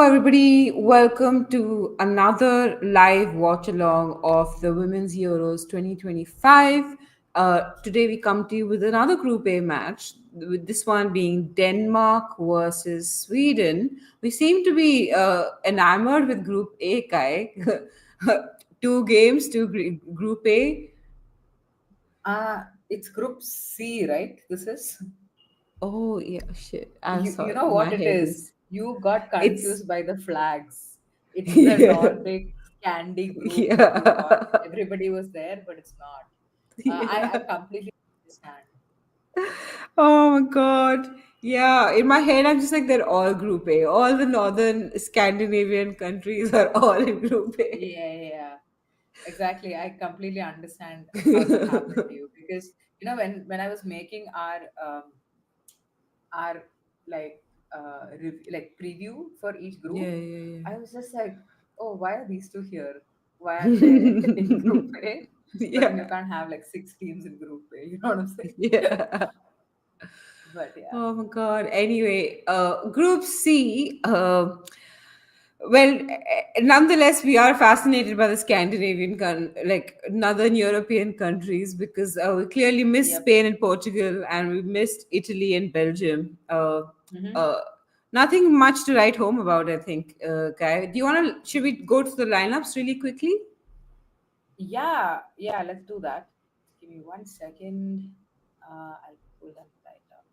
everybody. Welcome to another live watch along of the Women's Euros 2025. Today, we come to you with another Group A match, with this one being Denmark versus Sweden. We seem to be enamored with Group A, Kai. Two games, Group A. It's Group C, right? This is Oh, yeah, shit. I'm you sorry. know My what it head is. is. You got It's. confused by the flags. It's the Yeah. Nordic Scandi group that you thought Yeah. everybody was there, but it's not. I Yeah. completely understand. Oh my God. Yeah, in my head, I'm just like, they're all Group A. All the northern Scandinavian countries are all in Group A. Yeah, yeah, yeah. Exactly. I completely understand how that happened to you because when I was making our like like preview for each Yeah, group, yeah, I was just like, oh, why are these two here? Why aren't they in group A? But then you yeah. can't have like six teams in group A. You know what I'm saying? Yeah. But yeah, Oh my God. Anyway, Group C. Nonetheless, we are fascinated by the like northern European countries, because we clearly missed yep. Spain and Portugal, and we missed Italy and Belgium. Hmm. Uh, Nothing much to write home about, I think. Guy, do you want to? Should we go to the lineups really quickly? Yeah, yeah. Let's do that. Give me 1 second. I'll pull them right up.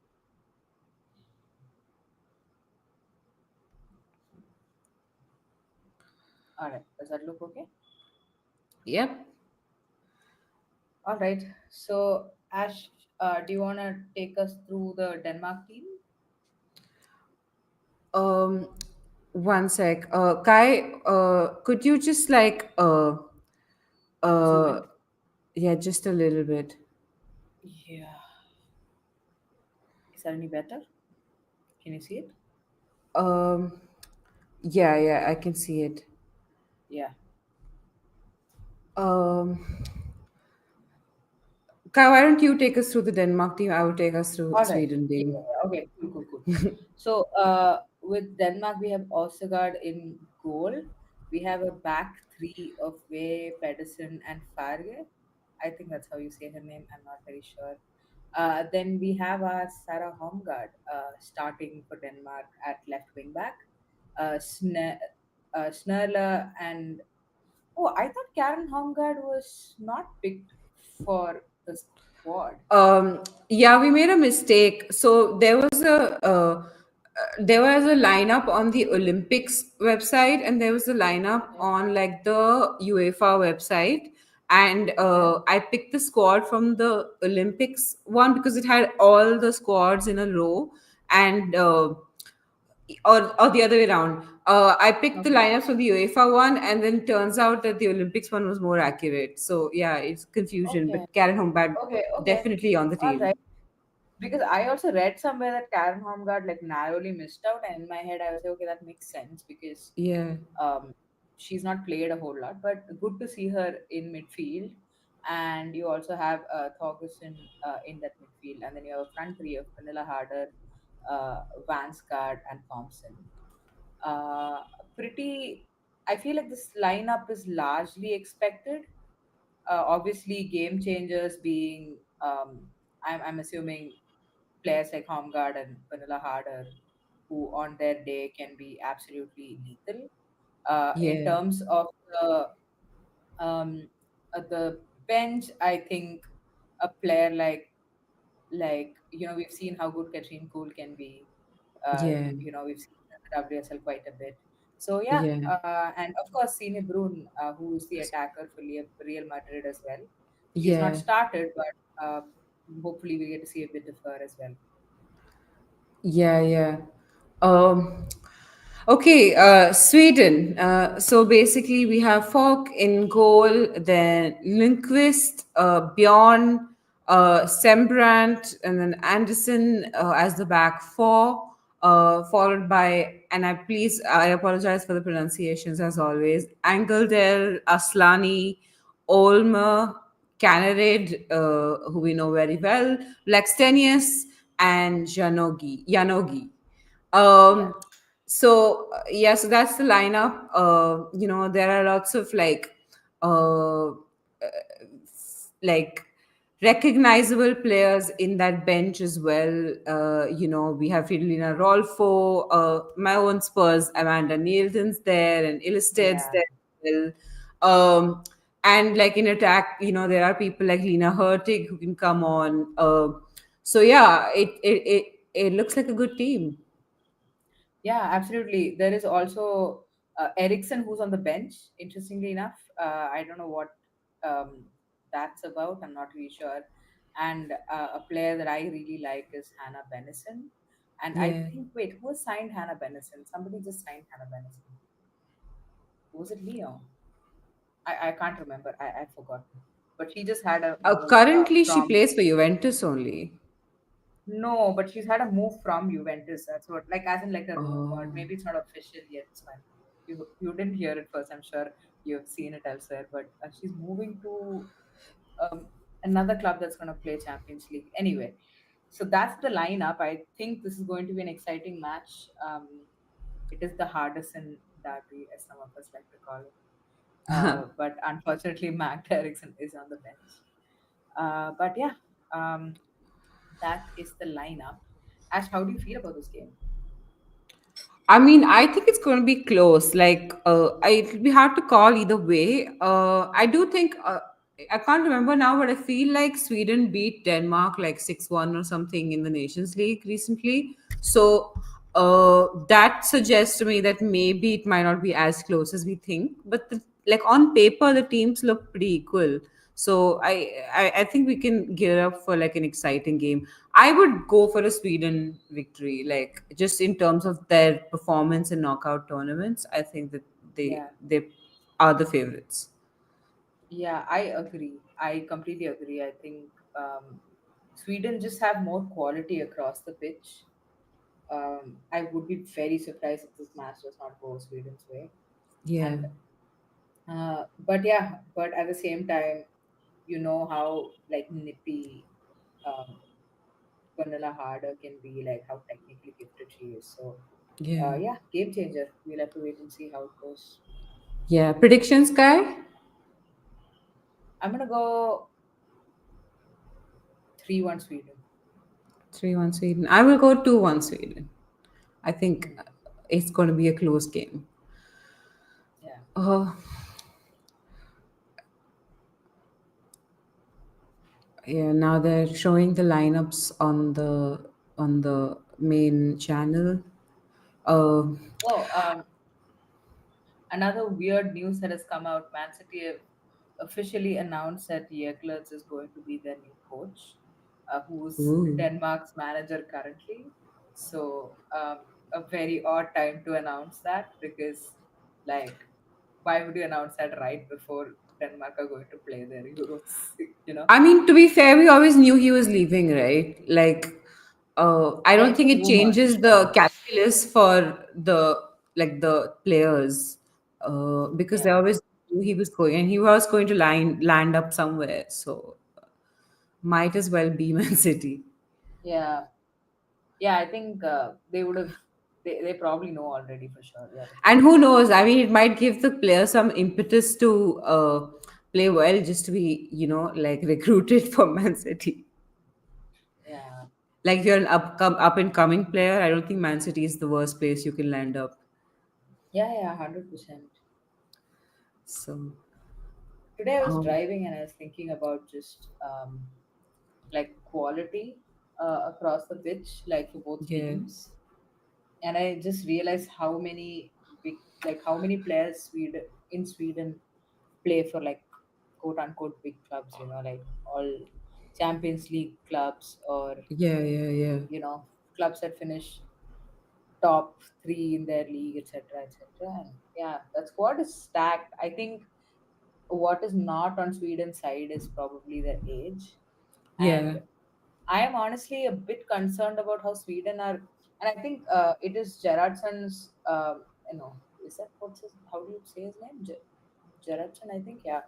All right. Does that look okay? Yep. All right. So Ash, do you want to take us through the Denmark team? Um, One sec. Kai, could you just Zoom uh, in. yeah, just a little bit. Yeah. Is that any better? Can you see it? Um, yeah, yeah, I can see it. Yeah. Um, Kai, why don't you take us through the Denmark team? I will take us through All right. Sweden Yeah, team. yeah, yeah. Okay. Cool. Cool. Cool. So, with Denmark, we have Osegard in goal. We have a back three of Way, Pedersen, and Farge. I think that's how you say her name. I'm not very sure. Then we have our Sarah Holmgaard starting for Denmark at left wing back. Snerla and oh, I thought Karen Holmgaard was not picked for the squad. Yeah, we made a mistake. So there was a lineup on the Olympics website, and there was a lineup Okay. on like the UEFA website. And Okay. I picked the squad from the Olympics one because it had all the squads in a row, and or the other way around. I picked the Okay. lineups from the UEFA one, and then turns out that the Olympics one was more accurate. So yeah, it's confusion. Okay. But Karen Hombad Okay. Okay. definitely on the All team. right. Because I also read somewhere that Karen Holmgaard like narrowly missed out, and in my head I was like, okay, that makes sense because Yeah, um, she's not played a whole lot, but good to see her in midfield. And you also have Thorgerson in that midfield, and then you have a front three of Vanilla Harder, Vansgaard, and Thompson. Uh, Pretty. I feel like this lineup is largely expected. Obviously, game changers being, I'm assuming players like Homegard and Vanilla Harder, who on their day can be absolutely lethal. In yeah, terms of um, the bench, I think a player like we've seen how good Katrine Poole can be. yeah, We've seen her in the WSL quite a bit. So yeah, yeah, and of course Sine Brun, who is the attacker for Real Madrid as well. She's not yeah, started, but hopefully we get to see a bit of her as well. yeah, yeah. Um, okay, Sweden. So basically, we have Falk in goal, then Lindqvist, Bjorn, Sembrant, and then Anderson as the back four, followed by, and I apologize for the pronunciations as always, Angeldel, Aslani, Olmer, Canarid, who we know very well, Blackstenius, and Janogi. Yeah. Um, So yeah, so that's the lineup. There are lots of like recognizable players in that bench as well. We have Fridolina Rolfo, my own Spurs, Amanda Nielsen's there, and Illested's Yeah. there as well. And like in attack, there are people like Lena Hurtig who can come on. So yeah, it looks like a good team. Yeah, absolutely. There is also Ericsson who's on the bench. Interestingly enough, I don't know what um, that's about. I'm not really sure. And a player that I really like is Hannah Bennison. And I Yeah. think, wait, who signed Hannah Bennison? Somebody just signed Hannah Bennison. Was it Leo? I can't remember. I forgot. But she just had a move Currently, she from. plays for Juventus only. No, but she's had a move from Juventus. That's what, like, as in like a rumor. Oh. Maybe it's not official yet. It's fine. You didn't hear it first. I'm sure you've seen it elsewhere. But she's moving to another club that's going to play Champions League. Anyway, so that's the lineup. I think this is going to be an exciting match. It is the Hardison derby, as some of us like to call it. But unfortunately, Mac Erickson is on the bench. But yeah. That is the lineup. Ash, how do you feel about this game? I mean, I think it's going to be close. It'll be hard to call either way. I do think I can't remember now, but I feel like Sweden beat Denmark like 6-1 or something in the Nations League recently. So that suggests to me that maybe it might not be as close as we think. But like on paper, the teams look pretty equal. So I think we can gear up for like an exciting game. I would go for a Sweden victory, like just in terms of their performance in knockout tournaments. I think that they Yeah, they are the favorites. yeah, I agree. I completely agree. I think Sweden just have more quality across the pitch. I would be very surprised if this match does not go Sweden's way. Yeah, And but yeah, but at the same time, you know how like nippy um, Vanilla Harder can be, like how technically gifted she is. So yeah, yeah, game changer. We'll have to wait and see how it goes. yeah. Predictions, guy. I'm gonna go 3-1 Sweden. 3-1 Sweden. I will go 2-1 Sweden. I think Hmm. it's going to be a close game. Yeah. Uh, yeah. Now they're showing the lineups on the main channel. Uh, Oh, another weird news that has come out. Man City have officially announced that Jeklerts is going to be their new coach, who's ooh. Denmark's manager currently. So, a very odd time to announce that because, like, why would you announce that right before Denmark are going to play their Euros? You know? I mean, to be fair, we always knew he was leaving, right? I Yeah, don't it think was it rumored for changes sure. the calculus for the players, because they Yeah. always knew he was going, and he was going to land up somewhere. So might as well be Man City. Yeah. Yeah, I think they would have. They probably know already for sure. Yeah, And definitely. who knows? I mean, it might give the player some impetus to play well, just to be, like recruited for Man City. Yeah, Like if you're an up and coming player, I don't think Man City is the worst place you can land up. yeah, 100%. So, Today I was um, driving and I was thinking about just like quality across the pitch, like for both yeah, teams, and I just realized how many how many players Sweden play for like quote unquote big clubs. You know, like all Champions League clubs or yeah, yeah, yeah, clubs that finish top three in their league, etc., etc. And yeah, that squad is stacked. I think what is not on Sweden's side is probably their age, yeah, and I am honestly a bit concerned about how Sweden are. And I think it is Gerhardson's. Is that how do you say his name? Gerhardson, I think. Yeah,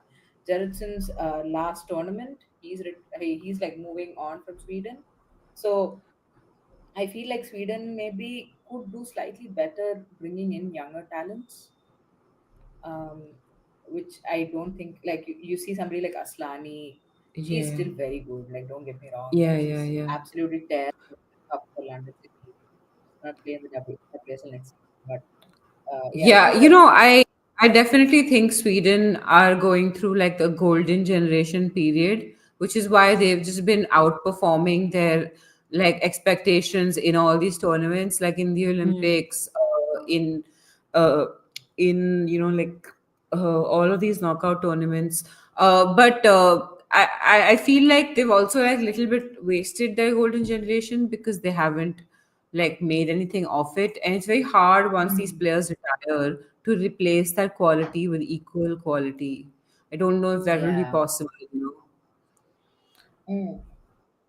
Gerhardson's last tournament. He's like moving on from Sweden, so I feel like Sweden maybe could do slightly better bringing in younger talents, um, which I don't think, like you see somebody like Aslani, she's Yeah, still very good. Like, don't get me wrong, yeah, like yeah, she's yeah. absolutely terrible up for London City. She's gonna play in the WSL next season, but yeah, I Yeah, feel like I definitely think Sweden are going through like a golden generation period, which is why they've just been outperforming their like expectations in all these tournaments, like in the mm, Olympics, uh, in like all of these knockout tournaments. But I feel like they've also like little bit wasted their golden generation because they haven't like made anything of it, and it's very hard once these mm, players retire to replace that quality with equal quality. I don't know if that will be yeah. possible. Mm.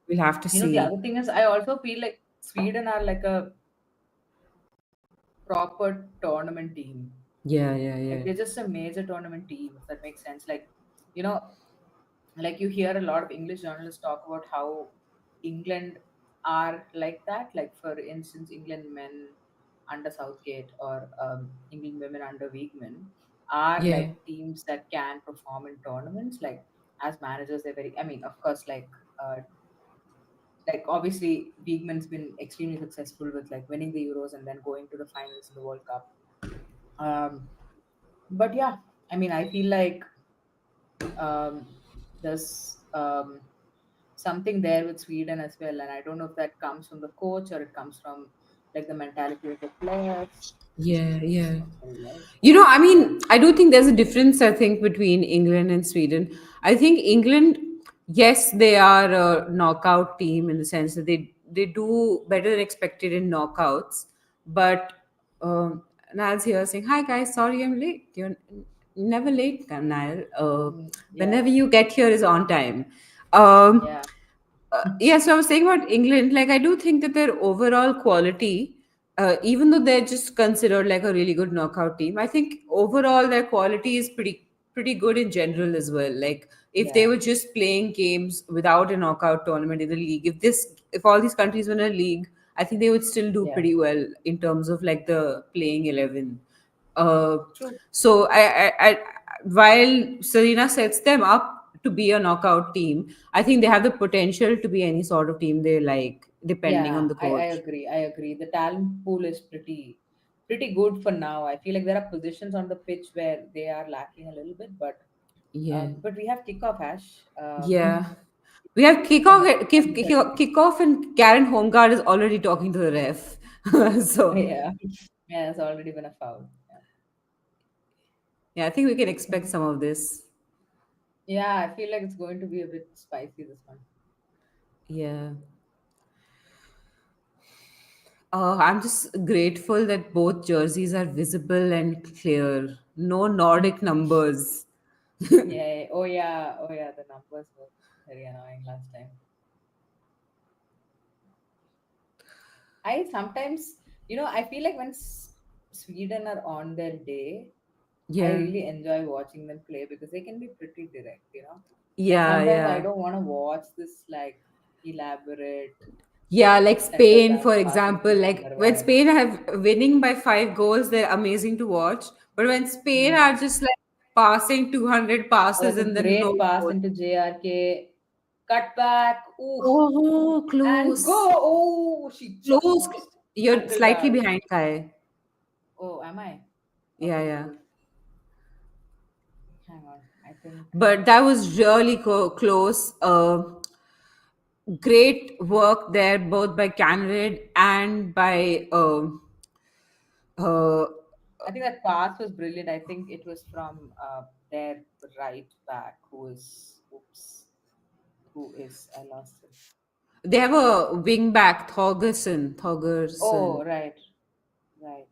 We'll have to The see. other thing is, I also feel like Sweden are like a proper tournament team. Yeah, yeah, Like yeah. they're just a major tournament team, if that makes sense. Like, you know, like you hear a lot of English journalists talk about how England are like that. Like, for instance, England men under Southgate, or England women under Wiegman, are Yeah, like teams that can perform in tournaments. Like, as managers, they're very, I mean, of course, like obviously Wiegman's been extremely successful with like winning the Euros and then going to the finals in the World Cup. Um, but yeah, I mean, I feel like um, there's something there with Sweden as well, and I don't know if that comes from the coach or it comes from like the mentality of the players yeah, yeah. as well, right? I mean, I do think there's a difference, I think, between England and Sweden. I think England, yes, they are a knockout team in the sense that they do better than expected in knockouts. But Niall's here saying, "Hi guys, sorry I'm late." You're never late, Niall. Yeah, Whenever you get here is on time. Um, yeah, yeah, so I was saying about England, like I do think that their overall quality, even though they're just considered like a really good knockout team, I think overall their quality is pretty good in general as well. Like if they yeah, were just playing games without a knockout tournament in the league, if all these countries were in a league, I think they would still do yeah. pretty well in terms of like the playing 11. Uh, True. so while Serena sets them up to be a knockout team, I think they have the potential to be any sort of team they like, depending on Yeah, the I coach. agree. I agree. The talent pool is pretty good for now. I feel like there are positions on the pitch where they are lacking a little bit, Yeah, but we have kickoff, Ash. yeah. We have kickoff, and Karen Homegaard is already talking to the ref. So Yeah, yeah, it's already been a foul. Yeah. yeah, I think we can expect Mhm. some of this. Yeah, I feel like it's going to be a bit spicy this one. Yeah. I'm just grateful that both jerseys are visible and clear. No Nordic numbers. Yeah. Oh yeah. Oh yeah. The numbers were very annoying last time. I sometimes, I feel like when Sweden are on their day, I Yeah. really enjoy watching them play because they can be pretty direct. Like Yeah, sometimes I yeah. don't want to watch this like elaborate Yeah, like center Spain, back for passing example. to Like center when back. Spain have winning by 5 goals, they're amazing to watch. But when Spain Hmm. are just like passing 200 Or passes like a and then no great pass goal. into JRK, cut back, oof, Oh, and close. go. Oh, she Close. just You're angled slightly out. behind Kai. Oh, am I? Yeah, Okay, yeah. cool. Hang on. I think. But that was really close. Great work there, both by Canada and by uh, I think that pass was brilliant. I think it was from their right back, who is I lost him. they have a wing back, Thorgerson. Oh, right, right.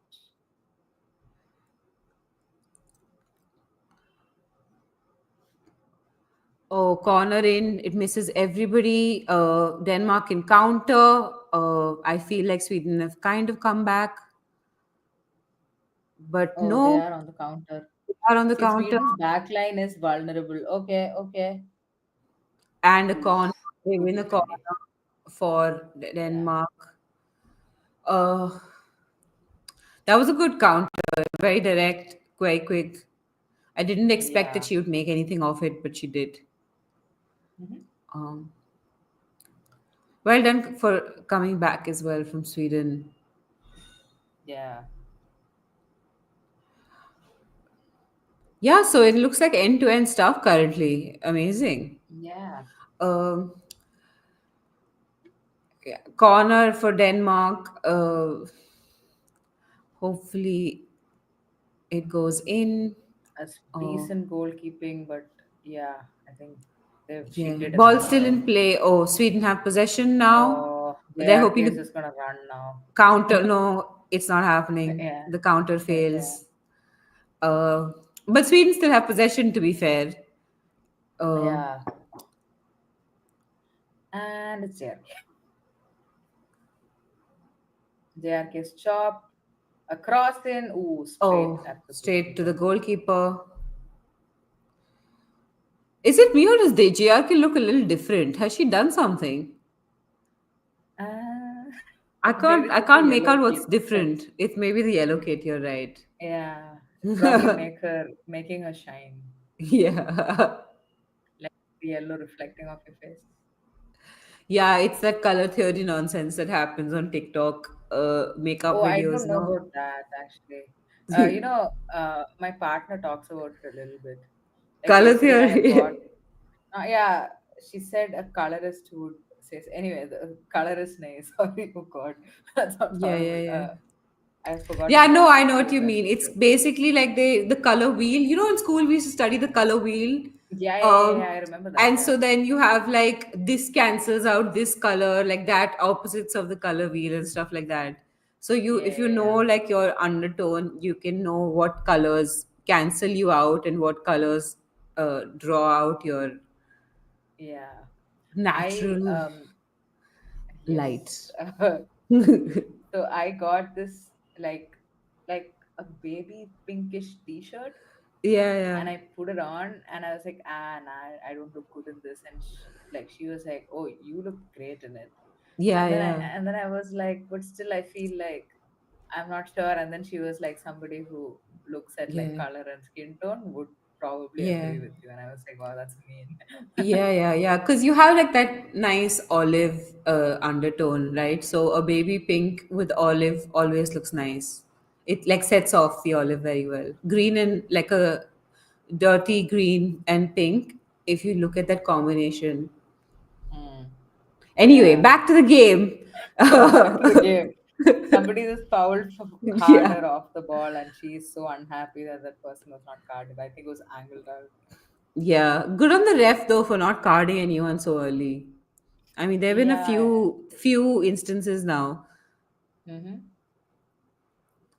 Oh, corner in, it misses everybody. Denmark in counter. I feel like Sweden have kind of come back, but Oh, they no, are on the counter. they are on the See, counter. Sweden's back line is vulnerable. Okay, okay. And a Oof, corner. They good win a defending. corner for Yeah. Denmark. Uh, that was a good counter, very direct, quite quick. I didn't expect that Yeah. she would make anything of it, but she did. Hmm. Um, well done for coming back as well from Sweden. Yeah. Yeah, so it looks like end to end stuff currently. Amazing. Yeah. Um, yeah. Corner for Denmark. Hopefully it goes in. Oh, Decent goalkeeping, but yeah, I think she yeah. did Ball enough still there. in play. Oh, Sweden have possession now. Oh, They're their hoping case to is gonna run now. counter. No, it's not happening. Yeah. The counter Yeah. fails. Uh, but Sweden still have possession, to be fair. Uh, Yeah. And it's JRK. JRK's chop. A cross in. Ooh, straight oh, at the straight to the goalkeeper. goalkeeper. Is it me or does the JRK look a little different? Has she done something? Uh, I maybe can't. I just the can't make yellow out what's kit. different. It may be the yellow kit. You're right. Yeah, it's probably making her shine, Yeah. like the yellow reflecting off your face. Yeah, it's that color theory nonsense that happens on TikTok makeup Oh, I videos, don't know no? about that actually. My partner talks about it a little bit. Like Color yesterday, I bought. theory. Yeah, she said a colorist would says anyway. The colorist name. Sorry, oh God, that's not Yeah, yeah, horrible. yeah. I've Yeah, forgotten no, what I know what word you that mean. It's is. basically like the color wheel. You know, in school we used to study the color wheel. Yeah, yeah, yeah, yeah. Um, I remember that. and Yeah, so then you have like this cancels out this color, like that opposites of the color wheel and stuff like that. So you yeah, if you yeah, know yeah. like your undertone, you can know what colors cancel you out and what colors draw out your Yeah. I natural light. yes. So I got this like a baby pinkish t-shirt Yeah, yeah. and I put it on and I was like, ah, nah, I don't look good in this. And she was like, oh, you look great in it. Yeah, And then yeah. I was like, but still I feel like I'm not sure. And then she was like, somebody who looks at like Yeah. color and skin tone would probably Yeah. agree with you. And I was like, wow, that's mean. Yeah, yeah, yeah. Because you have like that nice olive undertone, right? So a baby pink with olive always looks nice. It like sets off the olive very well. Green and like a dirty green and pink. If you look at that combination. Mm, Anyway, yeah. back to the game. Yeah, back to the game. Somebody just fouled Yeah. harder off the ball, and she's so unhappy that that person was not carded. I think it was angled out. Yeah. Good on the ref though for not carding anyone so early. I mean, there have been a Yeah. few instances now. Mm-hmm.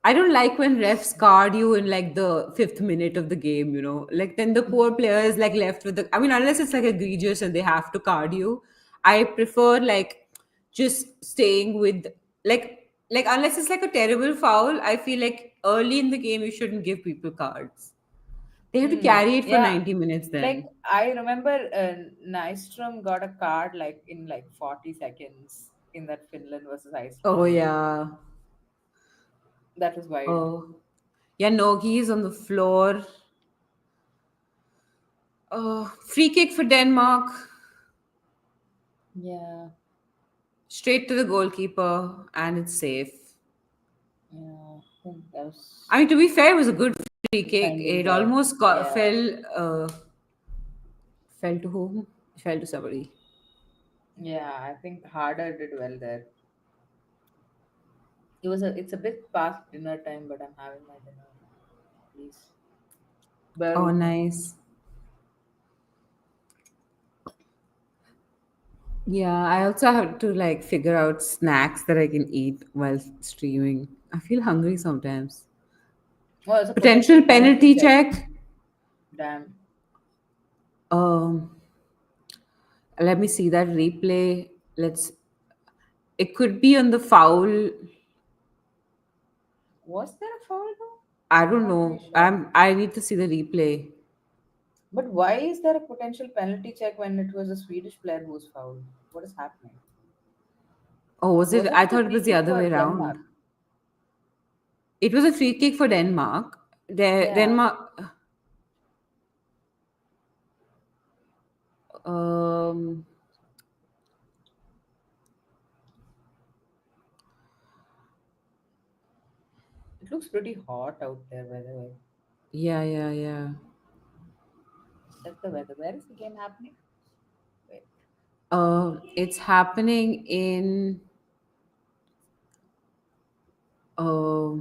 I don't like when refs card you in like the fifth minute of the game, you know. Like then the poor player is like left with the I mean, unless it's like egregious and they have to card you. I prefer like just staying with like unless it's like a terrible foul, I feel like early in the game you shouldn't give people cards. They have to Mm, carry it for yeah. 90 minutes Like then. I remember Nystrom got a card like in like 40 seconds in that Finland versus Oh Iceland game. yeah. That was wild. Oh. Yeah, Nogi is on the floor. Free kick for Denmark. Yeah. Straight to the goalkeeper, and it's safe. Yeah. I think that was I mean, to be fair, it was a good free kick. defending It job. almost Yeah. fell to whom? It fell to somebody. Yeah. I think Harder did well there. It's a bit past dinner time, but I'm having my dinner now. Please bear Oh, with me. nice. Yeah, I also have to like figure out snacks that I can eat while streaming. I feel hungry sometimes. Oh, it's a Potential potential penalty penalty check. check. Damn. Um, Let me see that replay. Let's. It could be on the foul. Was there a foul though? I I'm don't not very know. sure. I need to see the replay. But why is there a potential penalty check when it was a Swedish player who was fouled? What is happening? Oh, was it? Was I it the thought it was free the kick other for way around. Denmark? It was a free kick for Denmark. Yeah, Denmark. Um. it looks pretty hot out there, by the way. Yeah, yeah, yeah. Check the weather. Where is the game happening? Wait, It's happening in. Uh,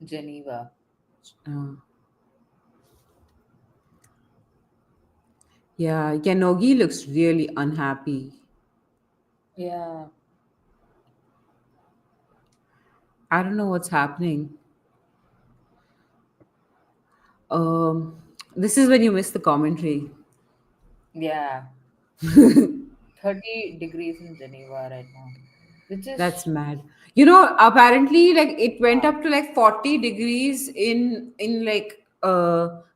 Geneva. uh, yeah, Yanogi looks really unhappy. Yeah, I don't know what's happening. Um, this is when you miss the commentary. yeah. 30 degrees in Geneva right now, which That's is mad. Apparently, like it went wow. up to like 40 degrees in like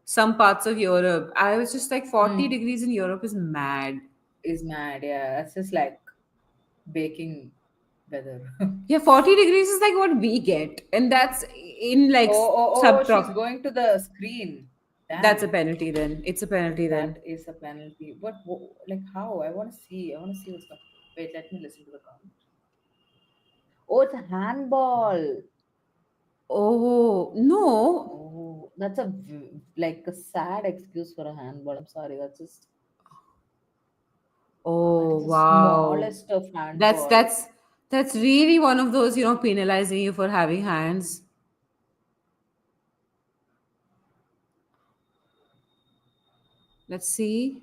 some parts of Europe. I was just like 40 Mm. degrees in Europe is mad. Is mad. Yeah, that's just like baking weather. Yeah, 40 degrees is like what we get, and that's in like Oh, oh, oh, she's subtropical. going to the screen. That's a Damn, penalty then. It's a penalty then. that is a penalty. But like how? I want to see. I want to see what's going. Wait, let me listen to the comment. Oh, it's a handball. Oh no. Oh, that's a like a sad excuse for a handball. I'm sorry. That's just that Oh is the wow. smallest of That's handball. that's that's really one of those, penalizing you for having hands. Let's see.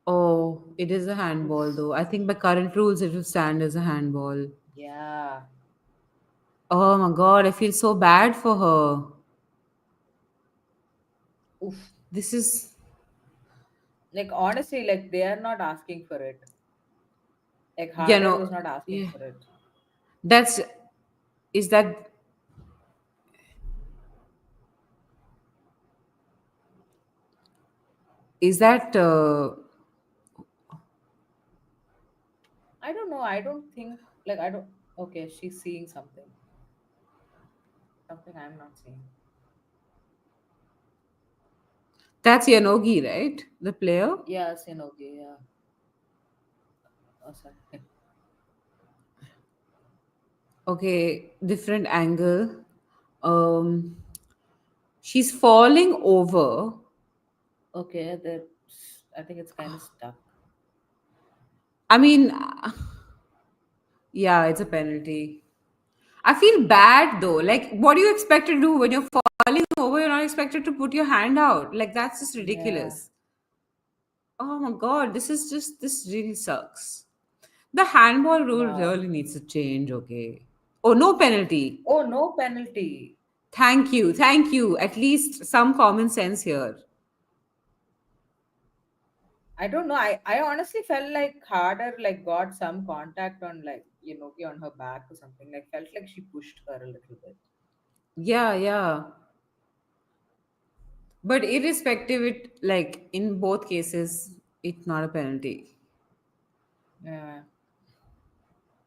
Oh, it is a handball Oof. though. I think by current rules it will stand as a handball. Yeah. Oh my god, I feel so bad for her. Oof. This is Like honestly, like they are not asking for it. Like you Harder know, was not asking yeah. for it. That's is that is that I don't know. I don't think like I don't. Okay, she's seeing something. Something I'm not seeing. that's Yanogi, right? The player? Yeah, Sinogi. Yeah. Oh, sorry. Okay, different angle. Um she's falling over. Okay, that I think it's kind of stuck. I mean, yeah, it's a penalty. I feel bad though. Like, what do you expect to do when you're falling over? You're not expected to put your hand out. Like, that's just Yeah. ridiculous. Oh my god, this really sucks. The handball rule Wow. really needs to change, okay? Oh, no penalty. Oh, no penalty. Thank you, thank you. At least some common sense here. I don't know. I honestly felt like Harder like got some contact on like on her back or something. Like felt like she pushed her a little bit. Yeah, yeah. But irrespective, it like in both cases, it's not a penalty. Yeah.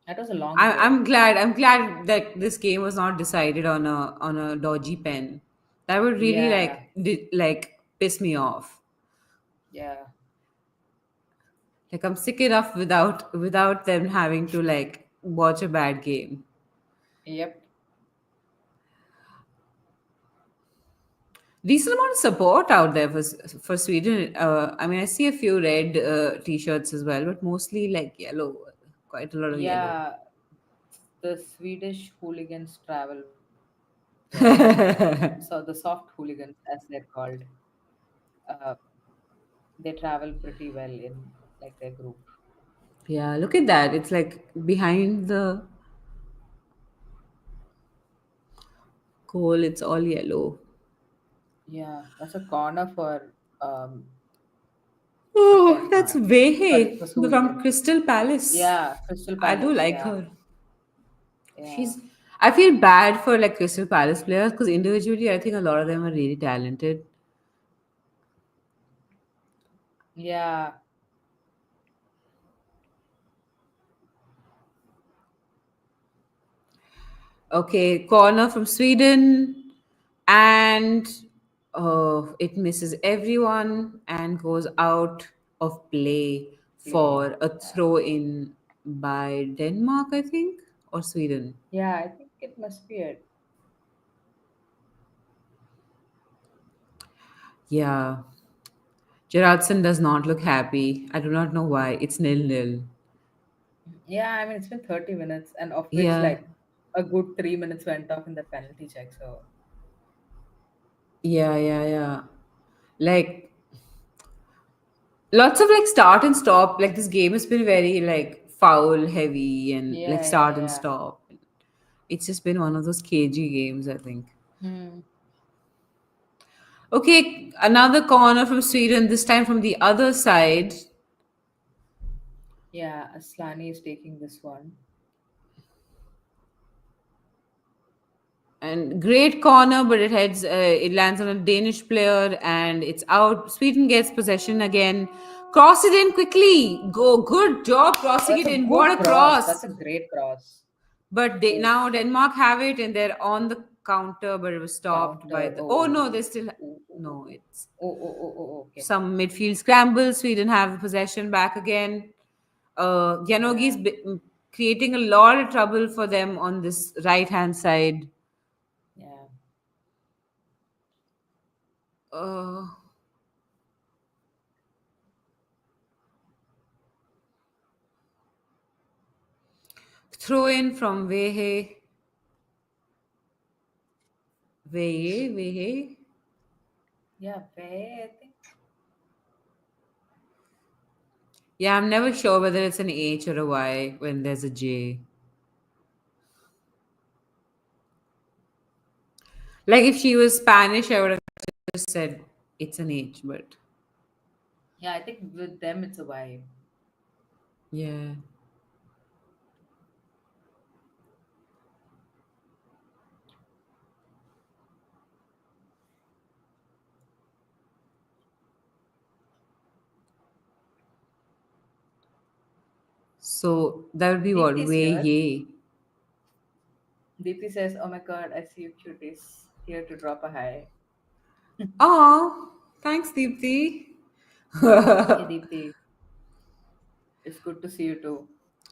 That was a long I, throw. I'm glad. I'm glad that this game was not decided on a dodgy pen. That would really Yeah. like piss me off. Yeah. Like I'm sick enough without them having to like watch a bad game. Yep. Decent amount of support out there for Sweden. I mean, I see a few red t-shirts as well, but mostly like yellow. Quite a lot of yellow. Yeah. The Swedish hooligans travel well. So the soft hooligans, as they're called, uh, they travel pretty well in like their group. Yeah, look at that. It's like behind the goal. It's all yellow. Yeah, that's a corner for Oh, that's Denmark. Sorry, Vehe for from Sweden. Crystal Palace. Yeah, Crystal I do Palace. like Yeah, her. yeah, She's. I feel bad for like Crystal Palace players because individually, I think a lot of them are really talented. yeah. Okay, corner from Sweden, and it misses everyone and goes out of play Play. for a Yeah. throw in by Denmark, I think, or Sweden. Yeah, I think it must be it. Yeah, Gerardson does not look happy. I do not know why. It's nil-nil. Yeah, I mean it's been 30 minutes, and of which Yeah, like a good 3 minutes went off in the penalty check. So yeah. Like lots of like start and stop. Like this game has been very like foul heavy and like yeah, yeah, start and yeah. stop. It's just been one of those cagey games, I think. Hmm. Okay, another corner from Sweden, this time from the other side. Yeah, Aslani is taking this one. And great corner, but it lands on a Danish player and it's out. Sweden gets possession again. Cross it in quickly. Go, good job Oh, crossing that's it a in. good What a cross. cross! That's a great cross. But Oof. now Denmark have it and they're on the counter, but it was stopped by Counter. the. Oh Oh. no, they still. Ooh, ooh, ooh, No, ooh. it's Okay. some midfield scramble. Sweden have possession back again. Yanogi's Yeah. creating a lot of trouble for them on this right hand side. Yeah. Uh, Throw in from Wehe. Yeah. I think. Yeah, I'm never sure whether it's an H or a Y when there's a J. Like if she was Spanish, I would have just said it's an H, but Yeah, I think with them it's a vibe. yeah. So that would be what? Deepti's here. Way. Deepti says, "Oh my God, I see you cuties here to drop a high." Oh, thanks, Deepthi. Hey Deepti, it's good to see you too.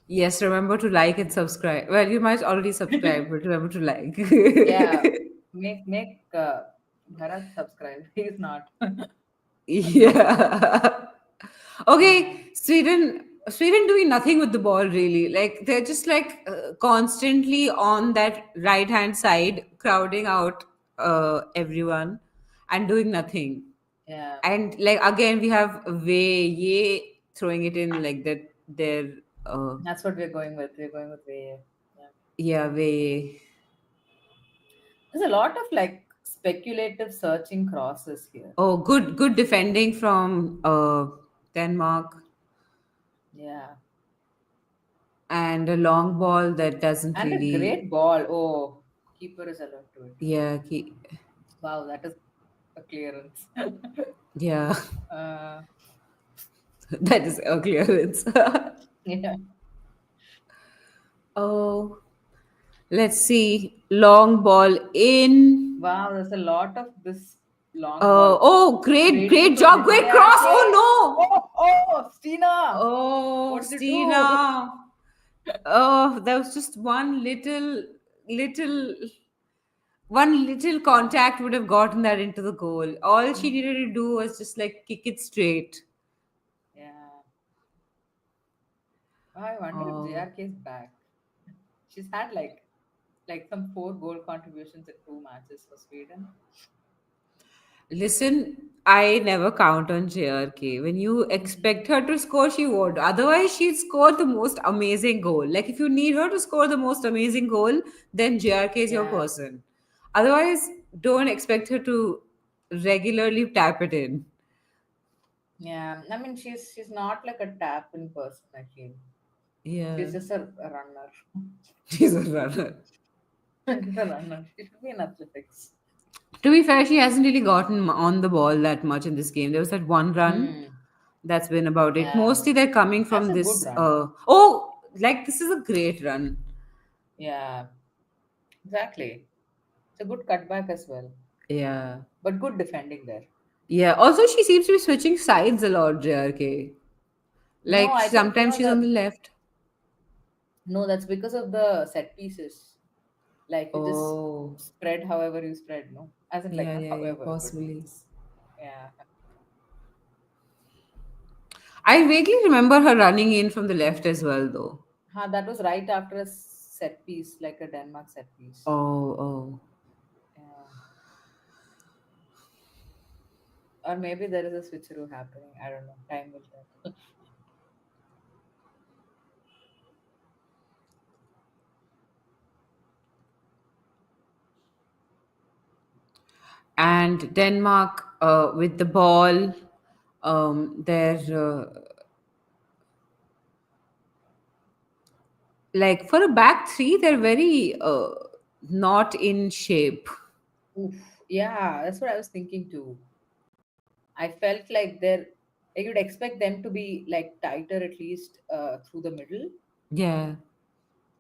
Yes, remember to like and subscribe. Well, you might already subscribe, but remember to like. Yeah, make Bharat subscribe. He's not. Yeah. Yeah, Okay, Sweden doing nothing with the ball really. Like they're just like constantly on that right hand side, crowding out everyone and doing nothing. yeah. And like again, we have Way throwing it in like that. They're That's what we're going with. We're going with Vay. Yeah. yeah, Way. There's a lot of like speculative searching crosses here. Oh, good defending from Denmark Yeah, and a long ball that doesn't and a really. great ball. Oh, keeper is allowed to it. Yeah, Wow, that is a clearance. yeah, uh, that is a clearance. yeah. Oh, let's see. Long ball in. Wow, there's a lot of this long ball. Oh, great Waiting for job. Great cross. JRK. Oh no. Oh, Stina. Oh, What did you do? Stina. Oh, there was just little, one little contact would have gotten that into the goal. All she needed to do was just like kick it straight. Yeah. Oh, I wonder if Oh, JRK is back. She's had like some 4 goal contributions in 2 matches for Sweden. listen, I never count on JRK. When you expect her to score, she won't. Otherwise, she'd score the most amazing goal. Like, if you need her to score the most amazing goal, then JRK is your Yeah. person. Otherwise, don't expect her to regularly tap it in. Yeah. I mean she's not like a tap in person, I feel. Yeah, She's just a runner. she's a runner. She's a runner. She should be in athletics. To be fair, she hasn't really gotten on the ball that much in this game. There was that one run. Hmm. That's been about it. Yeah. Mostly they're coming That's from a good this. run. Oh, like this is a great run. Yeah. Exactly. It's a good cutback as well, Yeah. but good defending there. Yeah. Also, she seems to be switching sides a lot, JRK. No, Like I think sometimes she's on the the left. no, that's because of the set pieces. Like you just Oh. spread however you spread, no? As in like Yeah, not yeah, yeah, however, but possibly. just yeah. I vaguely remember her running in from the left as well, though. That was right after a set piece, like a Denmark set piece. Oh, oh. Yeah. Or maybe there is a switcheroo happening. I don't know. Time will tell. And Denmark with the ball. They're like for a back three, they're very not in shape. Oof. Yeah, that's what I was thinking too. I felt like like you'd expect them to be like tighter at least through the middle. Yeah,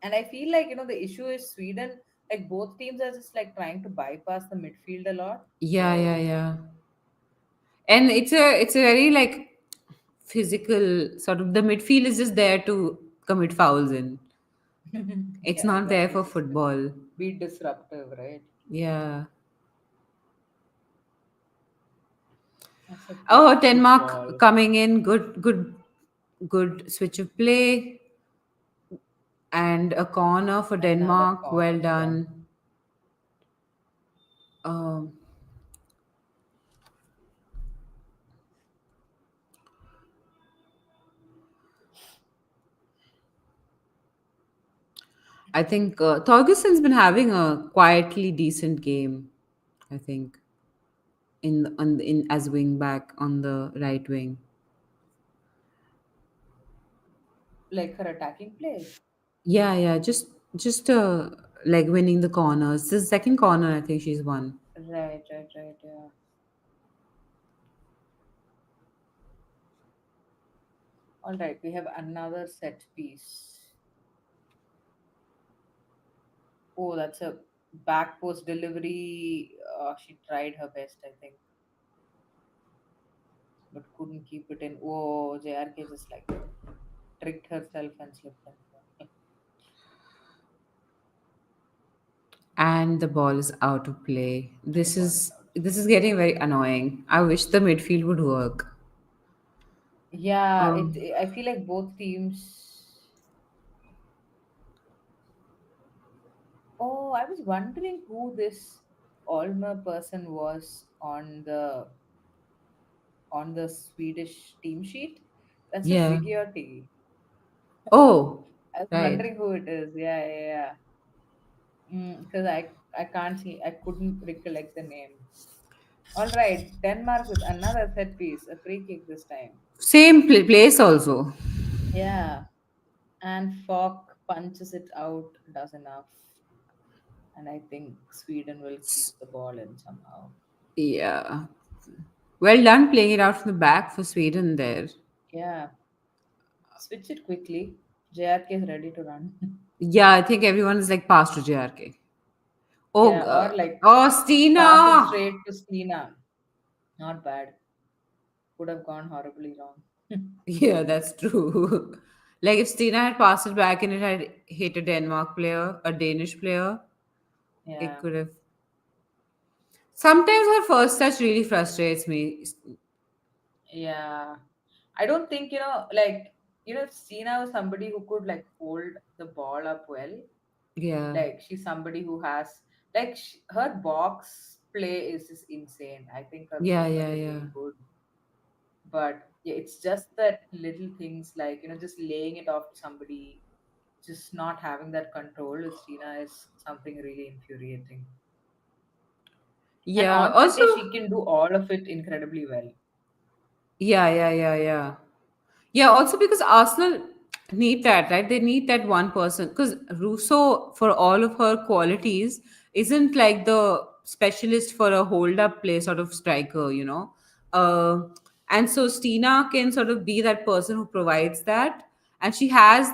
And I feel like, the issue is Sweden, like both teams are just like trying to bypass the midfield a lot. yeah, yeah, So, yeah. And it's a very like physical sort of the midfield is just there to commit fouls in. It's yeah, not there exactly. for Just football. be disruptive, right? Yeah. That's a Oh, good Denmark ball. coming in, good switch of play and a corner for Another Denmark. corner Well for them. done. Um, I think Thorgeson's been having a quietly decent game. I think in as wing back on the right wing. Like her attacking play. Yeah, yeah, just like winning the corners. This is the second corner I think she's won. Right, right, right, yeah. All right, we have another set piece. Oh, that's a back post delivery. She tried her best, I think, but couldn't keep it in. Oh, JRK just like tricked herself and slipped in. And the ball is out of play. And the This ball is is out. this is getting very annoying. I wish the midfield would work. Yeah, Um, I feel like both teams. Oh, I was wondering who this Olmer person was on the Swedish team sheet. That's a yeah. Sigiotti. Oh, I was right. wondering who it is. Yeah, yeah, yeah. Because I can't see. I couldn't recollect the name. All right, Denmark with another set piece, a free kick this time. Same place also. Yeah, and Falk punches it out, does enough, and I think Sweden will keep S- the ball in somehow. Yeah. Well done playing it out from the back for Sweden there. Yeah, switch it quickly. JRK is ready to run. Yeah, I think everyone is like past to JRK. Oh, Yeah, or like oh, pass it Stina. straight to Stina. Not bad. Could have gone horribly wrong. Yeah, that's true. Like if Stina had passed it back and it had hit a Denmark player, a Danish player, it Yeah, could have. Sometimes her first touch really frustrates me. yeah. I don't think, like, if Stina was somebody who could like hold the ball up well, Yeah, like she's somebody who has like her box play is just insane. I think her yeah, movement yeah, is yeah. really good, but yeah, it's just that little things like just laying it off to somebody, just not having that control with Stina is something really infuriating. And Yeah, on set also, day, she can do all of it incredibly well. yeah, yeah, yeah, yeah. Yeah, also because Arsenal need that, right? They need that one person. Because Russo, for all of her qualities, isn't like the specialist for a hold up play sort of striker. Uh, and so Stina can sort of be that person who provides that. And she has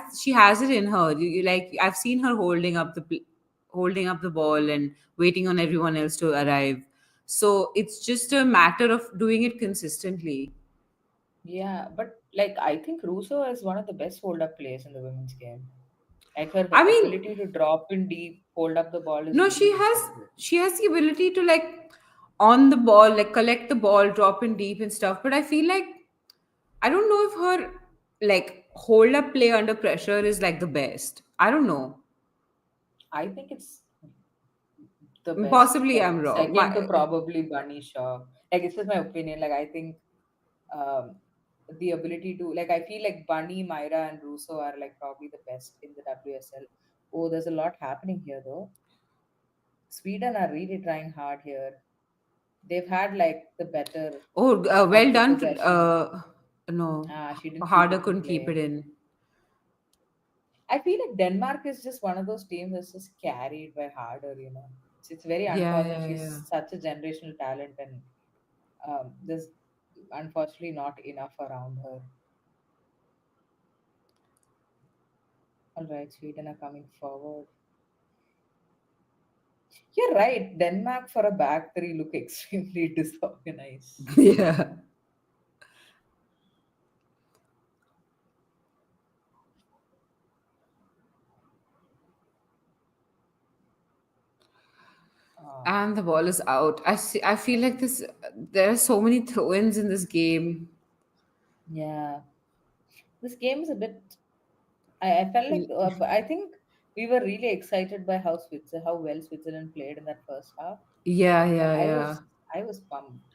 it in her. Like I've seen her holding up the ball and waiting on everyone else to arrive. So it's just a matter of doing it consistently. Yeah, but like I think Russo is one of the best hold up players in the women's game. Like her I mean, ability to drop in deep, hold up the ball is no, really incredible. she has the ability to like on the ball, like collect the ball, drop in deep and stuff. But I feel like I don't know if her like hold up play under pressure is like the best. I don't know. I think it's the best. Possibly Like I'm wrong. second to My probably Bunny Shaw. Like it's just my opinion. Like I think um, the ability to like I feel like Bunny, Myra, and Russo are like probably the best in the WSL. Oh, there's a lot happening here though. Sweden are really trying hard here. They've had like the better oh, of well the done. possession. No, She didn't keep Harder it in couldn't keep it play. in. I feel like Denmark is just one of those teams that's just carried by harder. It's very Yeah, unfortunate. yeah, yeah. She's such a generational talent, and there's unfortunately not enough around her. All right, Sweden are coming forward. You're right. Denmark for a back three look extremely disorganized. Yeah. Uh, And the ball is out. I feel like this. There are so many throw-ins in this game. yeah, this game is a bit. I felt like I think we were really excited by how well Switzerland played in that first half. Yeah, Like yeah, I yeah. was I was pumped.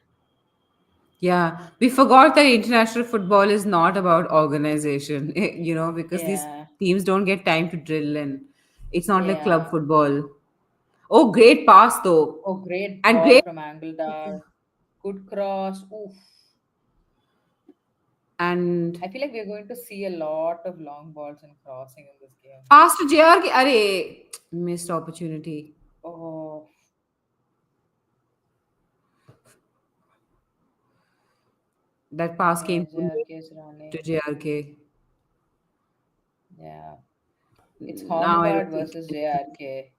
Yeah, we forgot that international football is not about organization, because these Yeah, teams don't get time to drill and it's not like club yeah. football. Oh, great pass though. Oh, great And ball great from Angledar. Good cross. Oof. and I feel like we're going to see a lot of long balls and crossing in this game. pass to JR. Arey, missed opportunity. Oh, That pass yeah. came too JRK late is to running. JRK. Yeah. It's Now I Horngaard don't think. versus JRK.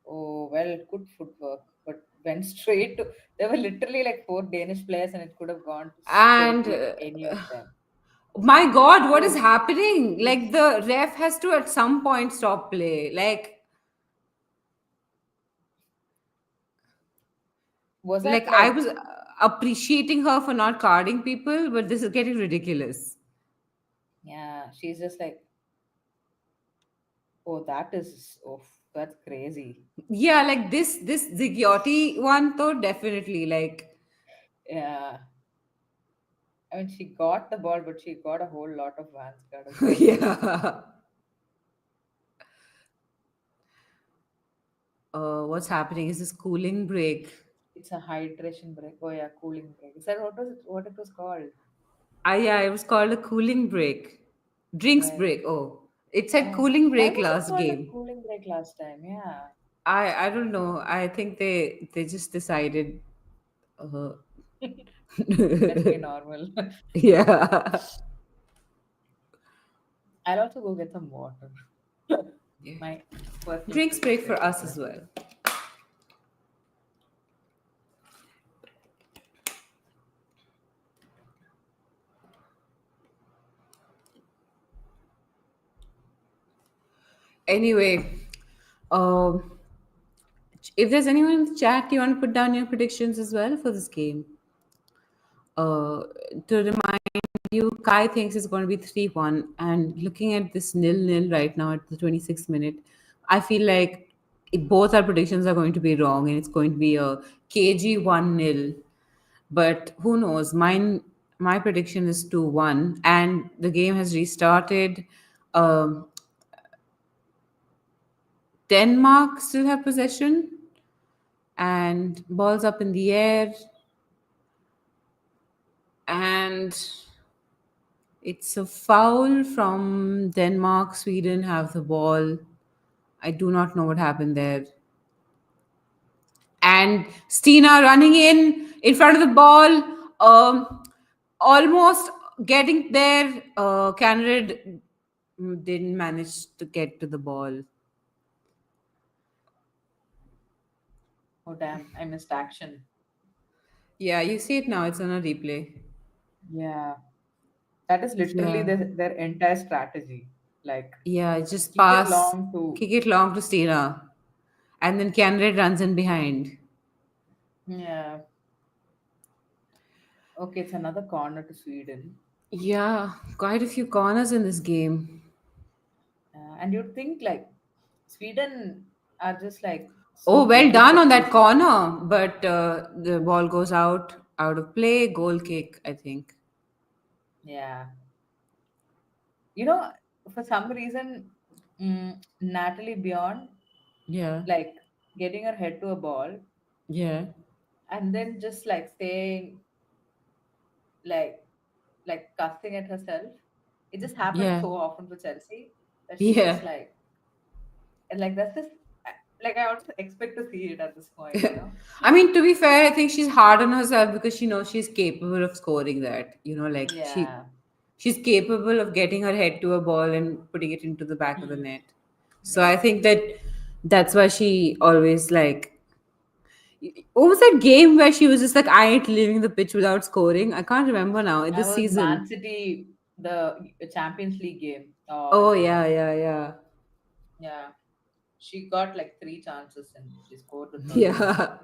Oh, well, good footwork. But went straight to. There were literally like four Danish players, and it could have gone straight And to like any of them. my God, what is Oof. happening? Oof. Like the ref has to at some point stop play. Was Like that I like. was appreciating her for not carding people, but this is getting ridiculous. Yeah, she's just like, oh, that is. Oh, that's crazy. Yeah, like this Zigiotti one though, definitely like Yeah. I mean, she got the ball, but she got a whole lot of Vanscard as well. yeah. What's happening? Is this cooling break? It's a hydration break. Oh yeah, cooling break. Is that what it was called? Yeah, it was called a cooling break. Drinks Right. break. Oh, it said Oh, cooling why break was it last called a game. cooling break last time? Yeah. I don't know. I think they just decided. Uh, Let's be normal. yeah. I'll also go get some water. Yeah. My personal Drinks space break right for us here. as well. Anyway, um, if there's anyone in the chat, you want to put down your predictions as well for this game? Uh, to remind you, Kai thinks it's going to be 3-1. And looking at this nil-nil right now at the 26th minute, I feel like both our predictions are going to be wrong and it's going to be a KG 1-0. But who knows? My prediction is 2-1 and the game has restarted. Um, Denmark still have possession and balls up in the air, and it's a foul from Denmark. Sweden have the ball. I do not know what happened there. And Stina running in front of the ball, almost getting there. Canada didn't manage to get to the ball. Oh damn, I missed action. Yeah, you see it now. It's on a replay. Yeah, that is literally Yeah. their entire strategy. Like, Yeah, just kick it pass, long to. kick it long to Stina. And then Candidate runs in behind. Yeah. Okay, it's another corner to Sweden. Yeah, quite a few corners in this game. And you'd think like Sweden are just like so Oh, well good with done set on that pieces. corner. But the ball goes out of play. Goal kick, I think. Yeah. You know, for some reason, Natalie Beyond, Yeah, like getting her head to a ball yeah, and then just like staying like cussing at herself. It just happens yeah, so often for Chelsea that she's just yeah. like, and like that's just like I almost expect to see it at this point, you know? I mean, to be fair, I think she's hard on herself because she knows she's capable of scoring that. Like Yeah. she's capable of getting her head to a ball and putting it into the back of the Hmm. net. So I Yeah. think that's why she always like. What was that game where she was just like, I ain't leaving the pitch without scoring? I can't remember now. In I this was Man season. City, the Champions League game. Oh, I Oh forgot. yeah, yeah, yeah, Yeah. She got like three chances and she scored the third one. yeah.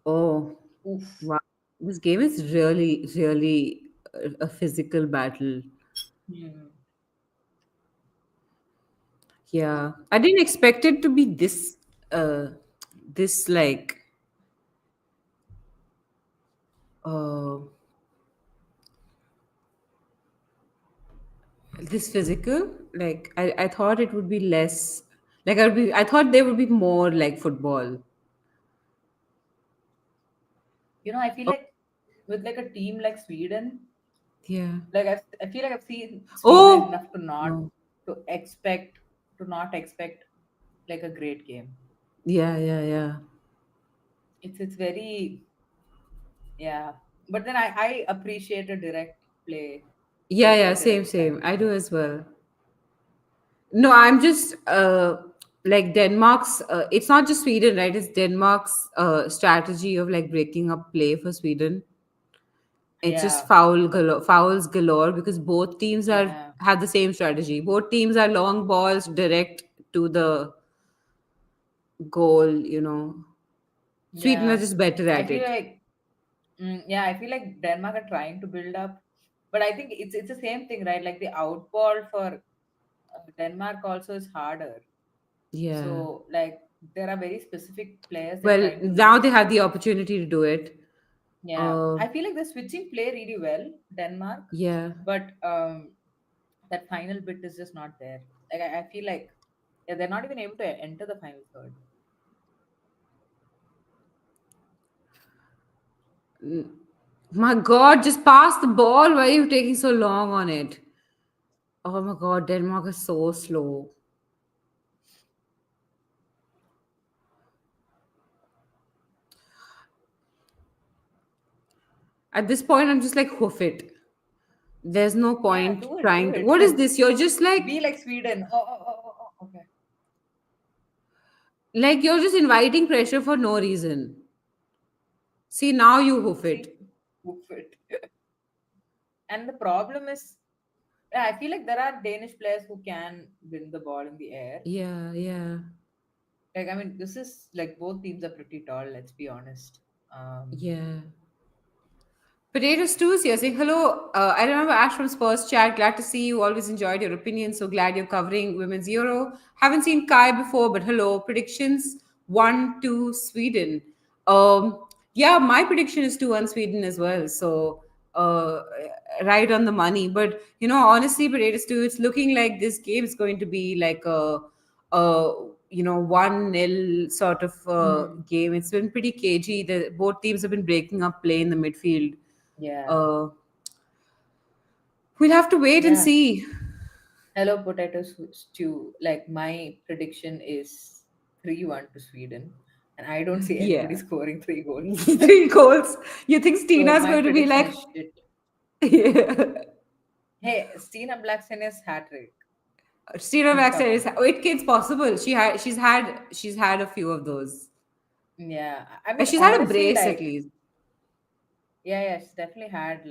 Oh Oof. wow, this game is really, really a physical battle. Hmm. Yeah, I didn't expect it to be uh, this like, uh, this physical. Like, I thought it would be less. Like, I thought there would be more like football. You know, I feel Oh, like with like a team like Sweden, yeah. like I feel like I've seen Sweden Oh, enough to not no. to expect to not expect like a great game. Yeah, yeah, yeah, It's very, yeah. But then I appreciate a direct play, yeah, like yeah. a Same, direct kind same. of I do game. as well. No, I'm just like Denmark's. It's not just Sweden, right? It's Denmark's strategy of like breaking up play for Sweden. It's just Yeah, fouls galore because both teams are yeah, have the same strategy. Both teams are long balls direct to the goal. Sweden are yeah. just better I at feel it. like, yeah, I feel like Denmark are trying to build up, but I think it's the same thing, right? Like the outball for Denmark also is harder. Yeah. So like there are very specific players they're Well, trying to now they use. have the opportunity to do it. Yeah, Uh, I feel like they're switching play really well, Denmark, yeah. but that final bit is just not there. Like I feel like yeah, they're not even able to enter the final third. My God, just pass the ball. Why are you taking so long on it? Oh my God, Denmark is so slow. At this point, I'm just like, hoof it. There's no Yeah, point do it, do trying to. it. What is this? You're just Be like Sweden. Okay. like you're just inviting pressure for no reason. See, now you hoof See, it. move it. And the problem is, yeah, I feel like there are Danish players who can win the ball in the air. Yeah, yeah, Like, I mean, this is like both teams are pretty tall, let's be honest. yeah. Potato Stews here saying hello. I remember Ash from Spurs chat. Glad to see you. Always enjoyed your opinion. So glad you're covering Women's Euro. Haven't seen Kai before, but hello. Predictions 1-2 Sweden. Yeah, my prediction is 2-1 Sweden as well. So uh, right on the money. But honestly, Potato Stew, it's looking like this game is going to be like a 1-0 sort of Mhm. game. It's been pretty cagey. Both teams have been breaking up play in the midfield. Yeah. uh, we'll have to wait and Yeah. see. Hello, potato stew. Like, my prediction is 3-1 to Sweden. And I don't see anybody Yeah. scoring three goals. 3 goals. You think So Stina's my going to be prediction like, is shit. yeah. Hey, Stina Blackstone is hat trick. Stereovaxer is it kids possible. She's had a few of those. Yeah, I mean, She's had a honestly, brace at like, least. yeah, yeah, she's definitely had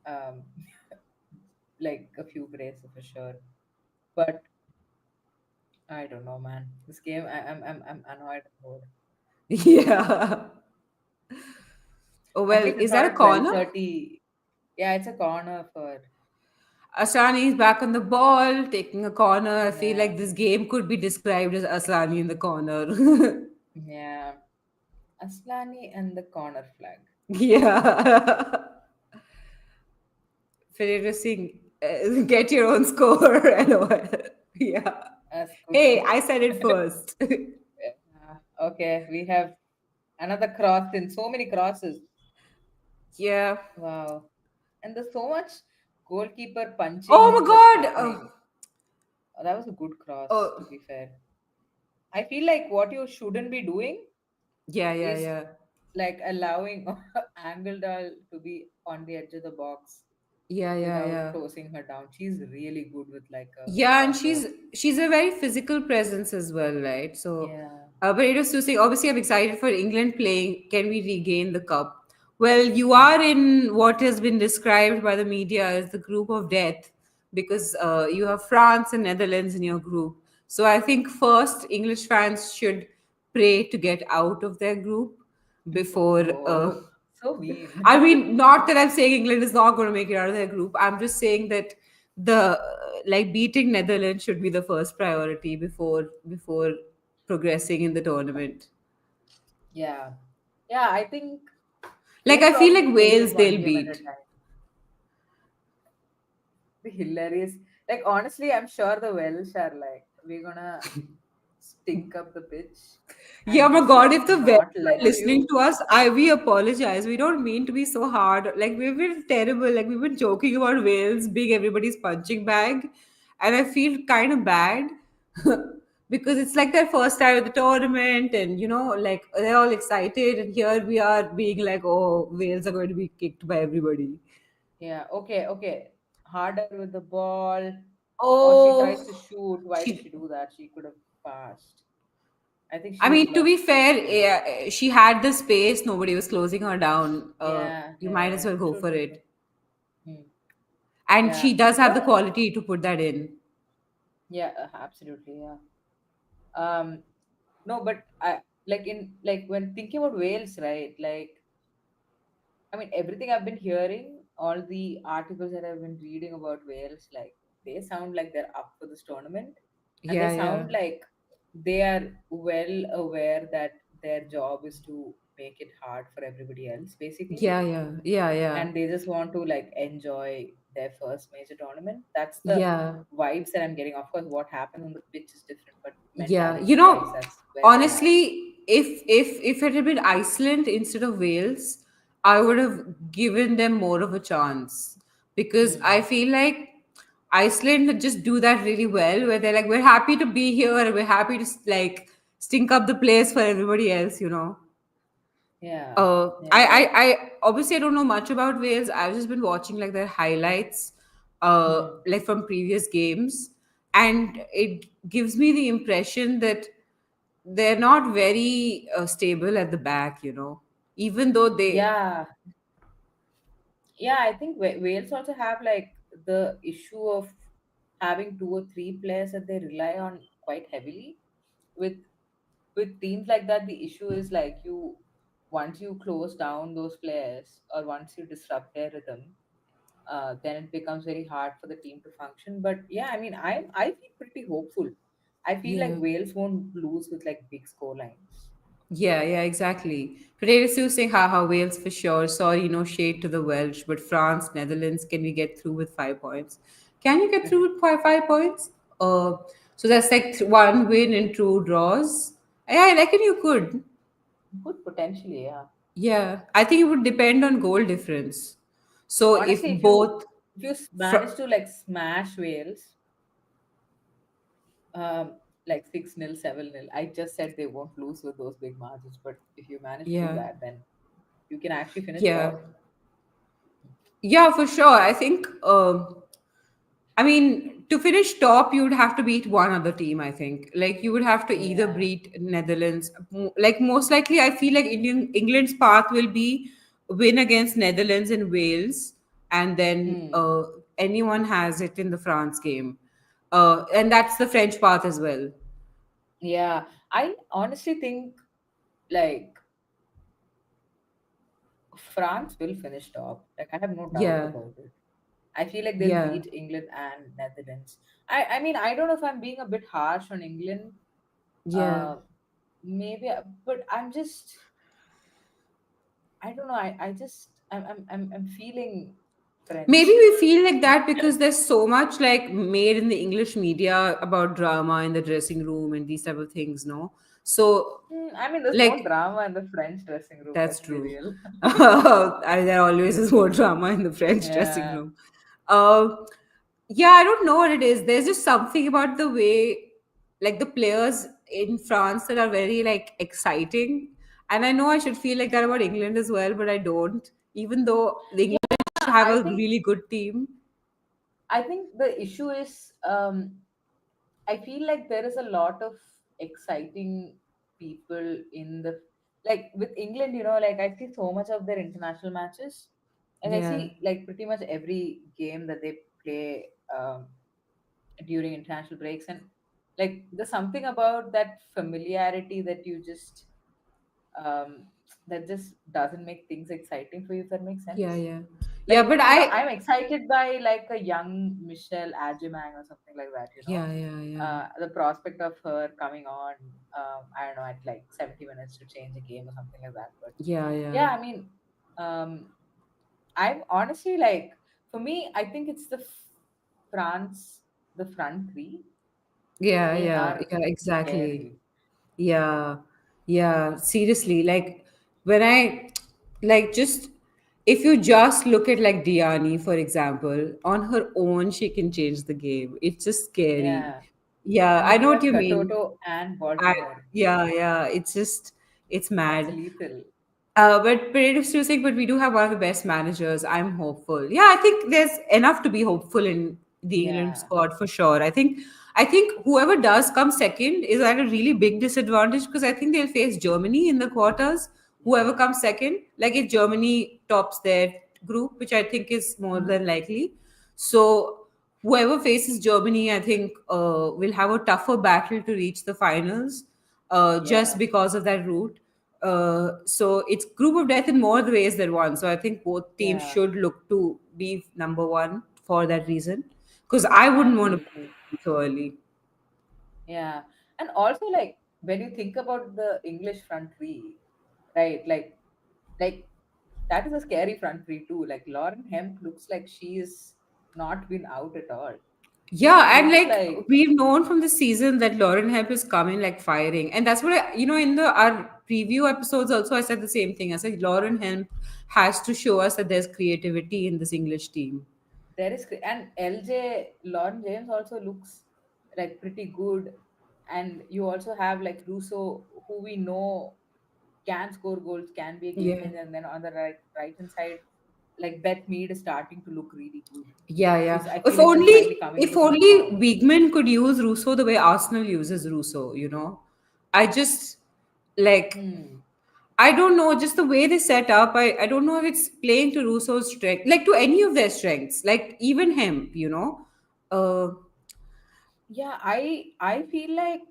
um, like a few braces for sure. But I don't know, man. This game, I'm annoyed about. Yeah. Oh At well, least it's is not that a at twelve corner? thirty. Yeah, it's a corner for. Asani is back on the ball, taking a corner. I feel Yeah, like this game could be described as Asani in the corner. yeah. Aslani and the corner flag. Yeah. Ferreira Singh, get your own score. LOL. Yeah. Hey, Good. I said it first. Okay, we have another cross in so many crosses. Yeah. Wow. And there's so much goalkeeper Oh punching that's my god. happening. That was a good cross, to Oh, be fair. I feel like what you shouldn't be doing yeah, yeah, is yeah. like allowing Angeldal to be on the edge of the box Yeah, yeah, without yeah. closing her down. She's really good with like a Yeah, and combo. she's a very physical presence as well, right? So, Yeah. but it was to say, obviously, I'm excited for England playing. Can we regain the cup? Well, you Mm. are in what has been described by the media as the group of death because you have France and Netherlands in your group. So, I think first English fans should pray to get out of their group before. Oh, so mean. I mean, not that I'm saying England is not going to make it out of their group. I'm just saying that the like beating Netherlands should be the first priority before progressing in the tournament. Yeah. Yeah, I think Like they'll I feel probably like take it Wales one they'll game at a beat. time. Be hilarious. Like honestly, I'm sure the Welsh are like, we're gonna stink up the pitch Yeah, and my just God, like if the West not are let listening you. to us, we apologize. We don't mean to be so hard. Like we've been terrible. Like we've been joking about Wales being everybody's punching bag, and I feel kind of bad because it's like their first time at the tournament, and like they're all excited, and here we are being like, oh, Wales are going to be kicked by everybody. Yeah, okay, okay. Harder with the ball. Or she tries Oh, to shoot. Why did she she. do that? She could have passed. I think I she's mean, to be left fair, footed. she had the space. Nobody was closing her down. Yeah, You yeah, might as yeah. well go True, for true, true. it. Hmm. And Yeah. she does have the But quality to put that in. yeah, absolutely, yeah. Um, no, but I like in like when thinking about Wales, right? Like I mean, everything I've been hearing, all the articles that I've been reading about Wales, like they sound like they're up for this tournament, and they Yeah, yeah, sound like they are well aware that their job is to make it hard for everybody else, basically, yeah, yeah, yeah, yeah, and they just want to like enjoy their first major tournament. That's the yeah, vibes that I'm getting. Of course, what happens on the pitch is different, but yeah. mentality wise, that's where they're at. Honestly, if it had been Iceland instead of Wales, I would have given them more of a chance because I Hmm. feel like Iceland just do that really well, where they're like, we're happy to be here, and we're happy to like stink up the place for everybody else. Yeah, yeah, I obviously I don't know much about Wales. I've just been watching like their highlights, hmm. like from previous games, and it gives me the impression that they're not very stable at the back. Even though they, Yeah, yeah. I think Wales also have like the issue of having two or three players that they rely on quite heavily. With teams like that, the issue is like you once you close down those players or once you disrupt their rhythm, then it becomes very hard for the team to function. But yeah, I mean, I feel pretty hopeful. I feel like yeah, Wales won't lose with like big score lines. yeah, yeah, exactly. Pereira Sue saying, haha, Wales for sure. Sorry, no shade to the Welsh, but France, Netherlands, can we get through with 5 points? Can you get through with five points? Uh, so that's like one win and two draws. Yeah, I reckon you could. Could potentially, yeah. Yeah, I think it would depend on goal difference. So if Honestly, both, if you fr- manage to like smash Wales, like 6-0, 7-0, I just said they won't lose with those big margins. But if you manage to do yeah, that, then you can actually finish it yeah, off. yeah, for sure. I think. I mean, to finish top, you would have to beat one other team, I think. Like you would have to either Yeah. beat Netherlands. Like most likely, I feel like England's path will be win against Netherlands and Wales, and then Hmm. anyone has it in the France game. And that's the French path as well. Yeah. I honestly think like France will finish top. Like I have no doubt Yeah, about it. I feel like they'll yeah, beat England and Netherlands. I mean I don't know if I'm being a bit harsh on England. yeah. Uh, maybe, but I don't know. I just I'm feeling Maybe French. we feel like that because there's so much like made in the English media about drama in the dressing room and these type of things, no? So, I mean, there's more like, drama in the French dressing room. that's Let's be true. real. There always is more drama in the French dressing Yeah. room. Uh, yeah, I don't know what it is. There's just something about the way, like the players in France that are very like exciting. And I know I should feel like that about England as well, but I don't. Even though the Yeah. England have I a think really good team. I think the issue is I feel like there is a lot of exciting people in the like with England, like I see so much of their international matches. And I Yeah, see like pretty much every game that they play during international breaks. And like there's something about that familiarity that you just um that just doesn't make things exciting for you, if that makes yeah, sense. yeah, yeah. Like But I, I'm excited by like a young Michelle Adjumang or something like that. yeah, yeah, yeah, The prospect of her coming on, I don't know, at like 70 minutes to change a game or something like that. But yeah, yeah, yeah, I mean, um I'm honestly like, for me, I think it's France, the front three. yeah, They yeah, are yeah. Exactly. scary. Yeah, yeah. Seriously, like when I like just if you just look at like Diani, for example, on her own, she can change the game. It's just scary. Yeah. Yeah, And I then know you what have you mean. Katoto and I, Baltimore. yeah, yeah. It's just it's That's mad. lethal. But Parade still saying, but we do have one of the best managers. I'm hopeful. Yeah, I think there's enough to be hopeful in the England Yeah. squad for sure. I think whoever does come second is at a really big disadvantage because I think they'll face Germany in the quarters. Whoever Yeah. comes second, like if Germany tops their group, which I think is more Hmm. than likely. So whoever faces Germany, I think will have a tougher battle to reach the finals, just Yeah. because of that route. So it's group of death in more ways than one. So I think both teams Yeah. should look to be number one for that reason. Because I wouldn't want to Absolutely. be so early. Yeah. And also like when you think about the English front three, right? Like that is a scary front three too. Like Lauren Hemp looks like she's not been out at all. Yeah, She and looks like like we've known from the season that Lauren Hemp is coming like firing, and that's what in the our preview episodes also I said the same thing. I said Lauren Hemp has to show us that there's creativity in this English team. there is and LJ Lauren James also looks like pretty good. And you also have like Russo, who we know can score goals, can be a game Yeah. changer. And then on the right hand side, like Beth Mead is starting to look really good. Yeah, yeah. I feel like she's finally coming If into some only form. Weigman could use Russo the way Arsenal uses Russo. I just like Hmm. I don't know, just the way they set up, I don't know if it's playing to Russo's strength, like to any of their strengths, like even him. Uh Yeah, I feel like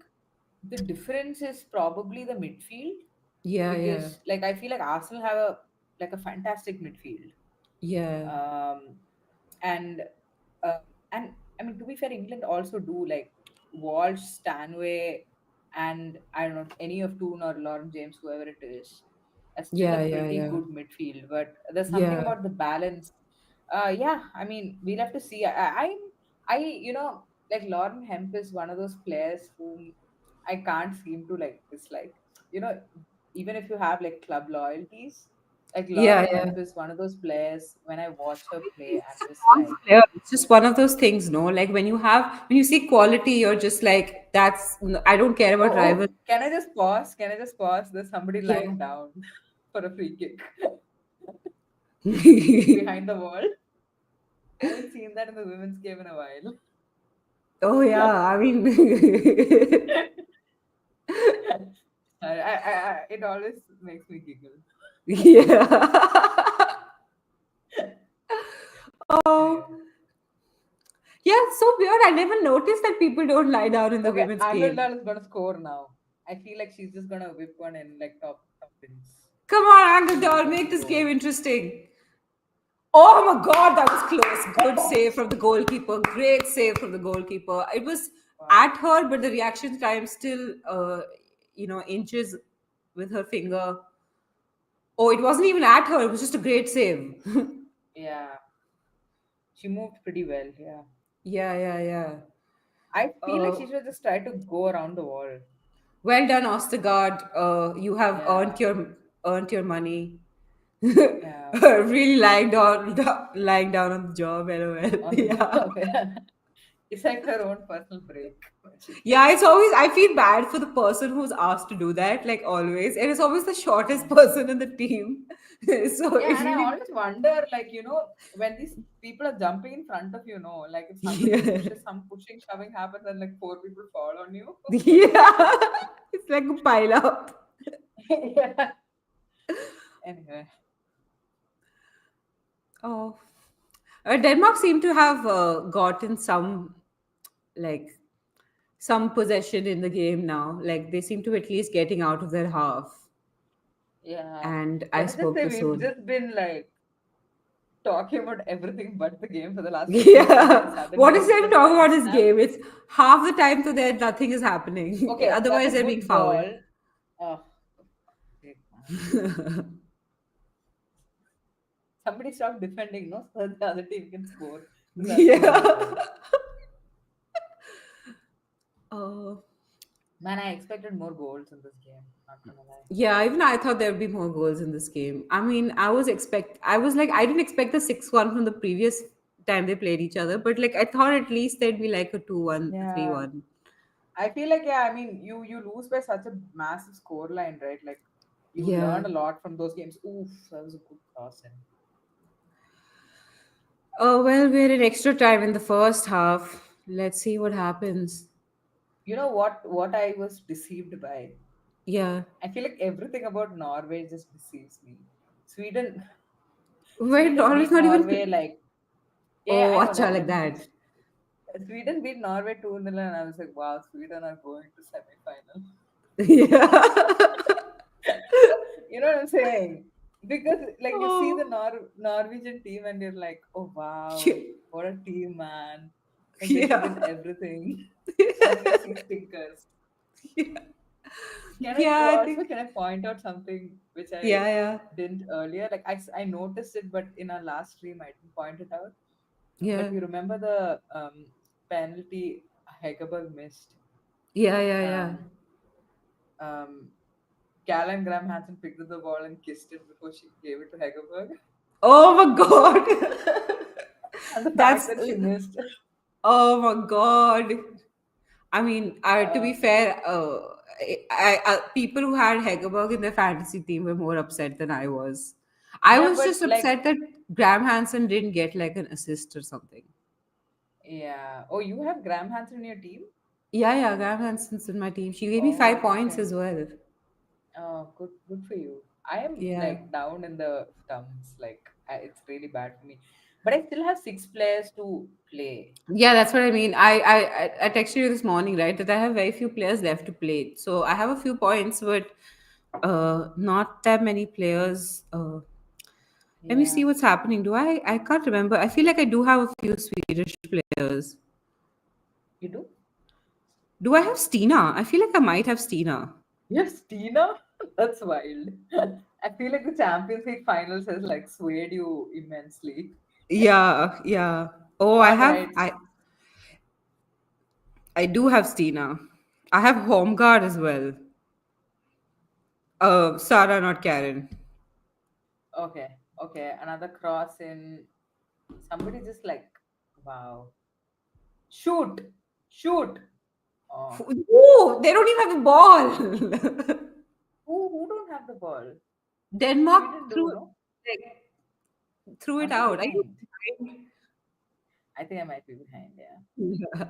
the difference is probably the midfield, yeah, yeah, because like I feel like Arsenal have a fantastic midfield. yeah, Um, and uh, and I mean, to be fair, England also do like Walsh, Stanway, and I don't know, any of Toon or Lauren James, whoever it is, are still a yeah, yeah, pretty yeah, good midfield. But there's something yeah, about the balance. Yeah, I mean, we'll have to see. Like Lauren Hemp is one of those players whom I can't seem to like dislike. You know, even if you have like club loyalties, like yeah, Lauren yeah. Hemp is one of those players. When I watch her play, It's I'm just just one like, player. It's just one of those things, no? Like when you see quality, you're just like, I don't care about rivals. oh, can I just pause? Can I just pause? There's somebody Yeah. lying down for a free kick Yeah, behind the wall. I haven't seen that in the women's game in a while. Oh yeah, I mean, It always makes me giggle. yeah. Oh, Anyway, yeah, it's so weird. I never noticed that people don't lie down in the okay, women's game. Underdal is gonna score now. I feel like she's just gonna whip one in like top spins. Come on, She's just underdog, gonna make this game score. interesting. Oh my God, that was close. Good save from the goalkeeper. Great save from the goalkeeper. It was Wow. at her, but the reaction time still, inches with her finger. Oh, it wasn't even at her. It was just a great save. Yeah, she moved pretty well. Yeah, Yeah, yeah, yeah. I feel like Uh, she should just try to go around the wall. well done, Ostergaard. You have Yeah, earned your money. yeah. Really lying down on the job. LOL. On the Yeah. job. Yeah. It's like her own personal break what she Yeah, takes. it's always, I feel bad for the person who's asked to do that, like always. And it's always the shortest Yeah. person in the team. So Yeah, it and I really, always wonder, like, when these people are jumping in front of you, like if somebody yeah. pushes, some pushing, shoving happens, and like four people fall on you. Yeah. It's like a pile up. Yeah. Anyway, Oh. Denmark seem to have gotten like, some possession in the game now. Like they seem to at least getting out of their half. yeah. And I Let's just spoke say to we've Soul. just been like talking about everything but the game for the last 15 minutes, and Yeah. What suddenly is there to everybody talk about time this snapped. game? It's half the time to there, nothing is happening. Okay, that's a Otherwise, they're being good fouled. ball. Oh, for fuck's sake, man. Somebody stop defending, no, so that the other team can score. Because that's the whole Yeah. point. Oh. Man, I expected more goals in this game. Not gonna lie. Yeah, even I thought there'd be more goals in this game. I mean, I was like, I didn't expect the 6-1 from the previous time they played each other, but like I thought at least there'd be like a 2-1, a Yeah, 3-1. I feel like, yeah. I mean, you lose by such a massive score line, right? Like you Yeah. learn a lot from those games. Oof, that was a good cross in. Oh, well, we're in extra time in the first half. Let's see what happens. You know what I was deceived by? Yeah. I feel like everything about Norway just deceives me. Sweden, Wait, Sweden Norway's beat not Norway even. like, yeah, Oh, I know acha, that, like but that. Sweden beat Norway 2-0, and I was like, wow, Sweden are going to semi-final. Yeah. You know what I'm saying? Because like you see the Oh. Norwegian team and you're like, oh Yeah. wow, what a team, man! Like they should win Yeah. everything. And then you see stinkers. Can I Yeah, I also think. can I point out something which I Yeah, yeah. didn't earlier? Like I noticed it, but in our last stream I didn't point it out. But Yeah. you remember the penalty Hegerberg missed? Yeah, yeah, yeah. Um, um, Callan Graham Hansen picked up the ball and kissed it before she gave it to Hegerberg. Oh my God. And the fact That's. that she missed. Oh my God. I mean, to Uh, be fair, people who had Hegerberg in their fantasy team were more upset than I was. I yeah, was but just like, upset that Graham Hansen didn't get like an assist or something. yeah. Oh, you have Graham Hansen in your team? Yeah, yeah, Graham Hansen's in my team. She gave me five Oh, points okay. as well. Oh, good for you. I am Yeah. like down in the dumps. Like, it's really bad for me. But I still have six players to play. Yeah, that's what I mean. I texted you this morning, right? That I have very few players left to play. So I have a few points, but not that many players. Let me see Yeah. what's happening. Do I can't remember. I feel like I do have a few Swedish players. You do? Do I have Stina? I feel like I might have Stina. Yes, Tina? That's wild. I feel like the Champions League finals has like swayed you immensely. Yeah, yeah. Oh, All right. I do have Stina. I have Home Guard as well. Sarah, not Karen. Okay. Okay. Another cross in. Somebody just like, wow. Shoot. Shoot. Oh. Ooh, they don't even have the ball. Who don't have the ball? Sweden Denmark do, no? threw it Aren't they out. I behind? I think I might be behind, yeah. think.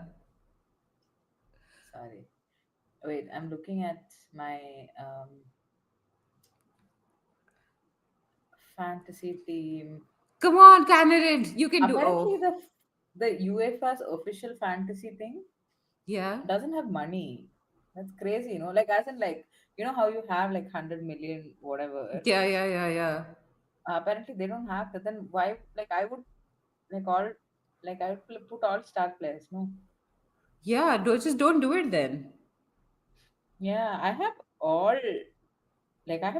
sorry. Wait, I'm looking at my fantasy team. Come on, candidate, you can do. Apparently, Oh, the UEFA's official fantasy thing yeah, doesn't have money. That's crazy, Like as in like how you have like 100 million whatever. yeah, yeah, yeah, yeah. Apparently, they don't have that. Then why? Like I would like all like I would put all star players. No. Yeah, just don't do it then. Yeah, I have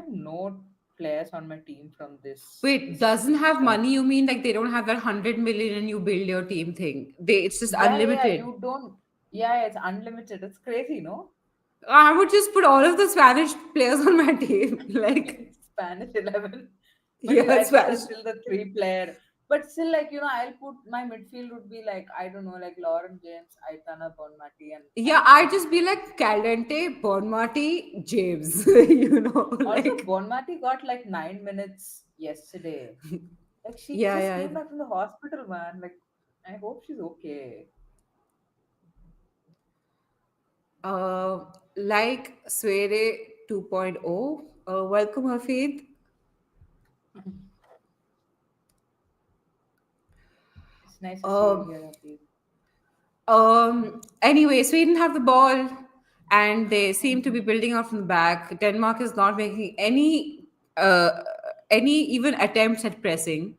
no players on my team from Wait, doesn't this have stuff. money? You mean like they don't have that 100 million and you build your team thing? It's just Yeah, unlimited. you don't. Yeah, it's unlimited. It's crazy, no? I would just put all of the Spanish players on my team. Like, Spanish 11. But yeah, I think Spanish. that's still the three player. But still, like, I'll put my midfield would be like, I don't know, like Lauren James, Aitana Bonmati, Yeah, and I just be like Caldente, Bonmati, James. also Like, Bonmati got like 9 minutes yesterday. Like, she yeah, just yeah. came back from the hospital, man. Like, I hope she's okay. Uh, like Swere 2.0. Welcome, Hafid. It's nice to see you Um, here, Happy. Anyway, Sweden have the ball and they seem to be building up from the back. Denmark is not making uh, any even attempts at pressing.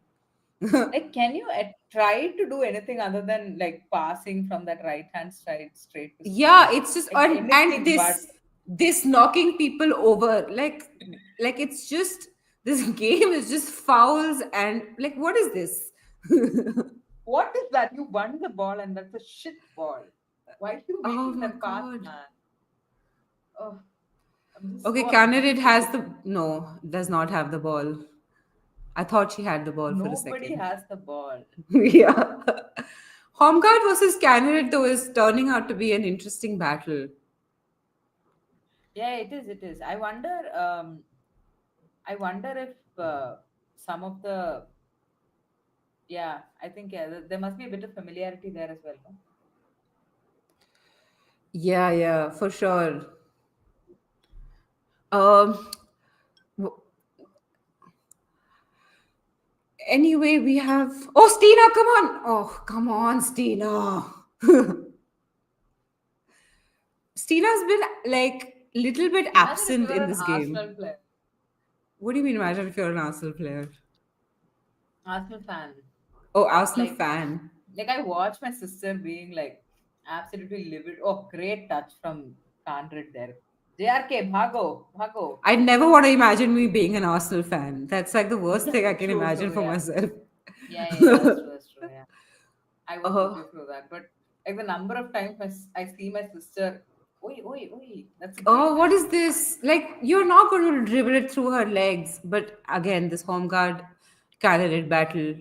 Like, can you try to do anything other than like passing from that right hand side straight to Yeah, Sweden? it's just Like and anything but. this knocking people over like it's just this game is just fouls and like what is this? What is that? You won the ball and that's a shit ball. Why are you Oh making my that pass, god. man? Oh, I'm just Okay, so candidate annoyed has with the no, does not have the ball. I thought she had the ball for a nobody second. has the ball. Yeah. Home guard versus candidate though is turning out to be an interesting battle. Yeah, it is. It is. I wonder if some of the yeah. I think yeah. There must be a bit of familiarity there as well. No? Yeah, yeah, for sure. Um, w- anyway, we have. Oh, Stina, come on! Oh, come on, Stina. Stina's been like little bit Imagine if you absent were in an this Arsenal game. player, What do you mean? Imagine if you're an Arsenal player. Arsenal fan. Oh, Arsenal Like, fan. I watched my sister being like absolutely livid. Oh, great touch from Kandrit there. JRK, bhago, bhago. I'd never want to imagine me being an Arsenal fan. That's like the worst thing I can True, imagine true, for yeah. myself. Yeah, that's true, that's true, yeah. I won't uh, put you through that. But like the number of times I see my sister, oi, oi, oi, that's a great oh, what touch. is this? Like, you're not going to dribble it through her legs. But again, this home guard candidate battle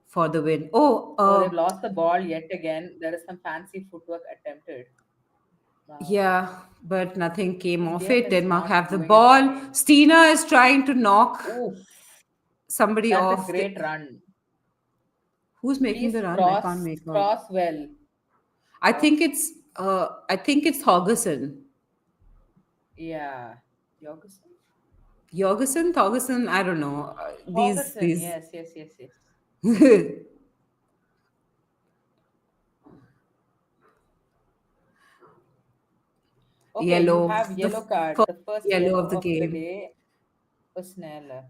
for the win. Oh, Oh, they've lost the ball yet again. There is some fancy footwork attempted. Um, yeah, but nothing came this of game it. is Denmark not have the doing its ball. thing. Stina is trying to knock Oof, somebody that's a off. great run. Who's making the Please run? I can't make out. cross well. I Oh, think it's Thorgerson. yeah. Jorgensen? Jorgensen, Thorgerson, I don't know. Jorgensen, These yes, yes, yes, yes. Okay, you yellow, have the yellow card. first The first yellow yellow of the of the game. day was Snell.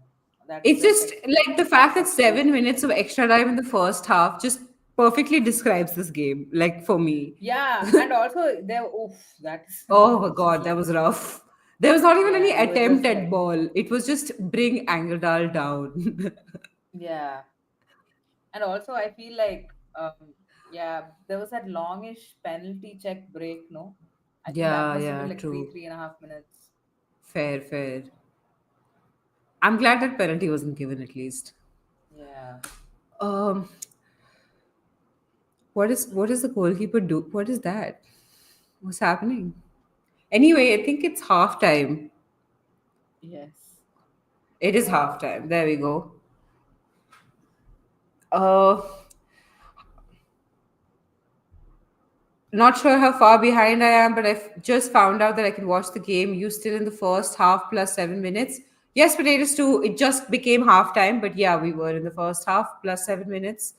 That is It's just just like like the that's fact that like too 7 minutes of pathetic. extra time in the first half just perfectly describes this game. Like for me. Yeah, and also there oof, that is Oh that my was just god, that like was rough. There was not even any yeah, it was attempt just at like ball. It was just bring Angeldal down. yeah. And also I feel like yeah, there was that longish penalty check break, no? I think that Yeah, must have been yeah, like true. 3.5 minutes. Fair, fair. I'm glad that penalty wasn't given at least. Yeah. Um, what is the goalkeeper do? What is that? What's happening? Anyway, I think it's halftime. Yes. It is halftime. There we go. Uh, Not sure how far behind I am, but I've just found out that I can watch the game. You still in the first half plus 7 minutes. Yes, Potatoes 2, it just became halftime, but yeah, we were in the first half plus 7 minutes.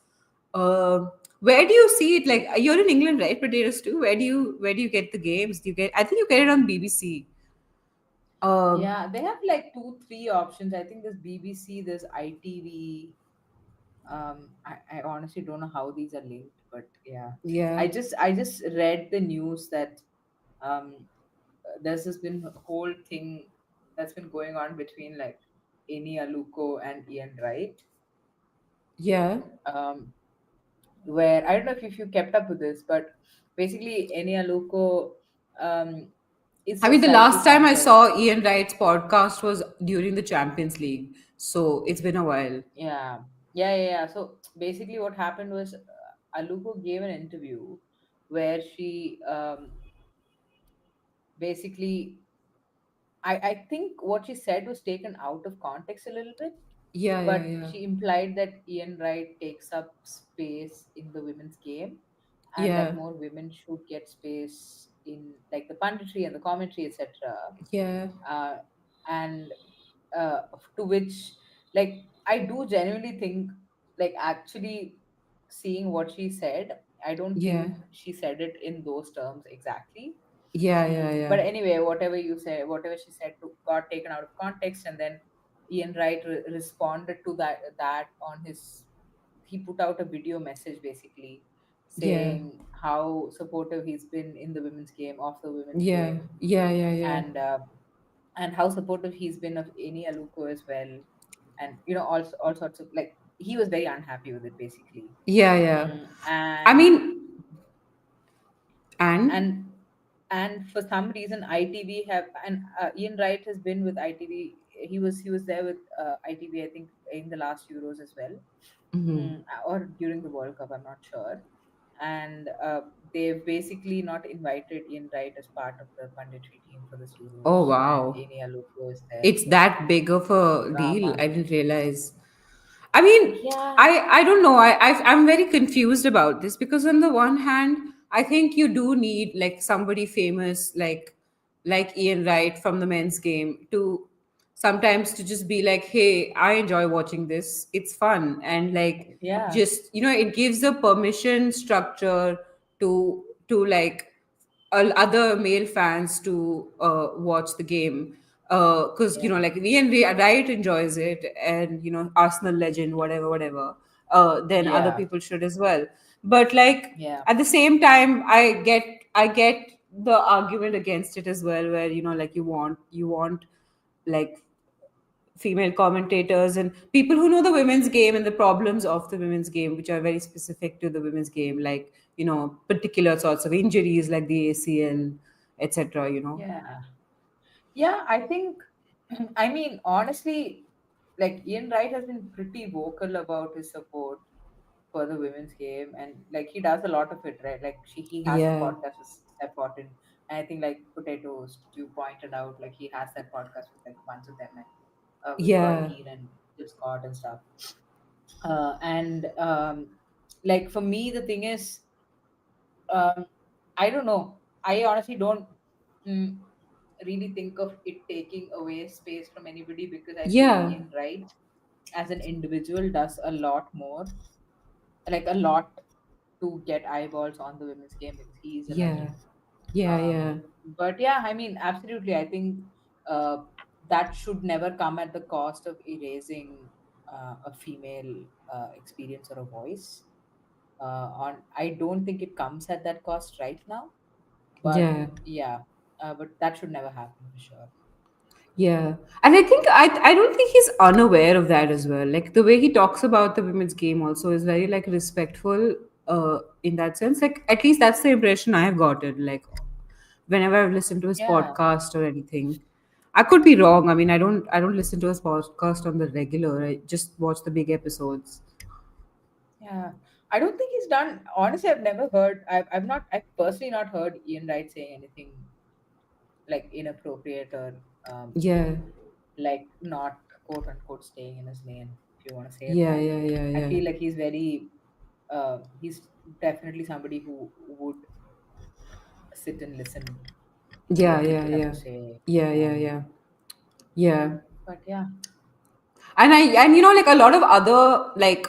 Uh, where do you see it? Like you're in England, right? Potatoes 2. Where do you get the games? Do you get? I think you get it on BBC. Um, Yeah, they have like two, three options. I think there's BBC, there's ITV. I honestly don't know how these are linked, but yeah, yeah, I just read the news that um there's this been a whole thing that's been going on between like Amy Aluko and Ian Wright. yeah. Um, where I don't know if you kept up with this, but basically Amy Aluko is I a mean, the slightly last time I controversial. saw Ian Wright's podcast was during the Champions League, so it's been a while. Yeah, yeah. So basically, what happened was Aluko gave an interview where she basically, I think what she said was taken out of context a little bit, Yeah, yeah, but yeah, she implied that Ian Wright takes up space in the women's game and that yeah, more women should get space in like the punditry and the commentary, etc. yeah, Uh, and uh, to which like I do genuinely think like actually seeing what she said, I don't yeah, think she said it in those terms exactly. yeah, yeah, yeah, But anyway, whatever you say, whatever she said got taken out of context, and then Ian Wright responded to that on his. He put out a video message basically yeah, saying how supportive he's been in the women's game, of the women's yeah, game, yeah, yeah, yeah, and how supportive he's been of Amy Aluko as well, and all sorts of like he was very unhappy with it basically. yeah, yeah. I And mean, and and for some reason ITV have, and Ian Wright has been with ITV. He was there with ITV, I think, in the last Euros as well, or during the World Cup. I'm not sure. And they've basically not invited Ian Wright as part of the punditry team for this oh Euros, and wow, Amy Aluko is there. it's Yeah, that big of a deal. drama. I didn't realize. I mean, Yeah, I don't know. I'm very confused about this because on the one hand, I think you do need like somebody famous like Ian Wright from the men's game to sometimes to just be like, hey, I enjoy watching this. It's fun and like yeah, just it gives a permission structure to other male fans to watch the game because yeah, like Ian Wright enjoys it and Arsenal legend whatever then other yeah, people should as well but like yeah, at the same time I get the argument against it as well where like you want like female commentators and people who know the women's game and the problems of the women's game, which are very specific to the women's game, like, particular sorts of injuries like the ACL, etc. yeah. Yeah, I think, I mean, honestly, like Ian Wright has been pretty vocal about his support for the women's game, and like he does a lot of it, right? Like he has the Yeah, podcast with Steph Orton, and I think like Potatoes, you pointed out, like he has that podcast with like a bunch of them, and with Roy yeah, Keane and Jill Scott and stuff. And like for me, the thing is, um, I don't know. I honestly don't. mm, really think of it taking away space from anybody, because I feel yeah, Ian Wright as an individual does a lot more, like a lot to get eyeballs on the women's game because he is a yeah, legend. yeah, yeah, But yeah, I mean, absolutely. I think uh, that should never come at the cost of erasing a female experience or a voice. I don't think it comes at that cost right now, but yeah. yeah, but that should never happen for sure. Yeah, and I think I don't think he's unaware of that as well. Like the way he talks about the women's game also is very like respectful in that sense. Like at least that's the impression I have gotten. Like whenever I've listened to his Yeah. podcast or anything, I could be wrong. I mean, I don't listen to his podcast on the regular. I just watch the big episodes. Yeah, I don't think he's done. Honestly, I've never heard. I've personally not heard Ian Wright saying anything like inappropriate or Yeah, like not quote unquote staying in his lane, if you want to say it yeah, that. yeah, yeah, I yeah, feel like he's definitely somebody who would. sit and listen to Yeah, what yeah, people have to yeah. say. Yeah, yeah, And yeah. Yeah. but yeah, And you know, like a lot of other like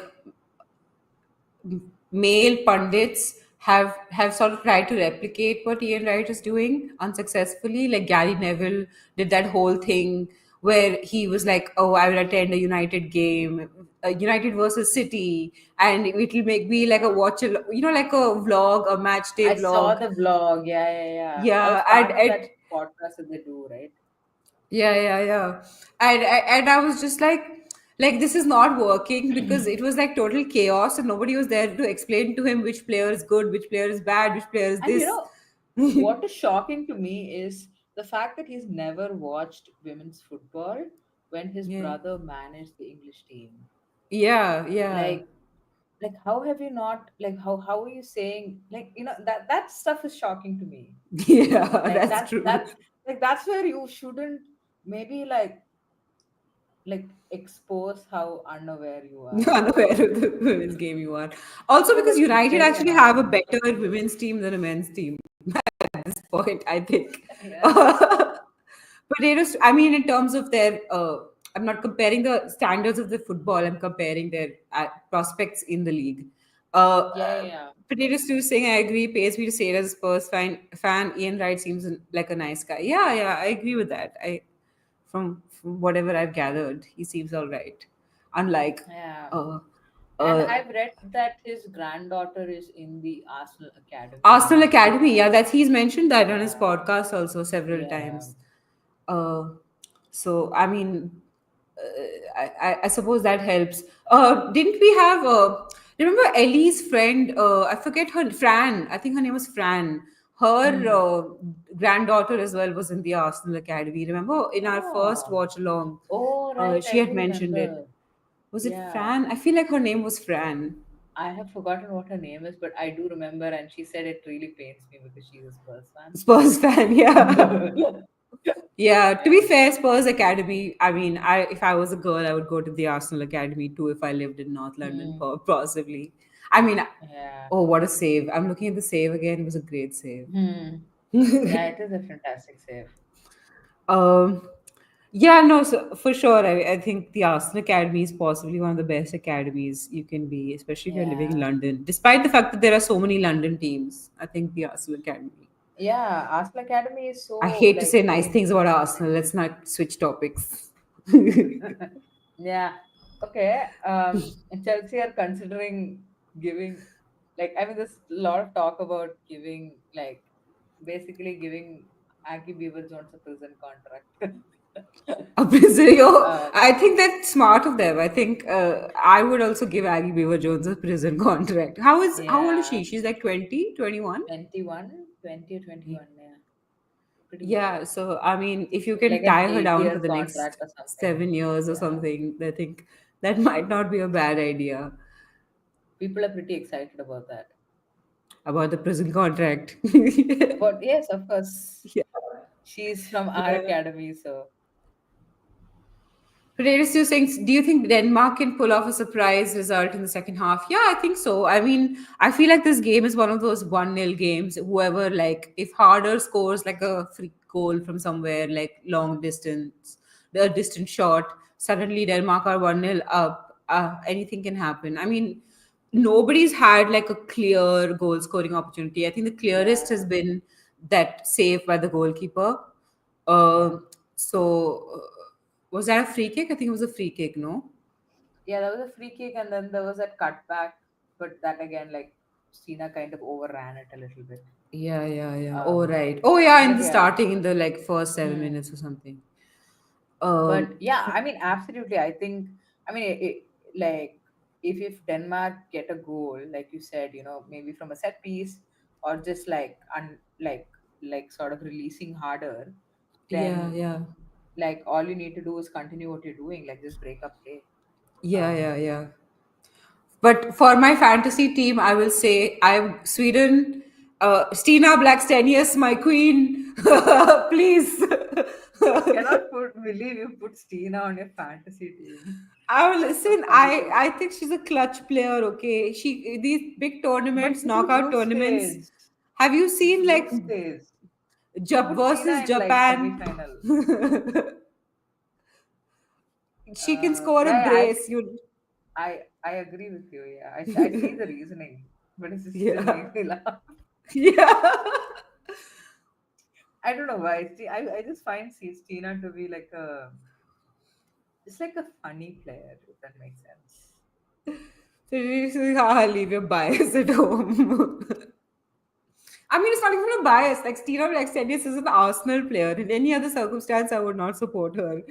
male pundits have sort of tried to replicate what Ian Wright is doing unsuccessfully. Like Gary Neville did that whole thing where he was like, "Oh, I will attend a United game, United versus City, and it will make me like a watch, you know, like a vlog, a match day I saw vlog." the vlog. Yeah, yeah, yeah. I was Yeah, part of that podcast that they do, right? yeah, yeah, yeah. And I was just like this is not working because it was like total chaos and nobody was there to explain to him which player is good, which player is bad, which player is And this. what is shocking to me is the fact that he's never watched women's football when his Yeah, brother managed the English team. yeah, yeah, Like, how have you not, how are you saying, that stuff is shocking to me. yeah. Like That's that's true. that's that's where you shouldn't maybe expose how unaware you are. Unaware of the women's game you are. Also, Because because it's United very actually have a annoying. better women's team than a men's team at this point, I think. Yeah. Potatoes, I mean, in terms of their, I'm not comparing the standards of the football, I'm comparing their prospects in the league. Yeah, yeah. Potato Stew saying, I agree, pays me to say it as a Spurs fan. Ian Wright seems like a nice guy. Yeah, yeah, I agree with that. From whatever I've gathered, he seems all right. Unlike Yeah. uh, And uh, I've read that his granddaughter is in the Arsenal Academy Arsenal now. Academy. Yeah, that's he's mentioned that on his Yeah. podcast also several Yeah. times. Uh, so I mean, I suppose that helps. Didn't we have? Remember Ellie's friend? I forget her. Fran. I think her name was Fran. Her Hmm. granddaughter as well was in the Arsenal Academy. Remember in our first Oh. watch along, Oh, right. she I had do mentioned it. remember. Was it Yeah. Fran? I feel like her name was Fran. I have forgotten what her name is, but I do remember, and she said it really pains me because she's a Spurs fan. Spurs fan. Yeah. Yeah, to be Yeah. fair, Spurs Academy. I mean, I if I was a girl, I would go to the Arsenal Academy too if I lived in North London, Hmm. possibly. I mean, Yeah. oh, what a save! I'm looking at the save again. It was a great save. Hmm. Yeah, it is a fantastic save. um, yeah, no, so for sure, I think the Arsenal Academy is possibly one of the best academies you can be, especially if you're living in Yeah. London. Despite the fact that there are so many London teams, I think the Arsenal Academy. Yeah, Arsenal Academy is I so hate to say nice things about Arsenal. Let's not switch topics. yeah. Okay. Chelsea are considering giving, I mean, there's a lot of talk about giving, basically giving Aggie Beaver Jones a prison contract. A Brazilio. uh, I think that's smart of them. I think I would also give Aggie Beaver Jones a prison contract. How old is yeah, she? She's like 20, 21. 21, 20 or 21. Yeah, pretty young. Yeah, so I mean, if you Like can an tie her down for 8-year the contract next or something. 7 years or Yeah, something, I think that might not be a bad idea people are pretty excited about that. about the prison contract. But yes, of course, Yeah. she's from our Yeah. academy, so Potato Stew saying, do you think Denmark can pull off a surprise result in the second half? Yeah, I think so. I mean, I feel like this game is one of those 1-0 games. Whoever, like, if Harder scores like a free goal from somewhere, like long distance, the distant shot, suddenly Denmark are 1-0 up. Anything can happen. I mean, nobody's had like a clear goal scoring opportunity. I think the clearest has yeah, been that save by the goalkeeper. yeah. So was that a free kick? I think it was a free kick, no? Yeah, there was a free kick and then there was that cutback, but that again, Cena kind of overran it a little bit. Yeah, yeah, yeah. Oh, Um, right. Oh, yeah, in but the yeah, starting, in the like first seven hmm. minutes or something. But Um, yeah, I mean, absolutely. I mean, if Denmark get a goal, like you said, maybe from a set piece or just sort of releasing harder, yeah, then yeah. all you need to do is continue what you're doing, like just break up play. Yeah, Um, yeah, yeah. But for my fantasy team, I will say I'm Sweden. Stina Blackstenius, my queen. Please. cannot believe you put Stina on your fantasy team. I will That's so listen. funny to I me. think she's a clutch player. Okay, she these big But tournaments, this is knockout group tournaments. stage. Have you It's seen like group stage. Put Tina Versus in like Japan? semi-final. She can score a Yeah, yeah, brace. You, I agree with you. Yeah, I see the reasoning, but it still yeah, makes me laugh. yeah. I don't know why. I just find Tina to be like it's like a funny player, if that makes sense. So she's like, "Ah, leave your bias at home." I mean, it's not even a bias. Like Stina Blackstenius is an Arsenal player. In any other circumstance, I would not support her.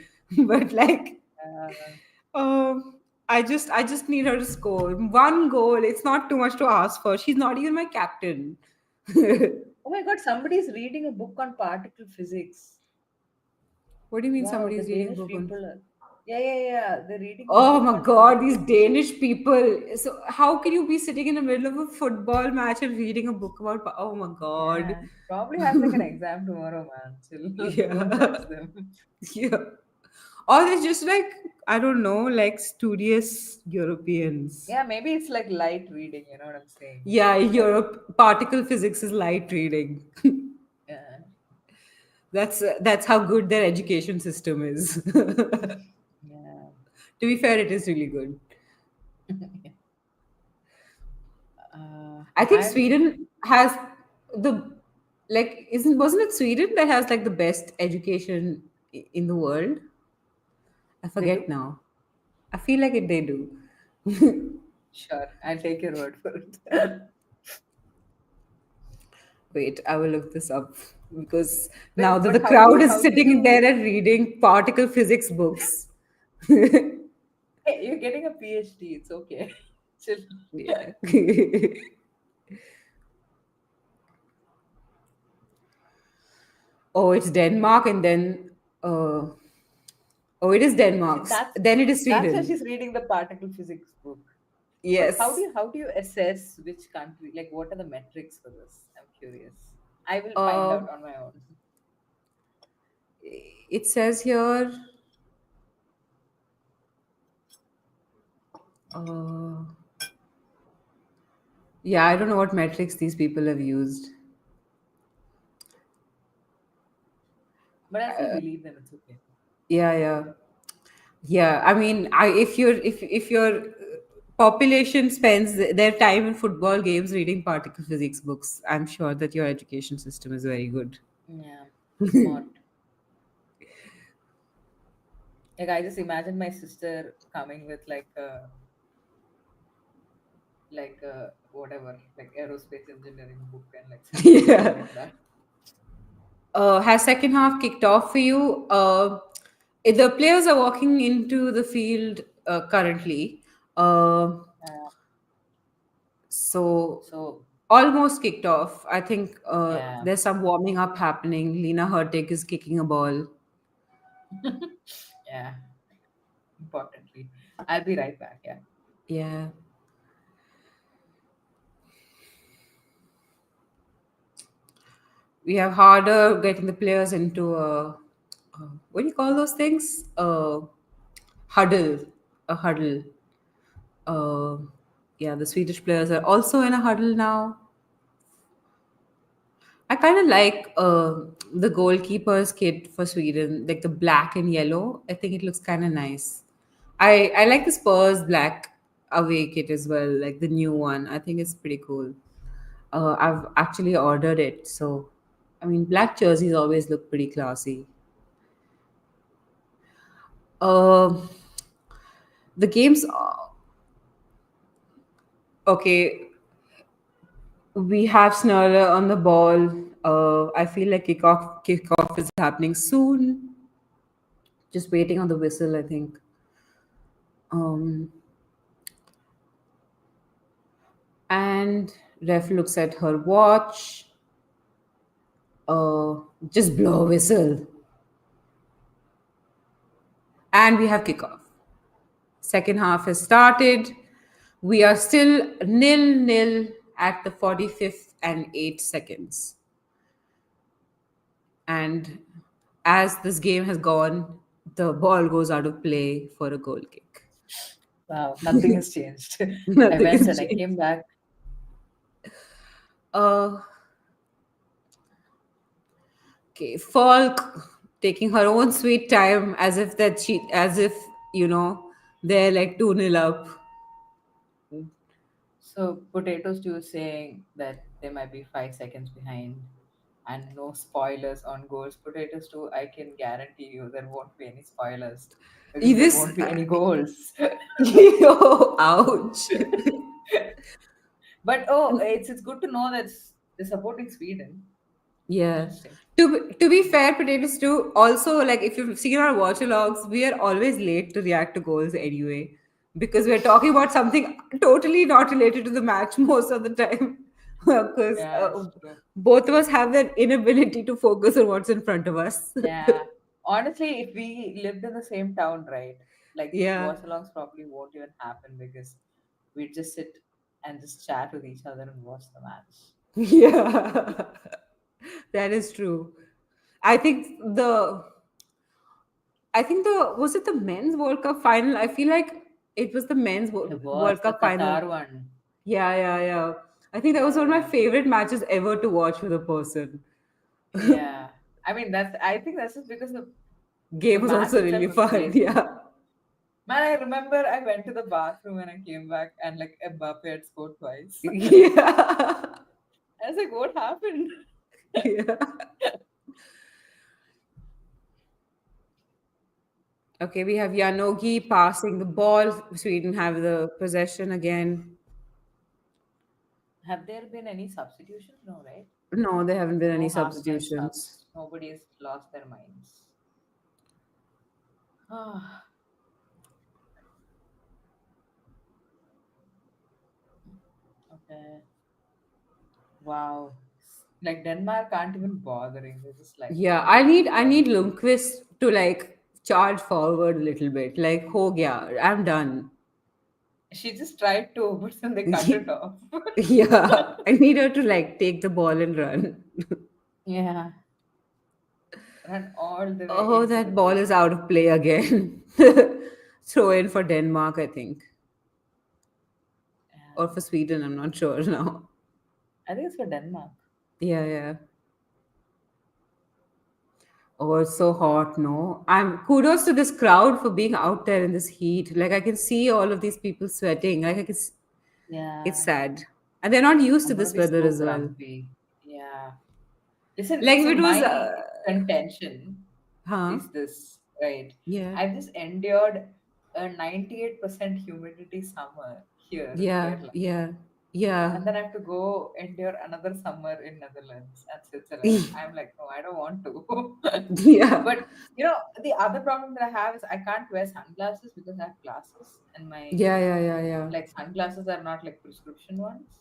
But like, Uh, um, I just need her to score one goal. It's not too much to ask for. She's not even my captain. oh my God, somebody's reading a book on particle physics. What do you mean Wow, the somebody's reading a Danish book on? people are. Yeah, yeah, yeah. They're reading a Oh book my on god, these particle Danish physics. people. So how can you be sitting in the middle of a football match and reading a book about oh my god. Yeah, probably have like an exam tomorrow, man. Chill. Don't Yeah. judge them. Yeah. Or they're just like, I don't know, like studious Europeans. Yeah, maybe it's like light reading. You know what I'm saying? Yeah, Like, Europe particle physics is light reading. yeah, That's how good their education system is. To yeah. be fair, it is really good. I think I'm Sweden has the like isn't wasn't it Sweden that has like the best education in the world? I They forget do. now. I feel like it they do. Sure, I'll take your word for it. Wait, I will look this up because now Wait, that but the crowd is sitting there and reading particle physics books. Hey, you're getting a PhD. It's okay. Chill. Yeah. Oh, it's Denmark and then oh, it is See, Denmark's. Then it is that's why Sweden. she's reading the particle physics book. But Yes. how do you assess which country? Like, what are the metrics for this? I'm curious. I will find Uh, out on my own. it says here. Uh, yeah, I don't know what metrics these people have used. But I still believe them. It's okay. Yeah, yeah, yeah. I mean, if your population spends their time in football games reading particle physics books, I'm sure that your education system is very good. Yeah, smart. Like I just imagine my sister coming with whatever like aerospace engineering book and like sitting and Yeah. reading that. Has second half kicked off for you? The players are walking into the field currently. Uh, Uh, so so almost kicked off. I think yeah, there's some warming up happening. Lena Hurtig is kicking a ball. yeah. Importantly, I'll be right back. Yeah. Yeah. We have harder getting the players into what do you call those things? Huddle. A huddle. Uh, yeah, the Swedish players are also in a huddle now. I kind of like the goalkeeper's kit for Sweden, like the black and yellow. I think it looks kind of nice. I like the Spurs black away kit as well, like the new one. I think it's pretty cool. I've actually ordered it, so I mean, black jerseys always look pretty classy. Uh, the games, okay. We have Snurler on the ball. I feel like kickoff is happening soon. Just waiting on the whistle, I think. Um, and ref looks at her watch. Uh, just blow a whistle, and we have kickoff. Second half has started. We are still nil nil at the 45th and 8 seconds. And as this game has gone, the ball goes out of play for a goal kick. Wow, nothing has changed. I Nothing went has and I changed. came back. Uh, Okay, Falk taking her own sweet time as if, you know, they're like 2-0 up. So Potato Stew is saying that they might be 5 seconds behind, and no spoilers on goals. Potato Stew, I can guarantee you there won't be any spoilers because there This, won't be any goals. yo, ouch. But oh, it's good to know that they're supporting Sweden. Yeah. Interesting. To be fair, potatoes too. Also, like if you've seen our watchalogs, we are always late to react to goals anyway, because we're talking about something totally not related to the match most of the time. Because Yeah, it's true. both of us have an inability to focus on what's in front of us. Yeah. Honestly, if we lived in the same town, right, like these Yeah. watch-alongs probably won't even happen because we'd just sit and just chat with each other and watch the match. Yeah. That is true. I think the I think the was it the men's World Cup final? I feel like it was the men's It World was the Cup final. Qatar one. Yeah, yeah, yeah. I think that was one of my Yeah. favorite matches ever to watch with a person. Yeah. I mean, I think that's just because the Game was match also itself really was fun. great. Yeah. Man, I remember I went to the bathroom and I came back and like Mbappe had scored twice. Yeah. I was like, what happened? Yeah. Okay, we have Yanogi passing the ball. Sweden have the possession again. Have there been any substitutions? No, right? No, there haven't been any No half time substitutions. subs. Nobody's lost their minds. Ah, okay. Wow. Like Denmark aren't even bothering. They're just like, Yeah, okay, I whatever. need Lundqvist to like charge forward a little bit. Like, ho gaya, I'm done. She just tried to, but then they cut it off. Yeah, I need her to like take the ball and run. Yeah, run all the way Oh, into the that ball goal. is out of play again. Throw in for Denmark, I think, or Yeah. for Sweden. I'm not sure now. I think it's for Denmark. Yeah, yeah. Oh, it's so hot. No, I'm kudos to this crowd for being out there in this heat. Like I can see all of these people sweating. It's Yeah, sad, and they're not used to I'm gonna this be weather so as well. grumpy. Yeah. Listen, Like if so it was, my contention huh? is this, right? Yeah, I've just endured a 98% humidity summer here in yeah, Kerala. yeah, yeah, And then I have to go endure another summer in Netherlands and Switzerland. I'm like, no, I don't want to. yeah, But the other problem that I have is I can't wear sunglasses because I have glasses and my yeah, yeah, yeah, yeah, like sunglasses are not like prescription ones.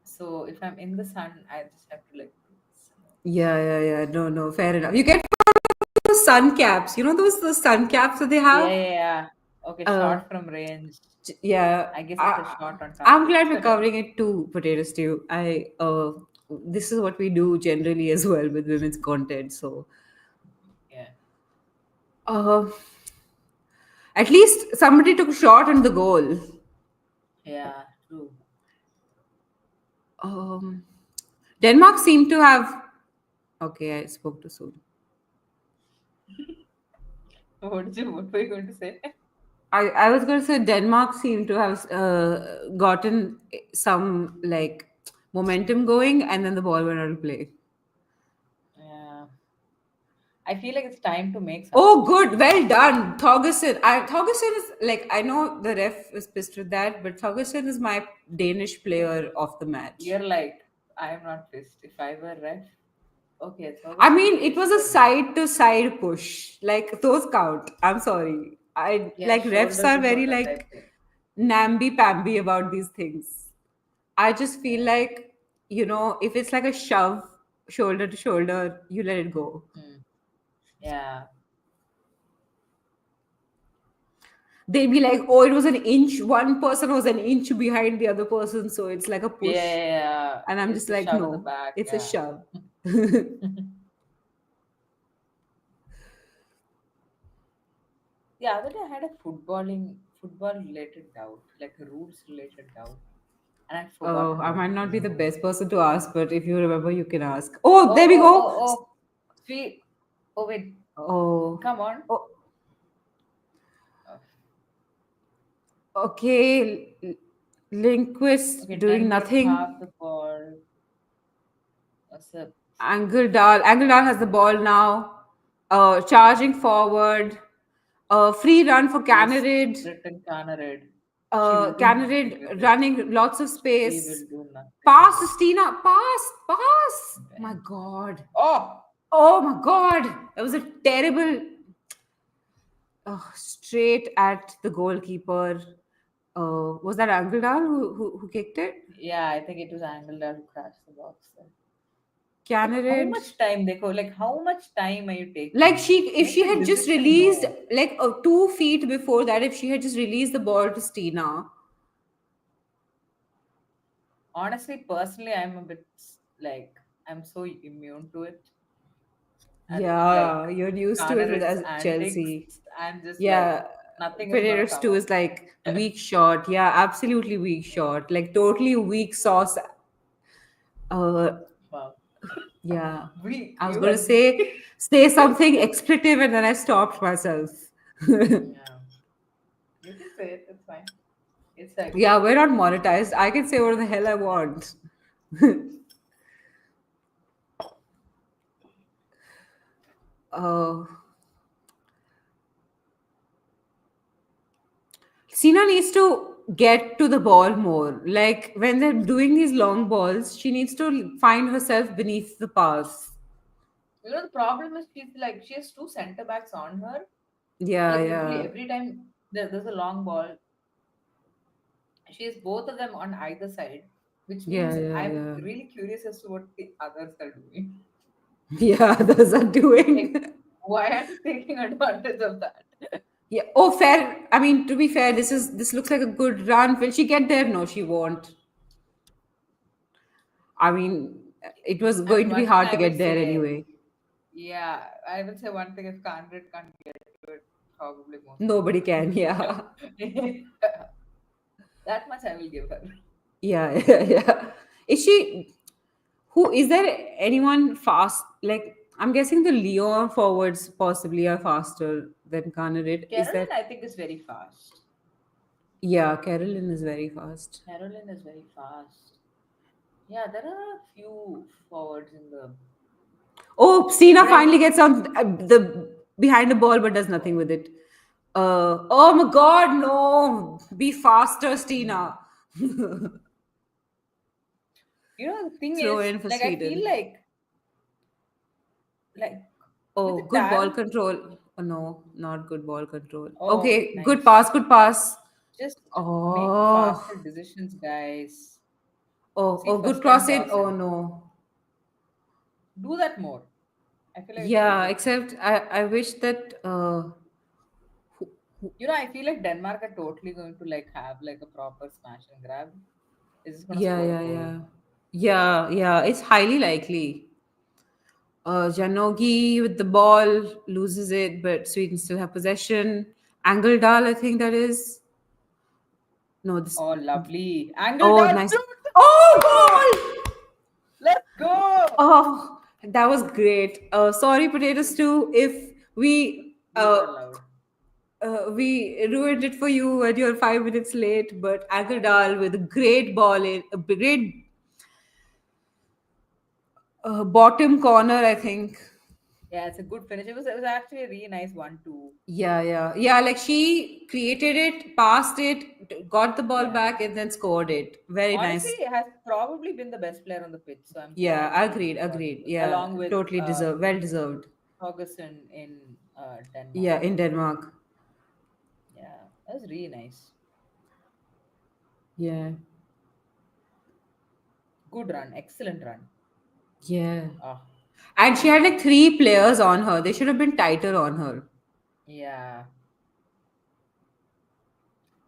So if I'm in the sun, I just have to like do this. yeah, yeah, yeah. No, no, fair enough. You get those sun caps. You know those sun caps that they Yeah, have. yeah, yeah. Okay, Uh, shot from range. yeah. I guess it's a shot on I'm target. glad we're covering it too, potato stew. This is what we do generally as well with women's content. So, Yeah, uh, at least somebody took a shot on the goal. yeah, true. Um, Denmark seemed to have. Okay, I spoke too soon. What were you going to say? I was going to say Denmark seemed to have gotten some like momentum going, and then the ball went out of play. Yeah, I feel like it's time to make Oh, good, substitutions. well done, Thorgerson. Thorgerson is like I know the ref was pissed with that, but Thorgerson is my Danish player of the match. You're like, I am not pissed. If I were ref, okay, it's I Augustin mean, it plays was a for me. side to side push. Like those count. I'm sorry. I Yeah, like refs shoulder are to very shoulder type like thing. namby pamby about these things. I just feel Yeah. like, if it's like a shove shoulder to shoulder, you let it go. Hmm. Yeah. They'd be like, oh, it was an inch. One person was an inch behind the other person, so it's like a Yeah, push. yeah, yeah. And I'm It's just a like, shove in the no, back. it's a Yeah. shove. The other day I had a football related doubt, like a rules related doubt, and I'd Oh, forgotten I what might it not was be the about. best person to ask, but if you remember, you can ask. Oh, Oh, there we oh, go. oh, oh. Sweet. Oh wait, Oh, come on. oh, Oh, okay. Linquist okay, doing Denmark have nothing. the ball. So Angeldal has the ball now. Charging forward. Free run for yes, Canarid. Britain Canada. She will do nothing with Canarid it. running lots of She space. will do nothing. Pass, Stina. Pass. Pass. My Okay. God. Oh, Oh my God. That was a terrible. Straight at the goalkeeper. Was that Angeldal who kicked it? yeah, I think it was Angela who crashed the box there. Like, how Canarid. much time they go? Like, how much time are you Like taking? if Make she a had just decision, released bro. like 2 feet before that, if she had just released the ball to Stina, Honestly, personally, I'm a bit like I'm so immune to it, and like yeah, you're used to it with Canarid's as antics. Chelsea. I'm just like Yeah, nothing is gonna Pereira's come too up. is like weak shot. Yeah, absolutely weak shot. Like totally weak sauce. Uh, Wow, yeah. weak. I was You gonna are say something expletive and then I stopped myself. yeah. You can say it. It's fine. It's like Yeah, we're not monetized. I can say what the hell I want. Uh, Sina needs to get to the ball more. Like when they're doing these long balls, she needs to find herself beneath the pass. the problem is she has two center backs on her. Yeah, Like literally yeah, every time there's a long ball, she has both of them on either side, which yeah, means yeah, I'm yeah. really curious as to what the others are doing. Yeah, those are Like, doing. why aren't you taking advantage of that? Yeah. Oh, fair. I mean, to be fair, this looks like a good run. Will she get there? No, she won't. I mean, it was I going mean, to be one thing hard to I will get there say, anyway. yeah, I will say one thing: if Conrad can't get to it, probably most of the Nobody can. people Yeah. can. That much I will give her. Yeah, yeah, yeah. Is she? Who is there? Anyone fast? Like I'm guessing the Leon forwards possibly are faster than Canarid. Is Carolyn, that? I think, is very fast. Yeah, Carolyn is very fast. Carolyn is very fast. Yeah, there are a few forwards in the, Oh, Cena but I finally think gets on the behind the ball but does nothing with it. Oh my God, no! Be faster, mm. Stina. The thing Throw is, in for like, I feel Sweden. like with Oh, the good ball talent. control. Oh, no, not good ball control. Oh, Okay, good pass, nice. good pass. Just make Oh, faster decisions, guys. See, oh, good first time cross in. Oh crossing. no. Do that more. I feel like you should do Yeah, that more. except I wish that I feel like Denmark are totally going to like have like a proper smash and grab. Is just gonna yeah, score a yeah, goal. yeah. Yeah, yeah, it's highly likely. Janogy with the ball loses it, but Sweden still have possession. Angeldal, I think that is. No, this. Oh, lovely. Angle Oh, dodge. nice. Shoot! Oh, goal! Let's go! Oh, that was great. Sorry, Potato Stew, if You are allowed. we ruined it for you and you're 5 minutes late. But Agadal with a great ball in a great bottom corner, I think. Yeah, it's a good finish. It was actually a really nice 1-2. Yeah, yeah, yeah. Like she created it, passed it, got the ball Yeah. back, and then scored it. Very Honestly, nice. it has probably been the best player on the pitch, so I'm so Yeah, happy she agreed, got agreed. it. Yeah, Along with totally deserved. Well deserved. Ferguson in Denmark. Yeah, in Denmark. Yeah, that was really nice. Yeah, Good run, excellent run. yeah. Oh, And she good had like run. 3 players on her. They should have been tighter on her. Yeah.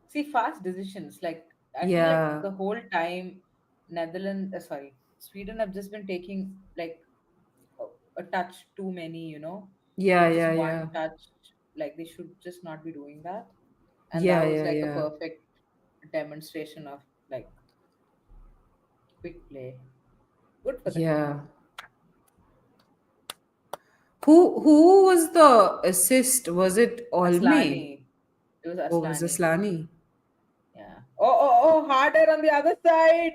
See, fast decisions. Like, I feel like Yeah, the whole time, Sweden have just been taking like a touch too many, yeah, like just yeah, one yeah, touch. Like, they should just not be doing that. And yeah, that was yeah, like a yeah, perfect demonstration of like quick play. Good for the team. yeah. Who was the assist? Was it Olme? Aslani. It was Or was it Aslani. Slani? Yeah. Oh, harder on the other side.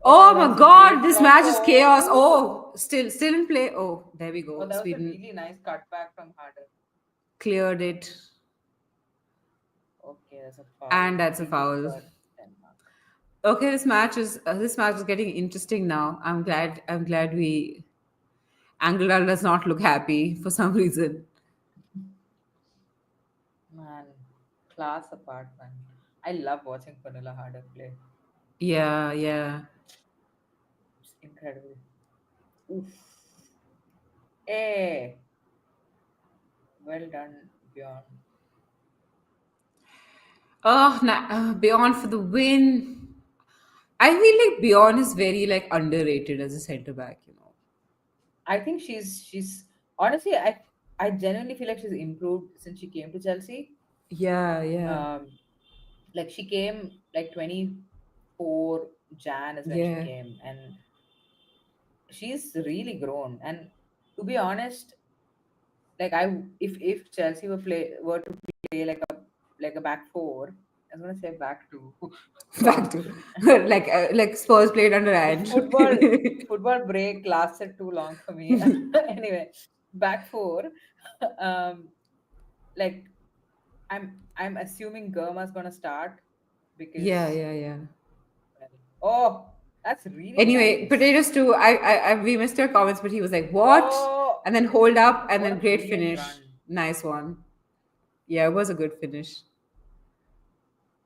Oh, Oh that my was a god, great this cross. match is chaos. Oh, Oh, still in play. Oh, there we oh, go. that was a Sweden really nice cutback from Harder. cleared it. Okay, that's a foul. And that's a Free kick foul. for Denmark. Okay, this match is getting interesting now. I'm glad we Angular does not look happy for some reason. Man, class apartment. I love watching Vanilla Harder play. Yeah, yeah. It's incredible. Oof. Hey, well done, Bjorn. Beyond for the win. I feel like Beyond is very like underrated as a centre back. I think she's honestly I genuinely feel like she's improved since she came to Chelsea. Yeah, yeah, Um, like she came like 24 Jan is when she yeah. came, and she's really grown. And to be honest, like if Chelsea were to play like a back four, I was gonna say back two. Back Wow. to like Spurs played under The Ange. football break lasted too long for me. Anyway, back four. Um, like I'm assuming Gurma's gonna start Yeah, because yeah, yeah. well, oh, that's really Anyway, nice. potatoes too. We missed your comments, but he was like, "What?" Oh, And then hold up, and what then a great brilliant finish. run. Nice one. Yeah, it was a good finish.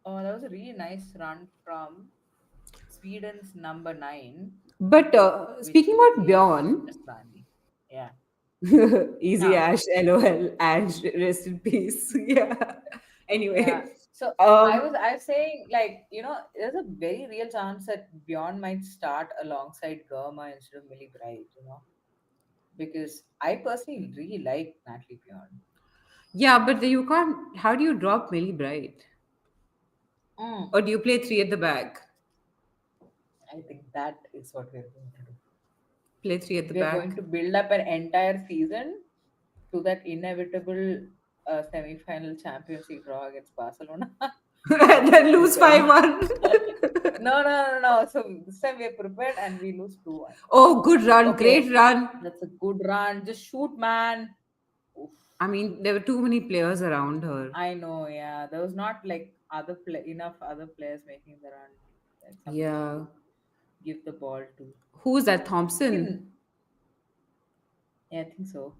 Oh, that was a really nice run from Sweden's number nine, But which speaking about is Bjorn, Asllani. Yeah. easy Now, Ash, LOL, Ash, rest in peace. Yeah. yeah. Anyway, So um, I was saying, like, there's a very real chance that Bjorn might start alongside Gurma instead of Millie Bright, because I personally really like Natalie Bjorn. yeah, but you can't. How do you drop Millie Bright? Mm. Or do you play three at the back? I think that is what we're going to do. Play three at the We are going back. to build up an entire season to that inevitable semi-final Champions League draw against Barcelona. And then lose Preparing. 5-1. No. So this time we are prepared and we lose 2-1. Oh, good run. Okay, Great run. that's a good run. Just shoot, man. Oof. I mean, there were too many players around her. I know, yeah. There was not like enough other players making the run. Like somebody Yeah. to give the ball to. Who's that? I Thompson? can, yeah, I think so.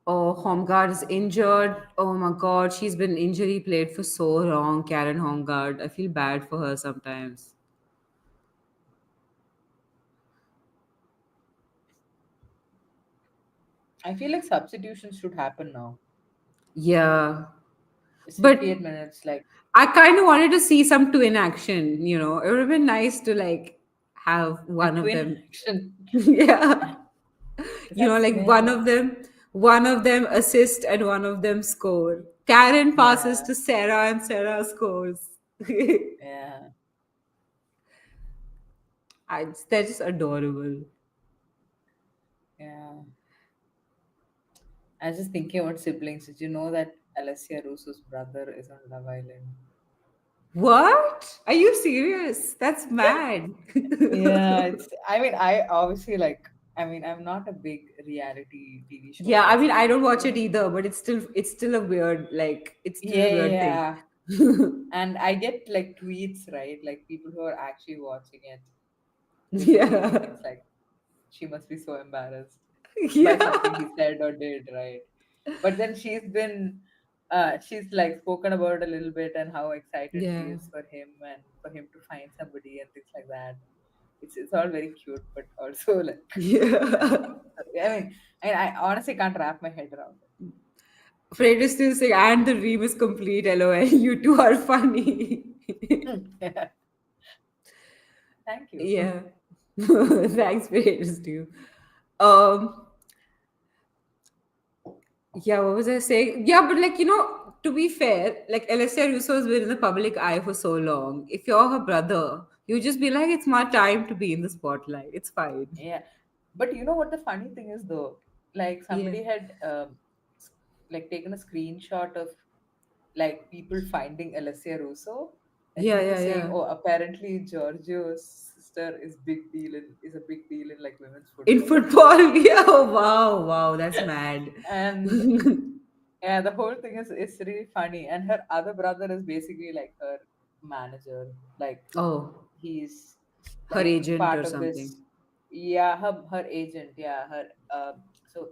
Oh, Homgard is Um, injured. Oh my god, she's been injury played for so long, Karen Homgard. I feel bad for her sometimes. I feel like substitutions should happen now. Yeah. It's 58 But minutes. Like, I kind of wanted to see some twin action. It would have been nice to like have a one of twin them. action. Yeah. That's Like fair. one of them assist and one of them score. Karen passes Yeah, to Sarah and Sarah scores. yeah, They're just adorable. yeah. I was just thinking about siblings. Did you know that Alessia Russo's brother is on Love Island? What? Are you serious? That's mad. Yeah, I mean, I obviously like. I mean, I'm not a big reality TV show Yeah, I mean I person. don't watch it So either, but it's still a weird like it's still yeah, a yeah, weird thing. yeah. And I get like tweets, right? Like people who are actually watching it literally Yeah. thinks like she must be so embarrassed by something Yeah. he said or did, right? But then she's like spoken about it a little bit and how excited she Yeah. is for him and for him to find somebody and things like that. It's all very cute, but also like yeah. Yeah. I honestly can't wrap my head around Fred is still saying, and the dream is complete, LOL. You two are funny. it. Yeah. Thank you. Yeah. Thanks, Fred, too. Um, yeah, what was I saying? Yeah, but like, to be fair, like Alessia Russo has been in the public eye for so long. If you're her brother, You just be like, it's my time to be in the spotlight. It's fine. Yeah, but you know what the funny thing is though? Like Yeah. somebody had s- like taken a screenshot of like people finding Alessia Russo, and Yeah, he yeah, was saying, yeah. "Oh, apparently Giorgio's sister is a big deal in like women's In football." football, yeah. Oh, wow, wow, that's mad. And yeah, the whole thing is really funny. And her other brother is basically like her manager. Like Oh, he's her like agent or part of something. this. Yeah, her agent. Yeah, her. So